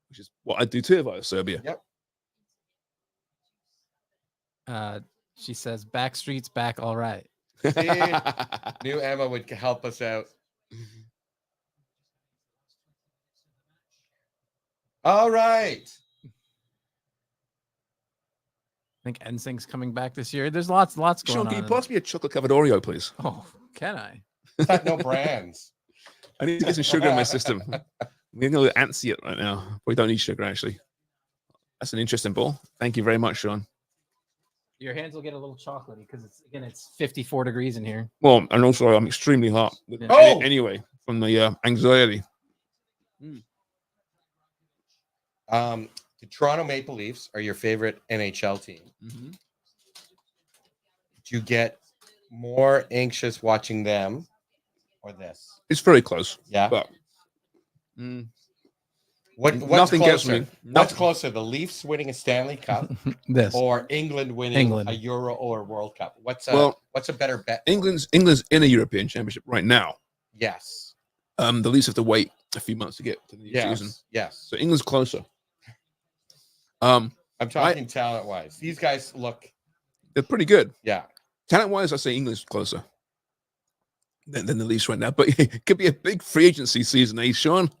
Speaker 1: which is what I'd do too if I was Serbia.
Speaker 2: Yep.
Speaker 3: She says, Backstreet's back all right.
Speaker 2: See, knew Emma would help us out. All right.
Speaker 3: I think NSYNC's coming back this year. There's lots going
Speaker 1: Shawn,
Speaker 3: on.
Speaker 1: can you pass me a chocolate covered Oreo, please?
Speaker 3: Oh, can I?
Speaker 2: It's got no brands.
Speaker 1: I need to get some sugar in my system. I'm getting a little antsy right now. We don't need sugar, actually. That's an interesting ball. Thank you very much, Shawn.
Speaker 3: Your hands will get a little chocolatey because it's 54 degrees in here.
Speaker 1: Well, and also I'm extremely hot.
Speaker 3: Yeah.
Speaker 2: Oh!
Speaker 1: Anyway, from the anxiety.
Speaker 2: The Toronto Maple Leafs are your favorite NHL team.
Speaker 1: Mm-hmm.
Speaker 2: Do you get more anxious watching them or this?
Speaker 1: It's very close.
Speaker 2: Yeah.
Speaker 1: But
Speaker 2: what's
Speaker 1: nothing gets
Speaker 2: closer?
Speaker 1: me.
Speaker 2: What's closer, the Leafs winning a Stanley Cup
Speaker 3: This.
Speaker 2: or England winning a Euro or a World Cup? What's a better bet?
Speaker 1: England's in a European Championship right now.
Speaker 2: Yes.
Speaker 1: The Leafs have to wait a few months to get to the new season.
Speaker 2: Yes.
Speaker 1: So England's closer.
Speaker 2: I'm talking talent-wise. These guys
Speaker 1: they're pretty good.
Speaker 2: Yeah.
Speaker 1: Talent-wise, I say England's closer than the Leafs right now. But it could be a big free agency season, eh, Shawn?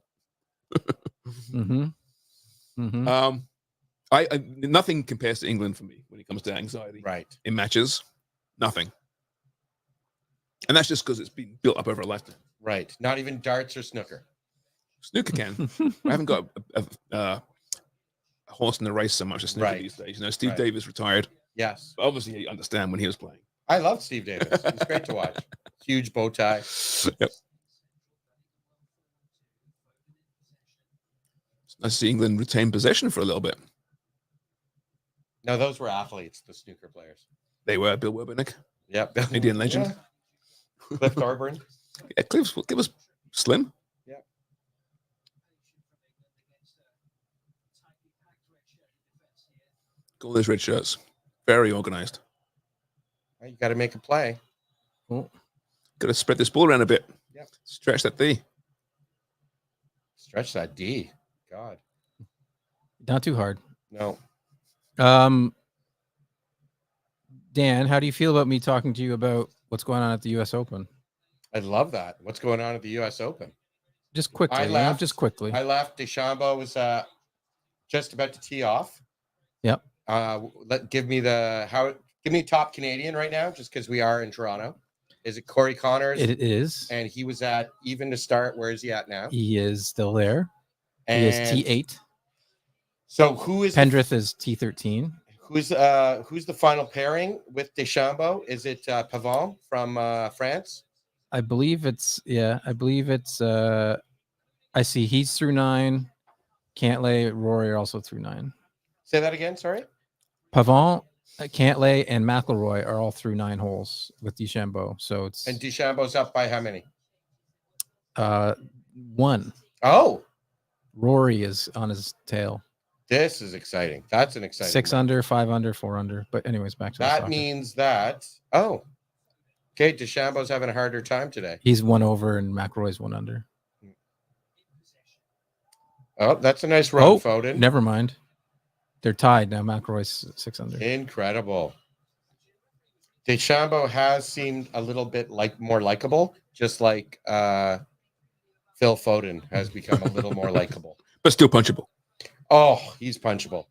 Speaker 3: Mm-hmm. Mm-hmm.
Speaker 1: I nothing compares to England for me when it comes to anxiety.
Speaker 2: Right.
Speaker 1: In matches, nothing. And that's just because it's been built up over a lifetime.
Speaker 2: Right. Not even darts or snooker.
Speaker 1: Snooker can. I haven't got a horse in the race so much as snooker these days. You know, Steve Davis retired.
Speaker 2: Yes.
Speaker 1: But obviously, you understand when he was playing.
Speaker 2: I love Steve Davis. He's great to watch. Huge bow tie.
Speaker 1: Yep. It's nice to see England retain possession for a little bit.
Speaker 2: No, those were athletes, the snooker players.
Speaker 1: They were Bill Webernick,
Speaker 2: Yep.
Speaker 1: Indian legend.
Speaker 2: Yeah. Cliff Thorburn.
Speaker 1: Yeah, Cliff was slim.
Speaker 2: Yeah.
Speaker 1: All those red shirts. Very organized.
Speaker 2: Well, you got to make a play.
Speaker 3: Oh,
Speaker 1: Got to spread this ball around a bit.
Speaker 2: Yep.
Speaker 1: Stretch that D.
Speaker 2: Stretch that D. God.
Speaker 3: not too hard.
Speaker 2: No.
Speaker 3: Dan, how do you feel about me talking to you about what's going on at the U.S. Open?
Speaker 2: I love that. What's going on at the U.S. Open?
Speaker 3: Just quickly.
Speaker 2: I left.
Speaker 3: Just quickly.
Speaker 2: I left. DeChambeau was just about to tee off.
Speaker 3: Yep.
Speaker 2: Give me top Canadian right now, just because we are in Toronto. Is it Corey Connors?
Speaker 3: It is.
Speaker 2: And he was at even to start. Where is he at now?
Speaker 3: He is still there.
Speaker 2: And
Speaker 3: He is T8.
Speaker 2: So who is
Speaker 3: Pendrith is T13.
Speaker 2: who's the final pairing with Deschambault? Is it Pavon from France?
Speaker 3: I believe it's I see he's through 9. Cantlay, Rory are also through 9.
Speaker 2: Say that again. Sorry.
Speaker 3: Pavon, Cantlay, and McElroy are all through 9 holes with DeChambeau. So it's
Speaker 2: And Deschambault's up by how many?
Speaker 3: 1.
Speaker 2: Oh,
Speaker 3: Rory is on his tail.
Speaker 2: this is exciting. That's an exciting.
Speaker 3: 6
Speaker 2: one.
Speaker 3: under, 5 under, 4 under. But anyways, back to the
Speaker 2: That
Speaker 3: soccer.
Speaker 2: means that. Oh, okay. Deschambault's having a harder time today.
Speaker 3: He's 1 over and McElroy's 1 under.
Speaker 2: Oh, that's a nice run,
Speaker 3: Oh,
Speaker 2: Foden.
Speaker 3: never mind. They're tied now. McElroy's 6 under.
Speaker 2: Incredible. Deschambault has seemed a little bit more likable, just like Phil Foden has become a little more likable.
Speaker 1: But still punchable.
Speaker 2: Oh, he's punchable.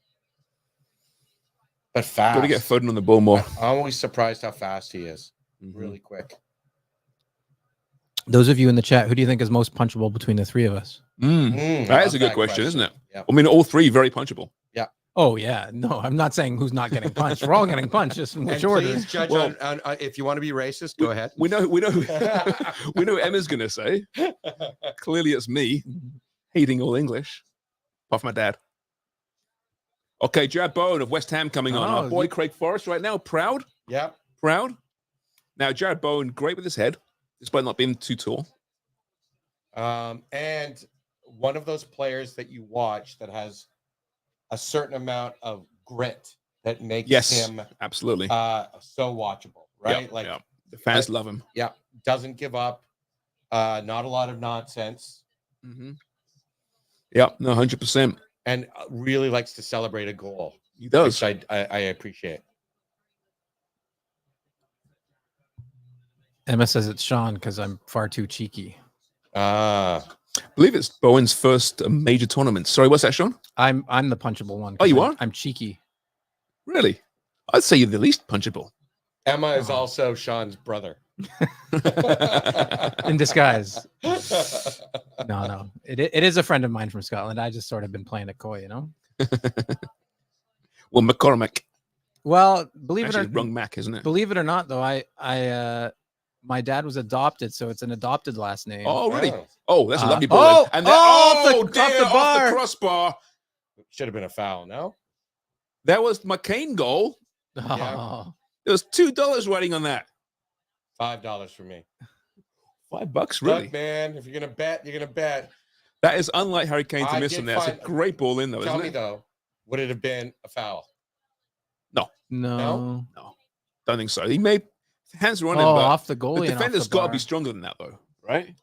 Speaker 2: But fast.
Speaker 1: Got to get Foden on the ball more.
Speaker 2: I'm always surprised how fast he is. Really quick.
Speaker 3: Those of you in the chat, who do you think is most punchable between the 3 of us?
Speaker 1: That is a good question, isn't it?
Speaker 2: Yep.
Speaker 1: I mean, all 3 very punchable.
Speaker 3: Oh yeah, no, I'm not saying who's not getting punched. We're all getting punched, just in which
Speaker 2: And
Speaker 3: order.
Speaker 2: please judge
Speaker 1: Well,
Speaker 2: on if you want to be racist, go ahead.
Speaker 1: We know we know what Emma's gonna say. Clearly it's me hating all English. Apart from my dad. Okay, Jared Bowen of West Ham coming on. Our boy Craig Forrest right now. Proud.
Speaker 2: Yeah.
Speaker 1: Proud. Now, Jared Bowen, great with his head, despite not being too tall.
Speaker 2: And one of those players that you watch that has a certain amount of grit that makes him
Speaker 1: absolutely
Speaker 2: so watchable, right?
Speaker 1: Yep. The fans love him.
Speaker 2: Yeah, doesn't give up. Not a lot of nonsense.
Speaker 1: Yeah, no, 100%.
Speaker 2: And really likes to celebrate a goal.
Speaker 1: He does.
Speaker 2: Which I appreciate.
Speaker 3: Emma says it's Shawn because I'm far too cheeky.
Speaker 1: I believe it's Bowen's first major tournament. Sorry, what's that, Shawn?
Speaker 3: I'm the punchable one.
Speaker 1: Oh, you are?
Speaker 3: I'm cheeky.
Speaker 1: Really? I'd say you're the least punchable.
Speaker 2: Emma is also Sean's brother.
Speaker 3: In disguise. No. It is a friend of mine from Scotland. I just sort of been playing it coy, you know?
Speaker 1: Well, McCormick.
Speaker 3: Well, believe
Speaker 1: Actually,
Speaker 3: it or
Speaker 1: wrong Mac, isn't it?
Speaker 3: Believe it or not, though, I my dad was adopted, so it's an adopted last name.
Speaker 1: Oh, really? Oh, that's a lovely ball. And then,
Speaker 3: off the
Speaker 1: off the crossbar.
Speaker 2: Should have been a foul, no?
Speaker 1: That was McCain goal.
Speaker 3: Yeah.
Speaker 1: There was $2 writing on that.
Speaker 2: $5 for me.
Speaker 1: $5, really?
Speaker 2: Look, man, if you're gonna bet, you're gonna bet.
Speaker 1: That is unlike Harry Kane to miss on there. It's a great ball in, though,
Speaker 2: Tell
Speaker 1: isn't
Speaker 2: me
Speaker 1: it?
Speaker 2: though, would it have been a foul?
Speaker 3: No.
Speaker 1: Don't think so. He made hands were on him,
Speaker 3: Oh,
Speaker 1: but
Speaker 3: off the goalie.
Speaker 1: the defender's got to be
Speaker 3: bar.
Speaker 1: stronger than that, though, right?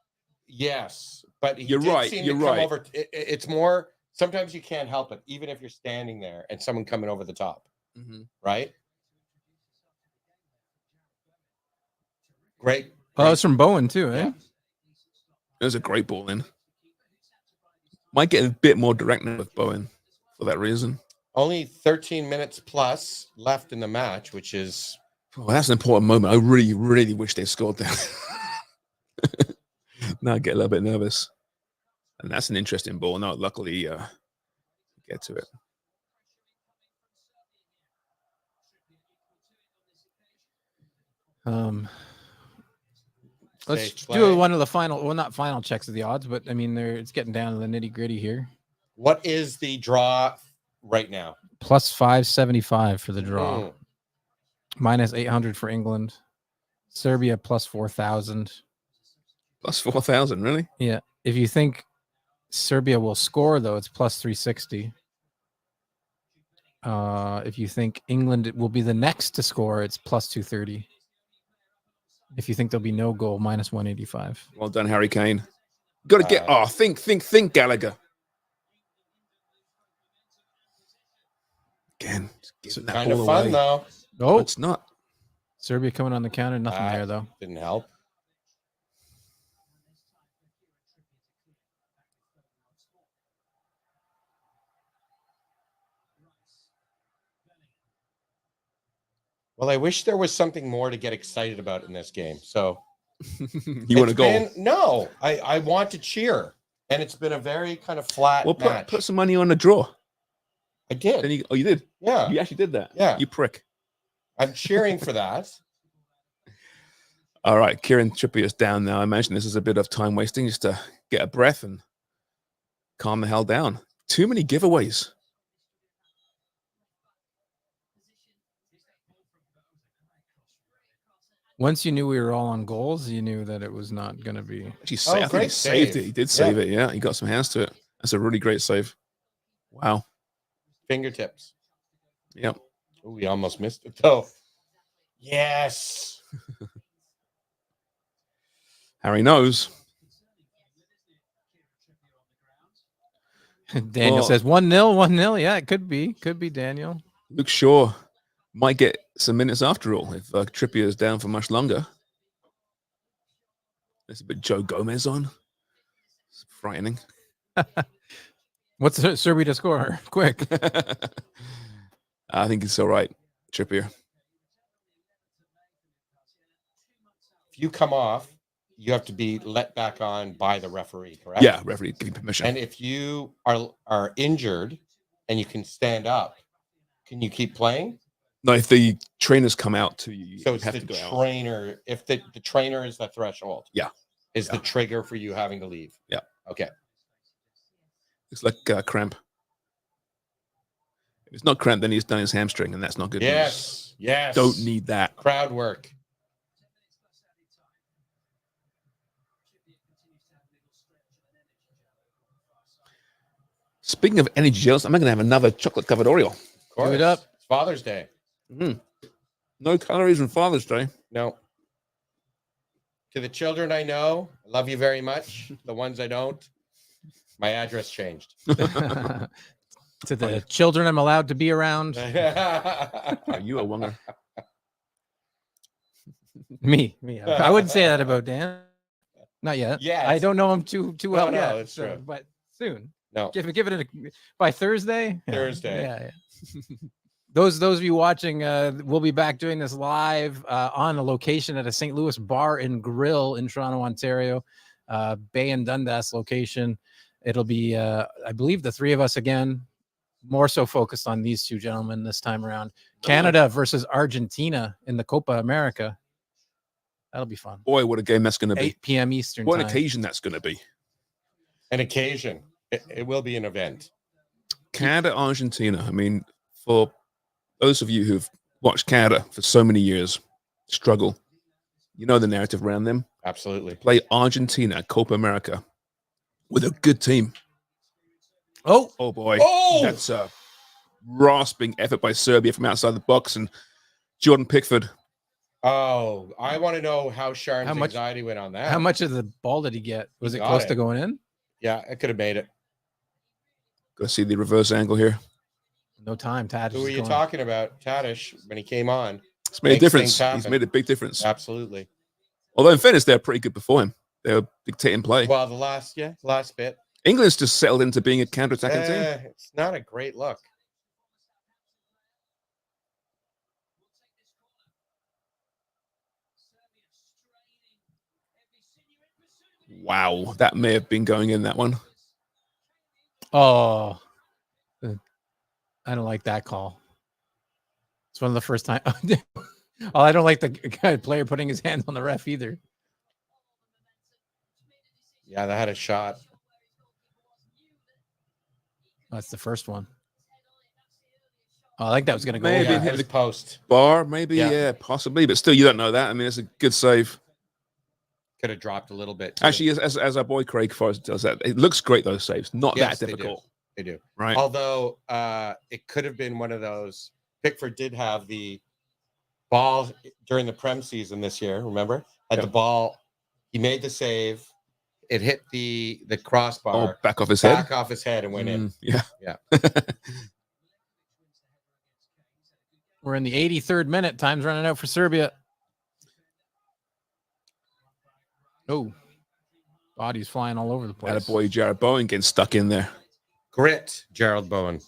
Speaker 2: Yes, but
Speaker 1: You're right.
Speaker 2: Seem
Speaker 1: You're
Speaker 2: to come
Speaker 1: right.
Speaker 2: Over, it's more. Sometimes you can't help it, even if you're standing there and someone coming over the top, right? Great.
Speaker 3: Oh, it's from Bowen too, eh?
Speaker 2: Yeah.
Speaker 1: It was a great ball in. Might get a bit more direct now with Bowen for that reason.
Speaker 2: Only 13 minutes plus left in the match, which is.
Speaker 1: Oh, that's an important moment. I really, really wish they scored there. Now I get a little bit nervous. And that's an interesting ball. No, luckily, get to it.
Speaker 3: Let's
Speaker 2: Safe
Speaker 3: do
Speaker 2: play.
Speaker 3: one of the final, well, not final checks of the odds, but I mean, it's getting down to the nitty gritty here.
Speaker 2: What is the draw right now?
Speaker 3: Plus 575 for the draw.
Speaker 2: Mm.
Speaker 3: Minus 800 for England. Serbia plus 4,000.
Speaker 1: Plus 4,000, really?
Speaker 3: Yeah. If you think Serbia will score, though, it's plus 360. If you think England will be the next to score, it's plus 230. If you think there'll be no goal, minus 185.
Speaker 1: Well done, Harry Kane. Got to get. Think, Gallagher. Again, giving that
Speaker 2: Kind
Speaker 1: ball
Speaker 2: of fun,
Speaker 1: away.
Speaker 2: though.
Speaker 1: No, it's not.
Speaker 3: Serbia coming on the counter. Nothing there, though.
Speaker 2: Didn't help. Well, I wish there was something more to get excited about in this game. So
Speaker 1: you want to go?
Speaker 2: No, I want to cheer. And it's been a very kind of flat match.
Speaker 1: Put some money on the draw.
Speaker 2: I did.
Speaker 1: Then you did?
Speaker 2: Yeah.
Speaker 1: You actually did that?
Speaker 2: Yeah.
Speaker 1: You prick.
Speaker 2: I'm cheering for that.
Speaker 1: All right, Kieran Trippier's down now. I imagine this is a bit of time wasting just to get a breath and calm the hell down. Too many giveaways.
Speaker 3: Once you knew we were all on goals, you knew that it was not going to be.
Speaker 1: I think he saved it. He did save it. Yeah, he got some hands to it. That's a really great save. Wow.
Speaker 2: Fingertips.
Speaker 1: Yep.
Speaker 2: Oh, we almost missed it, though. Yes.
Speaker 1: Harry knows.
Speaker 3: Daniel says 1-0, 1-0. Yeah, it could be. Could be Daniel.
Speaker 1: Luke Shaw might get some minutes after all if Trippier is down for much longer. There's a bit Joe Gomez on. It's frightening.
Speaker 3: What's Serbia to score? Quick.
Speaker 1: I think it's all right, Trippier.
Speaker 2: If you come off, you have to be let back on by the referee, correct?
Speaker 1: Yeah, referee giving permission.
Speaker 2: And if you are injured and you can stand up, can you keep playing?
Speaker 1: No, if the trainers come out to you,
Speaker 2: so
Speaker 1: you
Speaker 2: it's
Speaker 1: have
Speaker 2: the
Speaker 1: to go
Speaker 2: trainer.
Speaker 1: out.
Speaker 2: If the trainer is the threshold, is the trigger for you having to leave.
Speaker 1: Yeah.
Speaker 2: Okay.
Speaker 1: It's like cramp. If it's not cramp, then he's done his hamstring, and that's not good news.
Speaker 2: Yes.
Speaker 1: Don't need that.
Speaker 2: Crowd work.
Speaker 1: Speaking of energy gels, I'm going to have another chocolate-covered Oreo.
Speaker 2: Give it up. It's Father's Day.
Speaker 1: No calories on Father's Day.
Speaker 2: No. To the children I know, I love you very much. The ones I don't, my address changed.
Speaker 3: To the children I'm allowed to be around.
Speaker 1: Are you a wonger?
Speaker 3: Me. I wouldn't say that about Dan. Not yet.
Speaker 2: Yeah.
Speaker 3: I don't know him too well yet.
Speaker 2: That's true.
Speaker 3: But soon.
Speaker 2: No.
Speaker 3: Give it by Thursday.
Speaker 2: Thursday.
Speaker 3: Yeah. Those of you watching, we'll be back doing this live on a location at a St. Louis bar and grill in Toronto, Ontario, Bay and Dundas location. It'll be, I believe, the three of us again, more so focused on these two gentlemen this time around. Canada versus Argentina in the Copa America. That'll be fun.
Speaker 1: Boy, what a game that's going to be.
Speaker 3: 8 p.m. Eastern
Speaker 1: What
Speaker 3: time.
Speaker 1: an occasion that's going to be.
Speaker 2: An occasion. It will be an event.
Speaker 1: Canada, Argentina. I mean, for those of you who've watched Canada for so many years struggle, you know the narrative around them.
Speaker 2: Absolutely.
Speaker 1: Play Argentina, Copa America, with a good team. Oh boy.
Speaker 2: Oh!
Speaker 1: That's a rasping effort by Serbia from outside the box. And Jordan Pickford.
Speaker 2: Oh, I want to know how Sharon's anxiety went on that.
Speaker 3: How much of the ball did he get? Was it
Speaker 2: got
Speaker 3: close
Speaker 2: it.
Speaker 3: to going in?
Speaker 2: Yeah, it could have made it.
Speaker 1: Go see the reverse angle here.
Speaker 3: No time, Tadish.
Speaker 2: Who are you talking about? Tadish, when he came on.
Speaker 1: It's made a difference. He's made a big difference.
Speaker 2: Absolutely.
Speaker 1: Although, in fairness, they're pretty good before him. They were dictating play.
Speaker 2: Well, the last bit.
Speaker 1: England's just settled into being a counter-attacking team.
Speaker 2: It's not a great look.
Speaker 1: Wow, that may have been going in, that one.
Speaker 3: Oh, I don't like that call. It's one of the first time. Oh, I don't like the player putting his hand on the ref either.
Speaker 2: Yeah, that had a shot.
Speaker 3: That's the first one. I like that was going to go.
Speaker 1: Maybe
Speaker 3: over.
Speaker 1: hit
Speaker 2: it was
Speaker 1: the
Speaker 2: post.
Speaker 1: bar, maybe,
Speaker 2: Yeah.
Speaker 1: yeah, possibly. But still, you don't know that. I mean, it's a good save.
Speaker 2: Could have dropped a little bit. Too.
Speaker 1: Actually, as our boy Craig Forrest does that, it looks great, those saves. Not
Speaker 2: Yes,
Speaker 1: that difficult.
Speaker 2: They do.
Speaker 1: Right.
Speaker 2: Although it could have been one of those. Pickford did have the ball during the Prem season this year. Remember, had the ball. He made the save. It hit the crossbar.
Speaker 1: Back off his
Speaker 2: head and went in.
Speaker 1: Yeah.
Speaker 3: We're in the 83rd minute. Time's running out for Serbia. Oh, bodies flying all over the place.
Speaker 1: Had a boy Jared Bowen getting stuck in there.
Speaker 2: Grit, Gerald Bowen.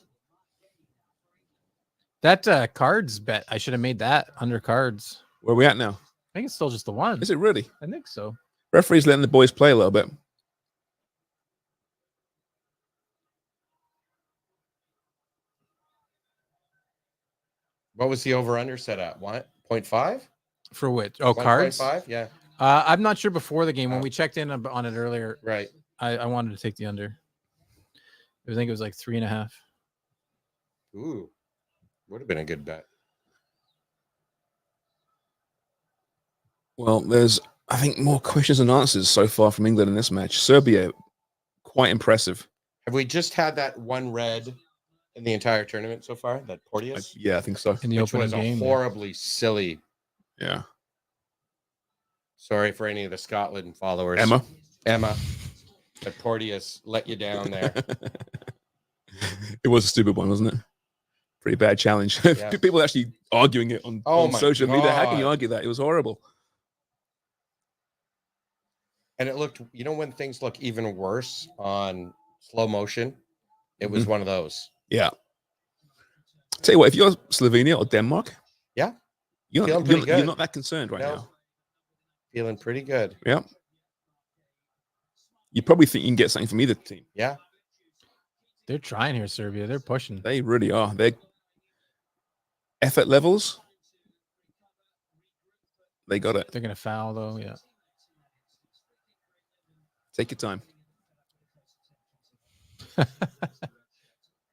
Speaker 3: That cards bet, I should have made that under cards.
Speaker 1: Where are we at now?
Speaker 3: I think it's still just the one.
Speaker 1: Is it really?
Speaker 3: I think so.
Speaker 1: Referee's letting the boys play a little bit.
Speaker 2: What was the over-under set at? 1.5?
Speaker 3: For which? Oh, cards?
Speaker 2: 1.5? Yeah.
Speaker 3: I'm not sure before the game. When we checked in on it earlier,
Speaker 2: Right.
Speaker 3: I wanted to take the under. I think it was like 3.5.
Speaker 2: Ooh. Would have been a good bet.
Speaker 1: Well, there's, I think, more questions and answers so far from England in this match. Serbia, quite impressive.
Speaker 2: Have we just had that one red in the entire tournament so far? That Porteous?
Speaker 1: Yeah, I think so.
Speaker 3: In the opening
Speaker 2: was
Speaker 3: game.
Speaker 2: a horribly silly.
Speaker 1: Yeah.
Speaker 2: Sorry for any of the Scotland followers. Emma. That Porteous let you down there.
Speaker 1: It was a stupid one, wasn't it? Pretty bad challenge.
Speaker 2: Yeah.
Speaker 1: People actually arguing it on social media. How can you argue that? It was horrible.
Speaker 2: And it looked, when things look even worse on slow motion, it was one of those.
Speaker 1: Yeah. Tell you what, if you're Slovenia or Denmark,
Speaker 2: yeah,
Speaker 1: you're not that concerned right now.
Speaker 2: Feeling pretty good.
Speaker 1: Yeah. You probably think you can get something from either team.
Speaker 2: Yeah.
Speaker 3: They're trying here, Serbia. They're pushing.
Speaker 1: They really are. Their effort levels, they got it.
Speaker 3: They're going to foul, though. Yeah.
Speaker 1: Take your time.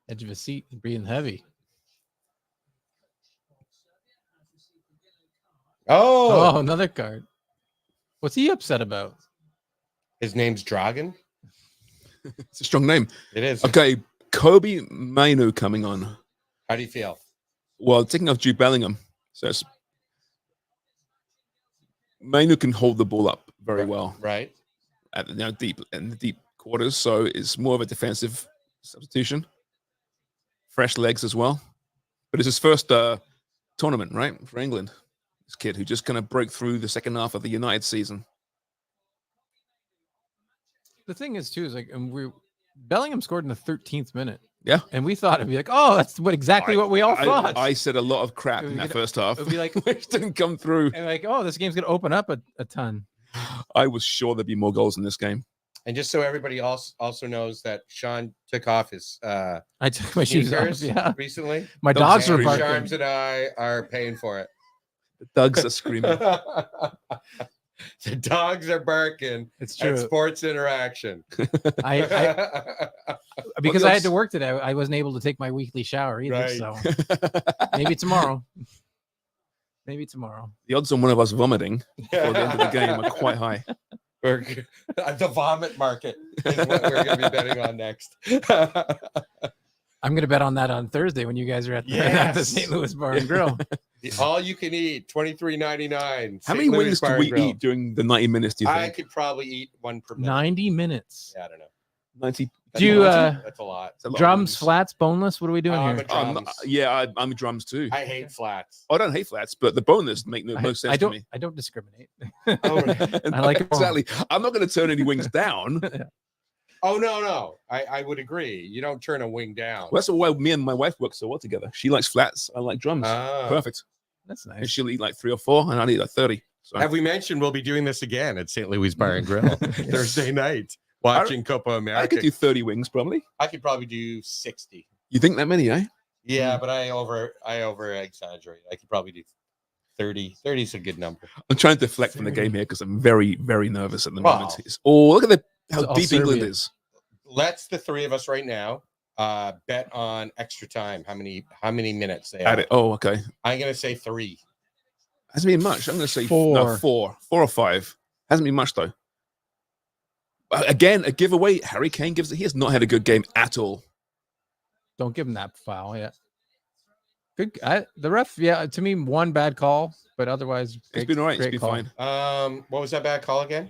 Speaker 3: Edge of a seat, breathing heavy.
Speaker 2: Oh,
Speaker 3: another card. What's he upset about?
Speaker 2: His name's Dragan.
Speaker 1: It's a strong name.
Speaker 2: It is.
Speaker 1: Okay, Kobe Mainu coming on.
Speaker 2: How do you feel?
Speaker 1: Well, taking off Jude Bellingham. So it's Mainu can hold the ball up very well.
Speaker 2: Right.
Speaker 1: At deep in the deep quarters. So it's more of a defensive substitution. Fresh legs as well. But it's his first tournament, right? For England. This kid who just kind of broke through the second half of the United season.
Speaker 3: The thing is, too, is like Bellingham scored in the 13th minute.
Speaker 1: Yeah.
Speaker 3: And we thought it'd be like, oh, that's exactly what we all thought.
Speaker 1: I said a lot of crap in that first half.
Speaker 3: It'd be like,
Speaker 1: which didn't come through.
Speaker 3: And like, oh, this game's going to open up a ton.
Speaker 1: I was sure there'd be more goals in this game.
Speaker 2: And just so everybody also knows that Shawn took off his
Speaker 3: I took my shoes off,
Speaker 2: recently.
Speaker 3: My dogs were barking.
Speaker 2: Sharms and I are paying for it.
Speaker 1: The dogs are screaming.
Speaker 2: The dogs are barking.
Speaker 3: It's true.
Speaker 2: At Sports Interaction.
Speaker 3: Because I had to work today, I wasn't able to take my weekly shower either.
Speaker 2: Right.
Speaker 3: So maybe tomorrow. Maybe tomorrow.
Speaker 1: The odds on one of us vomiting before the end of the game are quite high.
Speaker 2: The vomit market is what we're going to be betting on next.
Speaker 3: I'm going to bet on that on Thursday when you guys are at the St. Louis Bar and Grill.
Speaker 2: All you can eat, $23.99.
Speaker 1: How many wings do we eat during the 90 minutes, do you think?
Speaker 2: I could probably eat one per minute.
Speaker 3: 90 minutes.
Speaker 2: Yeah, I don't know.
Speaker 1: 90.
Speaker 3: Do you,
Speaker 2: that's a lot.
Speaker 3: Drums, flats, boneless? What are we doing here?
Speaker 1: I'm drums too.
Speaker 2: I hate flats.
Speaker 1: I don't hate flats, but the boneless make the most sense to me.
Speaker 3: I don't discriminate.
Speaker 1: I
Speaker 3: like it
Speaker 1: exactly. I'm not going to turn any wings down.
Speaker 2: Oh, no. I would agree. You don't turn a wing down.
Speaker 1: Well, that's why me and my wife work so well together. She likes flats. I like drums. Perfect.
Speaker 3: That's nice.
Speaker 1: And she'll eat like 3 or 4, and I'll eat like 30. So.
Speaker 2: Have we mentioned we'll be doing this again at St. Louis Bar and Grill Thursday night, watching Copa America?
Speaker 1: I could do 30 wings probably.
Speaker 2: I could probably do 60.
Speaker 1: You think that many, eh?
Speaker 2: Yeah, but I over exaggerate. I could probably do 30. 30 is a good number.
Speaker 1: I'm trying to deflect from the game here because I'm very, very nervous at the moment. Look at how deep England is.
Speaker 2: Let's the three of us right now Bet on extra time. How many minutes they
Speaker 1: At
Speaker 2: have?
Speaker 1: it. Oh, okay.
Speaker 2: I'm gonna say 3.
Speaker 1: Hasn't been much. I'm going to say
Speaker 3: 4.
Speaker 1: 4 or 5. Hasn't been much though. Again, a giveaway. Harry Kane gives it. He has not had a good game at all.
Speaker 3: Don't give him that foul. Yeah. Good. The ref. Yeah. To me, one bad call, but otherwise,
Speaker 1: It's been all right. It's
Speaker 3: great
Speaker 1: been
Speaker 3: call.
Speaker 1: fine.
Speaker 2: What was that bad call again?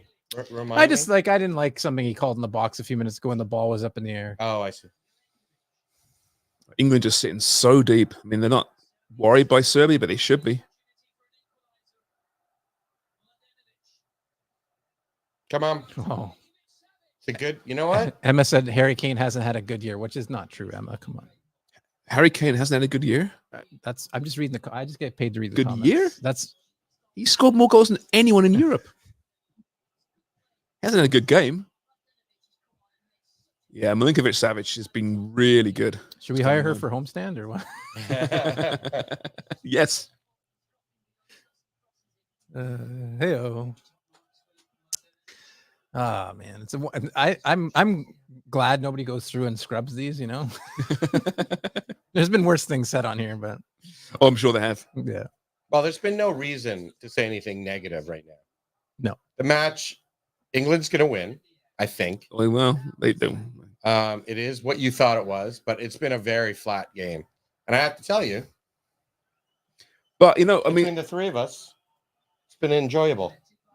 Speaker 2: Remind
Speaker 3: I just
Speaker 2: me?
Speaker 3: I didn't like something he called in the box a few minutes ago when the ball was up in the air.
Speaker 2: Oh, I see.
Speaker 1: England just sitting so deep. I mean, they're not worried by Serbia, but they should be.
Speaker 2: Come on.
Speaker 3: Oh,
Speaker 2: It's a good. You know what?
Speaker 3: Emma said Harry Kane hasn't had a good year, which is not true. Emma, come on.
Speaker 1: Harry Kane hasn't had a good year.
Speaker 3: I'm just reading I just get paid to read the
Speaker 1: Good
Speaker 3: comments.
Speaker 1: year? He scored more goals than anyone in Europe. He hasn't had a good game. Yeah, Milinkovic-Savic has been really good.
Speaker 3: Should we hire her for homestand or what?
Speaker 1: Yes.
Speaker 3: Hey-o. Ah, man, I'm glad nobody goes through and scrubs these. You know, there's been worse things said on here, but
Speaker 1: Oh, I'm sure they have.
Speaker 3: yeah,
Speaker 2: Well, there's been no reason to say anything negative right now.
Speaker 3: No.
Speaker 2: The match, England's going to win, I think.
Speaker 1: Well, they do.
Speaker 2: It is what you thought it was, but it's been a very flat game. And I have to tell you,
Speaker 1: But, you know, I
Speaker 2: between
Speaker 1: mean,
Speaker 2: the three of us, it's been enjoyable.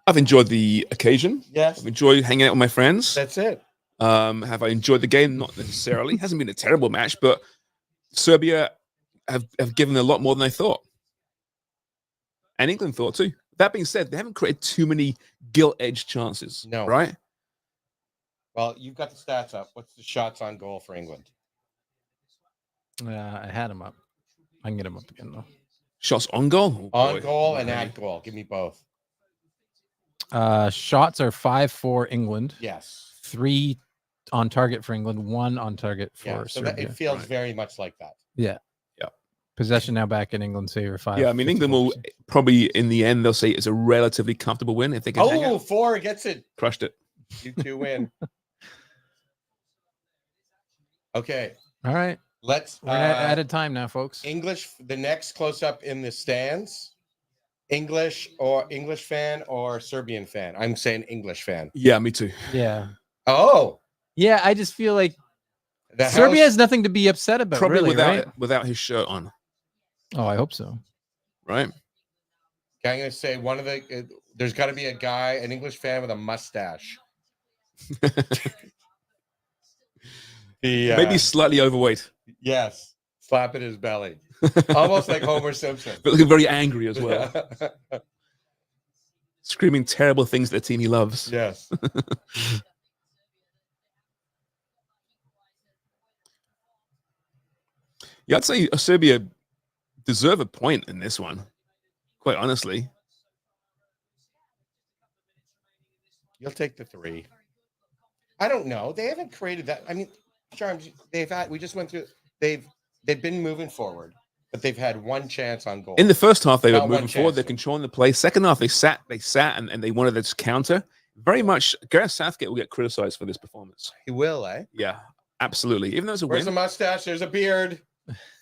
Speaker 1: I've enjoyed the occasion.
Speaker 2: Yes,
Speaker 1: I've enjoyed hanging out with my friends.
Speaker 2: that's it.
Speaker 1: Have I enjoyed the game? Not necessarily. Hasn't been a terrible match, but Serbia have given a lot more than I thought. And England thought too. That being said, they haven't created too many gilt-edged chances.
Speaker 2: No.
Speaker 1: Right?
Speaker 2: Well, you've got the stats up. What's the shots on goal for England?
Speaker 3: I had him up. I can get him up again though.
Speaker 1: Shots on goal? Oh,
Speaker 2: On
Speaker 1: boy.
Speaker 2: goal and at goal. Give me both.
Speaker 3: Shots are 5 for England.
Speaker 2: Yes.
Speaker 3: 3 on target for England. 1 on target for
Speaker 2: Yeah. So
Speaker 3: Serbia.
Speaker 2: it feels very much like that.
Speaker 3: Yeah. Possession now back in England's favor. 5.
Speaker 1: Yeah, I mean, England will probably, in the end, they'll say it's a relatively comfortable win if they can hang
Speaker 2: Oh,
Speaker 1: out.
Speaker 2: 4 gets it.
Speaker 1: Crushed it.
Speaker 2: You 2 win. Okay.
Speaker 3: All right.
Speaker 2: We're
Speaker 3: at added time now, folks.
Speaker 2: English, the next close up in the stands. English fan or Serbian fan? I'm saying English fan.
Speaker 1: Yeah, me too.
Speaker 3: Yeah.
Speaker 2: Oh.
Speaker 3: Yeah, I just feel like
Speaker 2: The
Speaker 3: Serbia has nothing to be upset about.
Speaker 1: Probably
Speaker 3: really, right?
Speaker 1: without his shirt on.
Speaker 3: Oh, I hope so.
Speaker 1: Right?
Speaker 2: I'm going to say there's got to be a guy, an English fan with a mustache.
Speaker 1: Maybe slightly overweight.
Speaker 2: Yes. Slapping his belly. Almost like Homer Simpson.
Speaker 1: But looking very angry as well. Screaming terrible things at the team he loves.
Speaker 2: Yes.
Speaker 1: Yeah, I'd say Serbia deserve a point in this one, quite honestly.
Speaker 2: You'll take the 3. I don't know. They haven't created that. I mean, Charms, we just went through, they've been moving forward, but they've had 1 chance on goal.
Speaker 1: In the first half, they
Speaker 2: Not
Speaker 1: were
Speaker 2: one
Speaker 1: moving forward. They're
Speaker 2: chance.
Speaker 1: controlling the play. Second half, they sat and they wanted to counter. Very much, Gareth Southgate will get criticized for this performance.
Speaker 2: He will, eh?
Speaker 1: Yeah, absolutely. Even though it's a
Speaker 2: Where's the
Speaker 1: win.
Speaker 2: mustache? There's a beard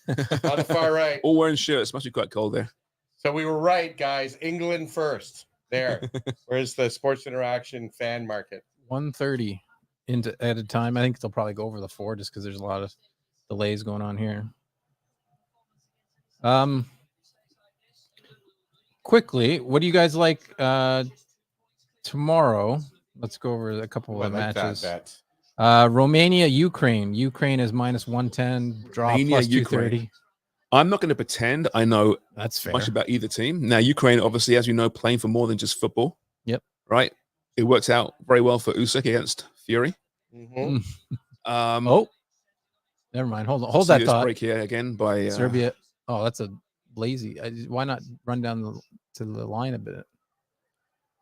Speaker 2: on the far right.
Speaker 1: All wearing shirts. Must be quite cold there.
Speaker 2: So we were right, guys. England first. There. Where's the Sports Interaction fan market?
Speaker 3: 1:30 into added time. I think they'll probably go over the 4 just because there's a lot of delays going on here. Quickly, what do you guys like tomorrow? Let's go over a couple of matches. Romania, Ukraine. Ukraine is -110, draw
Speaker 1: Romania,
Speaker 3: plus
Speaker 1: Ukraine.
Speaker 3: 230.
Speaker 1: I'm not going to pretend I know
Speaker 3: That's fair.
Speaker 1: much about either team. Now, Ukraine, obviously, as you know, playing for more than just football.
Speaker 3: Yep.
Speaker 1: Right? It worked out very well for Usyk against Fury.
Speaker 2: Mm-hmm.
Speaker 3: Oh, never mind. Hold that thought.
Speaker 1: Break here again by
Speaker 3: Serbia. Oh, that's a lazy. Why not run down to the line a bit?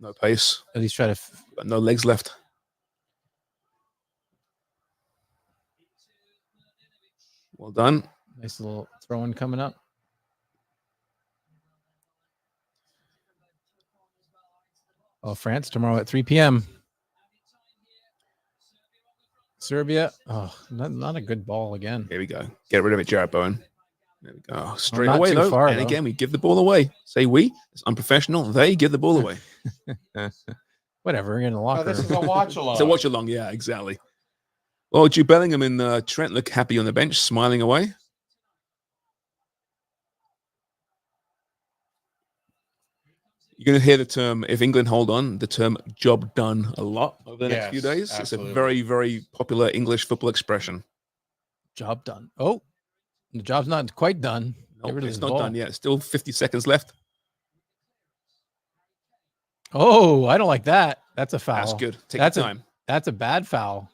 Speaker 1: No pace.
Speaker 3: At least try to.
Speaker 1: Got no legs left. Well done.
Speaker 3: Nice little throw-in coming up. Oh, France tomorrow at 3 p.m. Serbia. Oh, not a good ball again.
Speaker 1: Here we go. Get rid of it, Jared Bowen. There we go. Straight
Speaker 3: not
Speaker 1: away,
Speaker 3: too
Speaker 1: though.
Speaker 3: far,
Speaker 1: And
Speaker 3: though.
Speaker 1: again, we give the ball away. Say we. It's unprofessional. They give the ball away.
Speaker 3: Whatever. We're in the
Speaker 2: Oh,
Speaker 3: locker
Speaker 2: this
Speaker 3: room.
Speaker 2: is a watch along.
Speaker 1: So watch along. Yeah, exactly. Well, Jude Bellingham and Trent look happy on the bench, smiling away. You're going to hear the term, if England hold on, the term job done a lot over the next few days.
Speaker 2: Absolutely.
Speaker 1: It's a very, very popular English football expression.
Speaker 3: Job done. Oh, the job's not quite done.
Speaker 1: No,
Speaker 3: Get rid of
Speaker 1: it's
Speaker 3: this
Speaker 1: not
Speaker 3: ball.
Speaker 1: done yet. Still 50 seconds left.
Speaker 3: Oh, I don't like that. That's a foul.
Speaker 1: That's good. Take
Speaker 3: That's
Speaker 1: your time.
Speaker 3: That's a bad foul.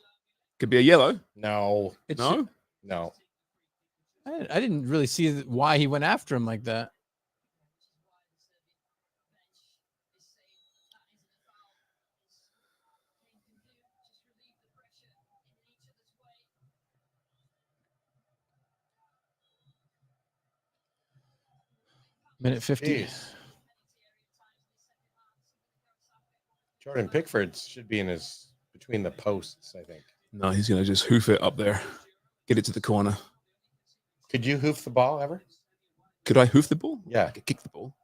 Speaker 1: Could be a yellow.
Speaker 2: No.
Speaker 1: No?
Speaker 2: No.
Speaker 3: I didn't really see why he went after him like that. Minute 50.
Speaker 2: Jeez. Jordan Pickford should be between the posts, I think.
Speaker 1: No, he's going to just hoof it up there. Get it to the corner.
Speaker 2: Could you hoof the ball ever?
Speaker 1: Could I hoof the ball?
Speaker 2: Yeah.
Speaker 1: I could kick the ball.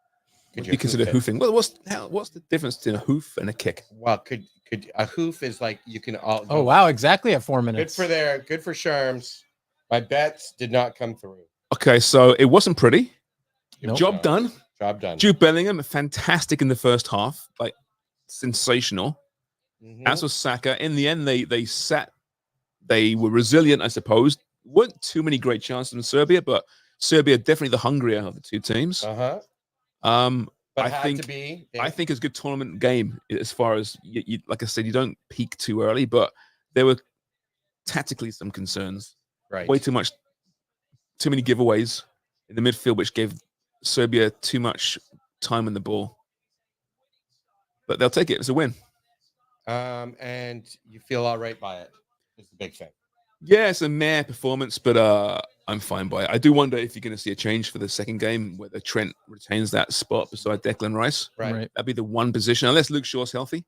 Speaker 2: Could
Speaker 1: You consider
Speaker 2: hoof it?
Speaker 1: hoofing? Well, what's the difference between a hoof and a kick?
Speaker 2: Well, could a hoof is like you can all
Speaker 3: Oh, wow. Exactly at 4
Speaker 2: Good
Speaker 3: minutes.
Speaker 2: for Sharms. My bets did not come through.
Speaker 1: Okay, so it wasn't pretty.
Speaker 3: Nope.
Speaker 1: Job done.
Speaker 2: Job done.
Speaker 1: Jude Bellingham, fantastic in the first half, like sensational.
Speaker 2: Mhm.
Speaker 1: As was Saka. In the end, they sat. They were resilient, I suppose. Weren't too many great chances in Serbia, but Serbia definitely the hungrier of the two teams.
Speaker 2: Uh-huh.
Speaker 1: I
Speaker 2: But it had
Speaker 1: think
Speaker 2: to be.
Speaker 1: I think it's a good tournament game as far as you like I said, you don't peak too early, but there were tactically some concerns.
Speaker 2: Right.
Speaker 1: Way too many giveaways in the midfield, which gave Serbia too much time on the ball. But they'll take it. It's a win.
Speaker 2: And you feel all right by it. Is the big thing.
Speaker 1: Yeah, it's a meh performance, but I'm fine by it. I do wonder if you're going to see a change for the second game, whether Trent retains that spot beside Declan Rice.
Speaker 2: Right.
Speaker 1: That'd be the one position, unless Luke Shaw's healthy.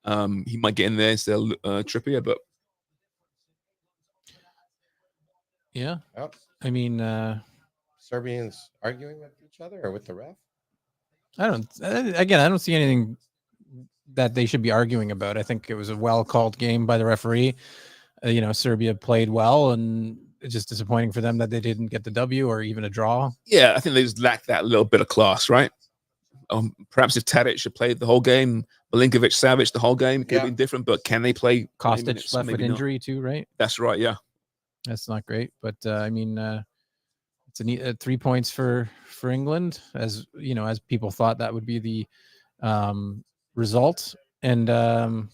Speaker 1: He might get in there instead of Trippier, but
Speaker 3: Yeah.
Speaker 2: Oh,
Speaker 3: I mean,
Speaker 2: Serbians arguing with each other or with the ref?
Speaker 3: I don't see anything that they should be arguing about. I think it was a well-called game by the referee. Serbia played well, and it's just disappointing for them that they didn't get the W or even a draw.
Speaker 1: yeah, I think they just lack that little bit of class, right? Perhaps if Tadic had played the whole game, Milinkovic, Savic the whole game, it could have been different, but can they play 20
Speaker 3: Kostic
Speaker 1: minutes?
Speaker 3: left with
Speaker 1: Maybe not.
Speaker 3: injury too, right?
Speaker 1: That's right, yeah.
Speaker 3: That's not great, but it's a 3 points for England, as you know, as people thought that would be the result, and I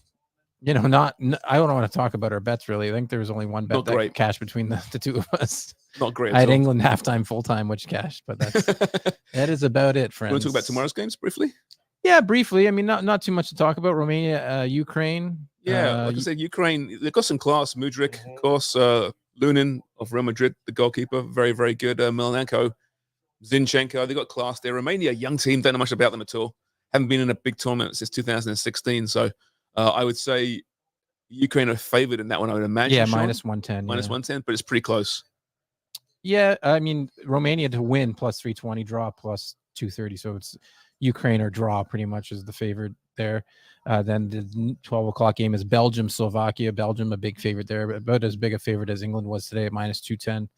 Speaker 3: don't want to talk about our bets really. I think there was only one bet
Speaker 1: Not
Speaker 3: that
Speaker 1: great.
Speaker 3: cashed between the two of us.
Speaker 1: Not great
Speaker 3: I
Speaker 1: at
Speaker 3: had
Speaker 1: all.
Speaker 3: England halftime, full time, which cashed, but that is about it, friends.
Speaker 1: You want to talk about tomorrow's games briefly?
Speaker 3: Yeah, briefly. I mean, not too much to talk about. Romania, Ukraine.
Speaker 1: Yeah, like I said, Ukraine, they've got some class. Mudryk, of course, Lunin of Real Madrid, the goalkeeper, very, very good. Milenko, Zinchenko, they got class there. Romania, young team, don't know much about them at all. Haven't been in a big tournament since 2016. So I would say Ukraine are favored in that one, I would imagine.
Speaker 3: Yeah,
Speaker 1: Shawn?
Speaker 3: minus 110.
Speaker 1: Minus 110, but it's pretty close.
Speaker 3: Yeah, I mean, Romania to win plus 320, draw plus 230. So it's Ukraine or draw pretty much is the favorite there. Then the 12 o'clock game is Belgium, Slovakia. Belgium, a big favorite there, but about as big a favorite as England was today at minus 210.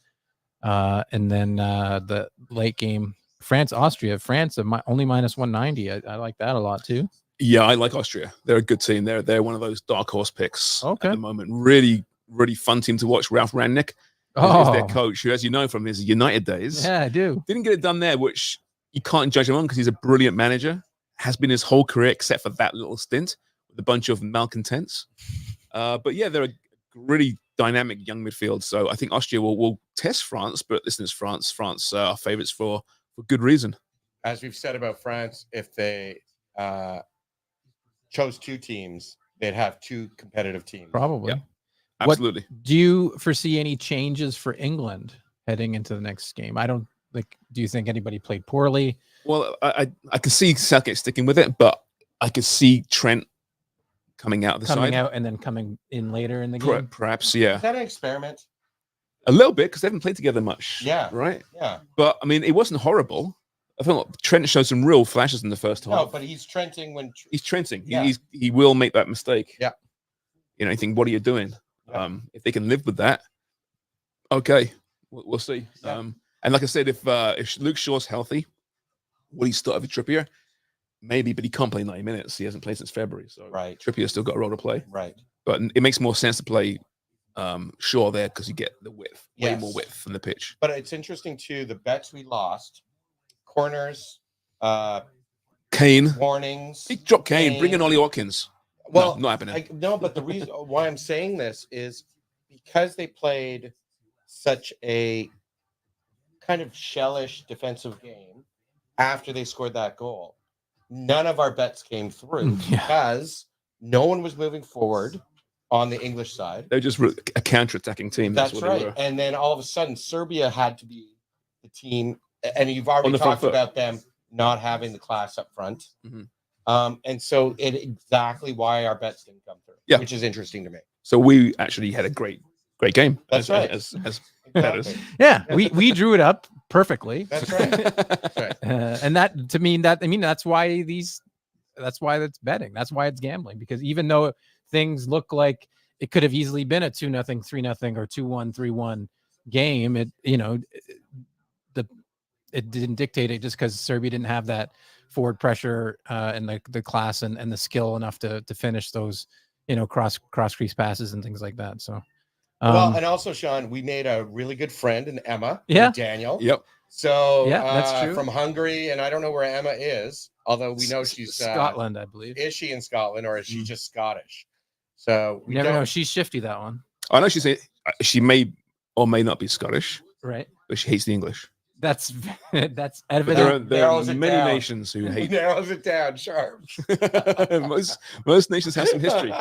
Speaker 3: And then the late game, France, Austria. France, only minus 190. I like that a lot too.
Speaker 1: Yeah, I like Austria. They're a good team. They're one of those dark horse picks at
Speaker 3: Okay.
Speaker 1: the moment. Really, really fun team to watch. Ralph Rangnick is their coach, who, as you know from his United days,
Speaker 3: Yeah, I do.
Speaker 1: didn't get it done there, which you can't judge him on because he's a brilliant manager. Has been his whole career except for that little stint with a bunch of malcontents. But yeah, they're a really dynamic young midfield. So I think Austria will test France, but listen, it's France. France are favorites for good reason.
Speaker 2: As we've said about France, if they chose two teams, they'd have two competitive teams.
Speaker 3: Probably.
Speaker 1: Yeah. Absolutely.
Speaker 3: Do you foresee any changes for England heading into the next game? I don't do you think anybody played poorly?
Speaker 1: Well, I could see Southgate sticking with it, but I could see Trent coming out of the
Speaker 3: coming
Speaker 1: side.
Speaker 3: out and then coming in later in the game.
Speaker 1: Perhaps, yeah.
Speaker 2: Is that an experiment?
Speaker 1: A little bit, because they haven't played together much.
Speaker 2: Yeah.
Speaker 1: Right?
Speaker 2: Yeah.
Speaker 1: But, I mean, it wasn't horrible. I feel like Trent showed some real flashes in the first half.
Speaker 2: No, but he's trenting when
Speaker 1: He's Trenting.
Speaker 2: Yeah.
Speaker 1: He will make that mistake.
Speaker 2: Yeah.
Speaker 1: You know, you think, what are you doing?
Speaker 2: Yeah.
Speaker 1: If they can live with that, okay, we'll see.
Speaker 2: Yeah.
Speaker 1: And like I said, if Luke Shaw's healthy, will he start with Trippier? Maybe, but he can't play 90 minutes. He hasn't played since February. So
Speaker 2: Right.
Speaker 1: Trippier's still got a role to play.
Speaker 2: Right.
Speaker 1: But it makes more sense to play Shaw there because you get the width, way
Speaker 2: Yes.
Speaker 1: more width from the pitch.
Speaker 2: But it's interesting too, the bets we lost, corners,
Speaker 1: Kane.
Speaker 2: warnings.
Speaker 1: He dropped Kane. Bring in Ollie Watkins.
Speaker 2: Well,
Speaker 1: no, not happening.
Speaker 2: No, but the reason why I'm saying this is because they played such a kind of shellish defensive game after they scored that goal. None of our bets came through because no one was moving forward on the English side.
Speaker 1: They're just a counter-attacking team.
Speaker 2: That's
Speaker 1: what
Speaker 2: right.
Speaker 1: They were.
Speaker 2: And then all of a sudden, Serbia had to be the team, and you've already
Speaker 1: the front
Speaker 2: talked
Speaker 1: foot.
Speaker 2: about them not having the class up front.
Speaker 1: Mm-hmm.
Speaker 2: And so it exactly why our bets didn't come through, which is interesting to me.
Speaker 1: So we actually had a great game.
Speaker 2: That's right.
Speaker 1: As
Speaker 2: Exactly.
Speaker 3: Yeah, we drew it up perfectly.
Speaker 2: That's right. That's right.
Speaker 3: And that to me, that's why that's betting. That's why it's gambling, because even though things look like it could have easily been a 2-0, 3-0, or 2-1, 3-1 game, it didn't dictate it just because Serbia didn't have that forward pressure and the class and the skill enough to finish those cross crease passes and things like that. So.
Speaker 2: Well, and also, Shawn, we made a really good friend in Emma.
Speaker 3: Yeah.
Speaker 2: Daniel.
Speaker 1: Yep.
Speaker 2: So
Speaker 3: that's true.
Speaker 2: From Hungary, and I don't know where Emma is, although we know she's
Speaker 3: Scotland, I believe.
Speaker 2: Is she in Scotland or is she just Scottish? So
Speaker 3: we never know. She's shifty, that one.
Speaker 1: I know she may or may not be Scottish,
Speaker 3: right?
Speaker 1: But she hates the English.
Speaker 3: That's
Speaker 1: there are many nations who hate.
Speaker 2: Narrows it down, sharp.
Speaker 1: most nations have some history.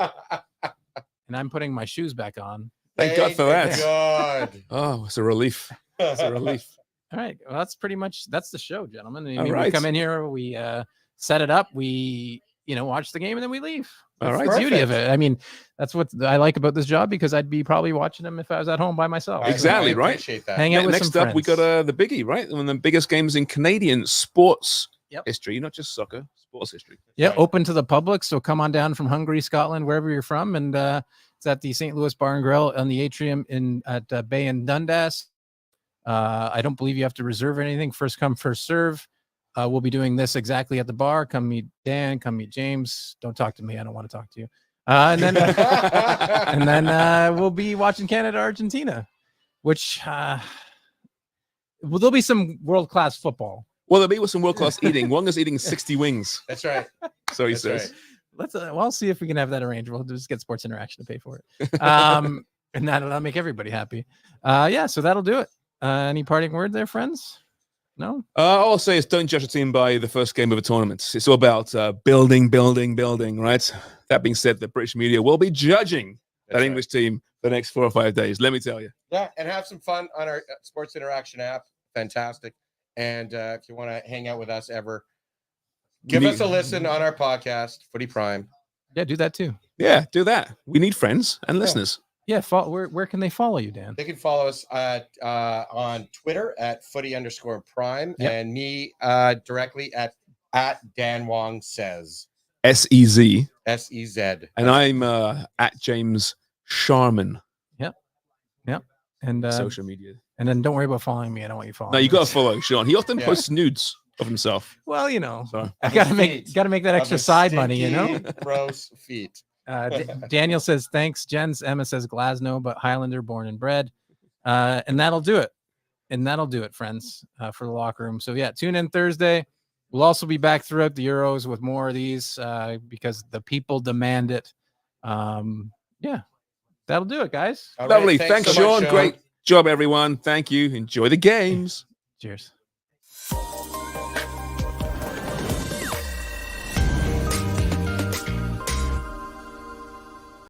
Speaker 3: And I'm putting my shoes back on.
Speaker 1: Thank God for that.
Speaker 2: God.
Speaker 1: Oh, it's a relief. It's a relief.
Speaker 3: All right. Well, that's the show, gentlemen. I
Speaker 1: All
Speaker 3: mean,
Speaker 1: right.
Speaker 3: We come in here, we set it up, we watch the game, and then we leave.
Speaker 1: All
Speaker 3: That's
Speaker 1: right.
Speaker 3: the beauty of it. I mean, that's what I like about this job, because I'd be probably watching them if I was at home by myself.
Speaker 1: Exactly,
Speaker 2: I
Speaker 1: right.
Speaker 2: appreciate that.
Speaker 3: Hang out with
Speaker 1: Next
Speaker 3: some
Speaker 1: up, we got the biggie, right? One of the biggest games in Canadian sports history, not just soccer, sports history.
Speaker 3: Yeah, open to the public. So come on down from Hungary, Scotland, wherever you're from, and it's at the St. Louis Bar and Grill on the atrium at Bay and Dundas. I don't believe you have to reserve anything. First come, first serve. We'll be doing this exactly at the bar. Come meet Dan. Come meet James. Don't talk to me. I don't want to talk to you. And then we'll be watching Canada, Argentina, which there'll be some world-class football.
Speaker 1: Well, there'll be some world-class eating. Wong is eating 60 wings.
Speaker 2: That's right.
Speaker 1: So he
Speaker 2: That's
Speaker 1: says.
Speaker 2: right.
Speaker 3: Let's we'll see if we can have that arranged. We'll just get Sports Interaction to pay for it. And that'll make everybody happy. So that'll do it. Any parting word there, friends? No?
Speaker 1: All I'll say is don't judge a team by the first game of a tournament. It's all about building, right? That being said, the British media will be judging that English team for the next 4 or 5 days. Let me tell you.
Speaker 2: Yeah, and have some fun on our Sports Interaction app. Fantastic. And if you want to hang out with us ever, give us a listen on our podcast, Footy Prime.
Speaker 3: Yeah, do that too.
Speaker 1: Yeah, do that. We need friends and listeners.
Speaker 3: Yeah, where can they follow you, Dan?
Speaker 2: They can follow us on Twitter at @footy_prime and me directly at Dan Wong Says.
Speaker 1: SEZ.
Speaker 2: SEZ.
Speaker 1: And I'm at James Sharman.
Speaker 3: Yep. And
Speaker 1: social media.
Speaker 3: And then don't worry about following me. I don't want you following.
Speaker 1: No, you
Speaker 3: me.
Speaker 1: got to follow Shawn. He often posts nudes of himself.
Speaker 3: Well,
Speaker 1: So.
Speaker 3: I gotta make that extra side money,
Speaker 2: Gross feet.
Speaker 3: Daniel says thanks. Jens Emma says Glasgow, but Highlander born and bred. And that'll do it. Friends, for the locker room. So yeah, tune in Thursday. We'll also be back throughout the Euros with more of these because the people demand it. That'll do it, guys.
Speaker 1: Lovely. Thanks,
Speaker 2: so
Speaker 1: Shawn.
Speaker 2: much,
Speaker 1: Great job, everyone. Thank you. Enjoy the games.
Speaker 3: Cheers.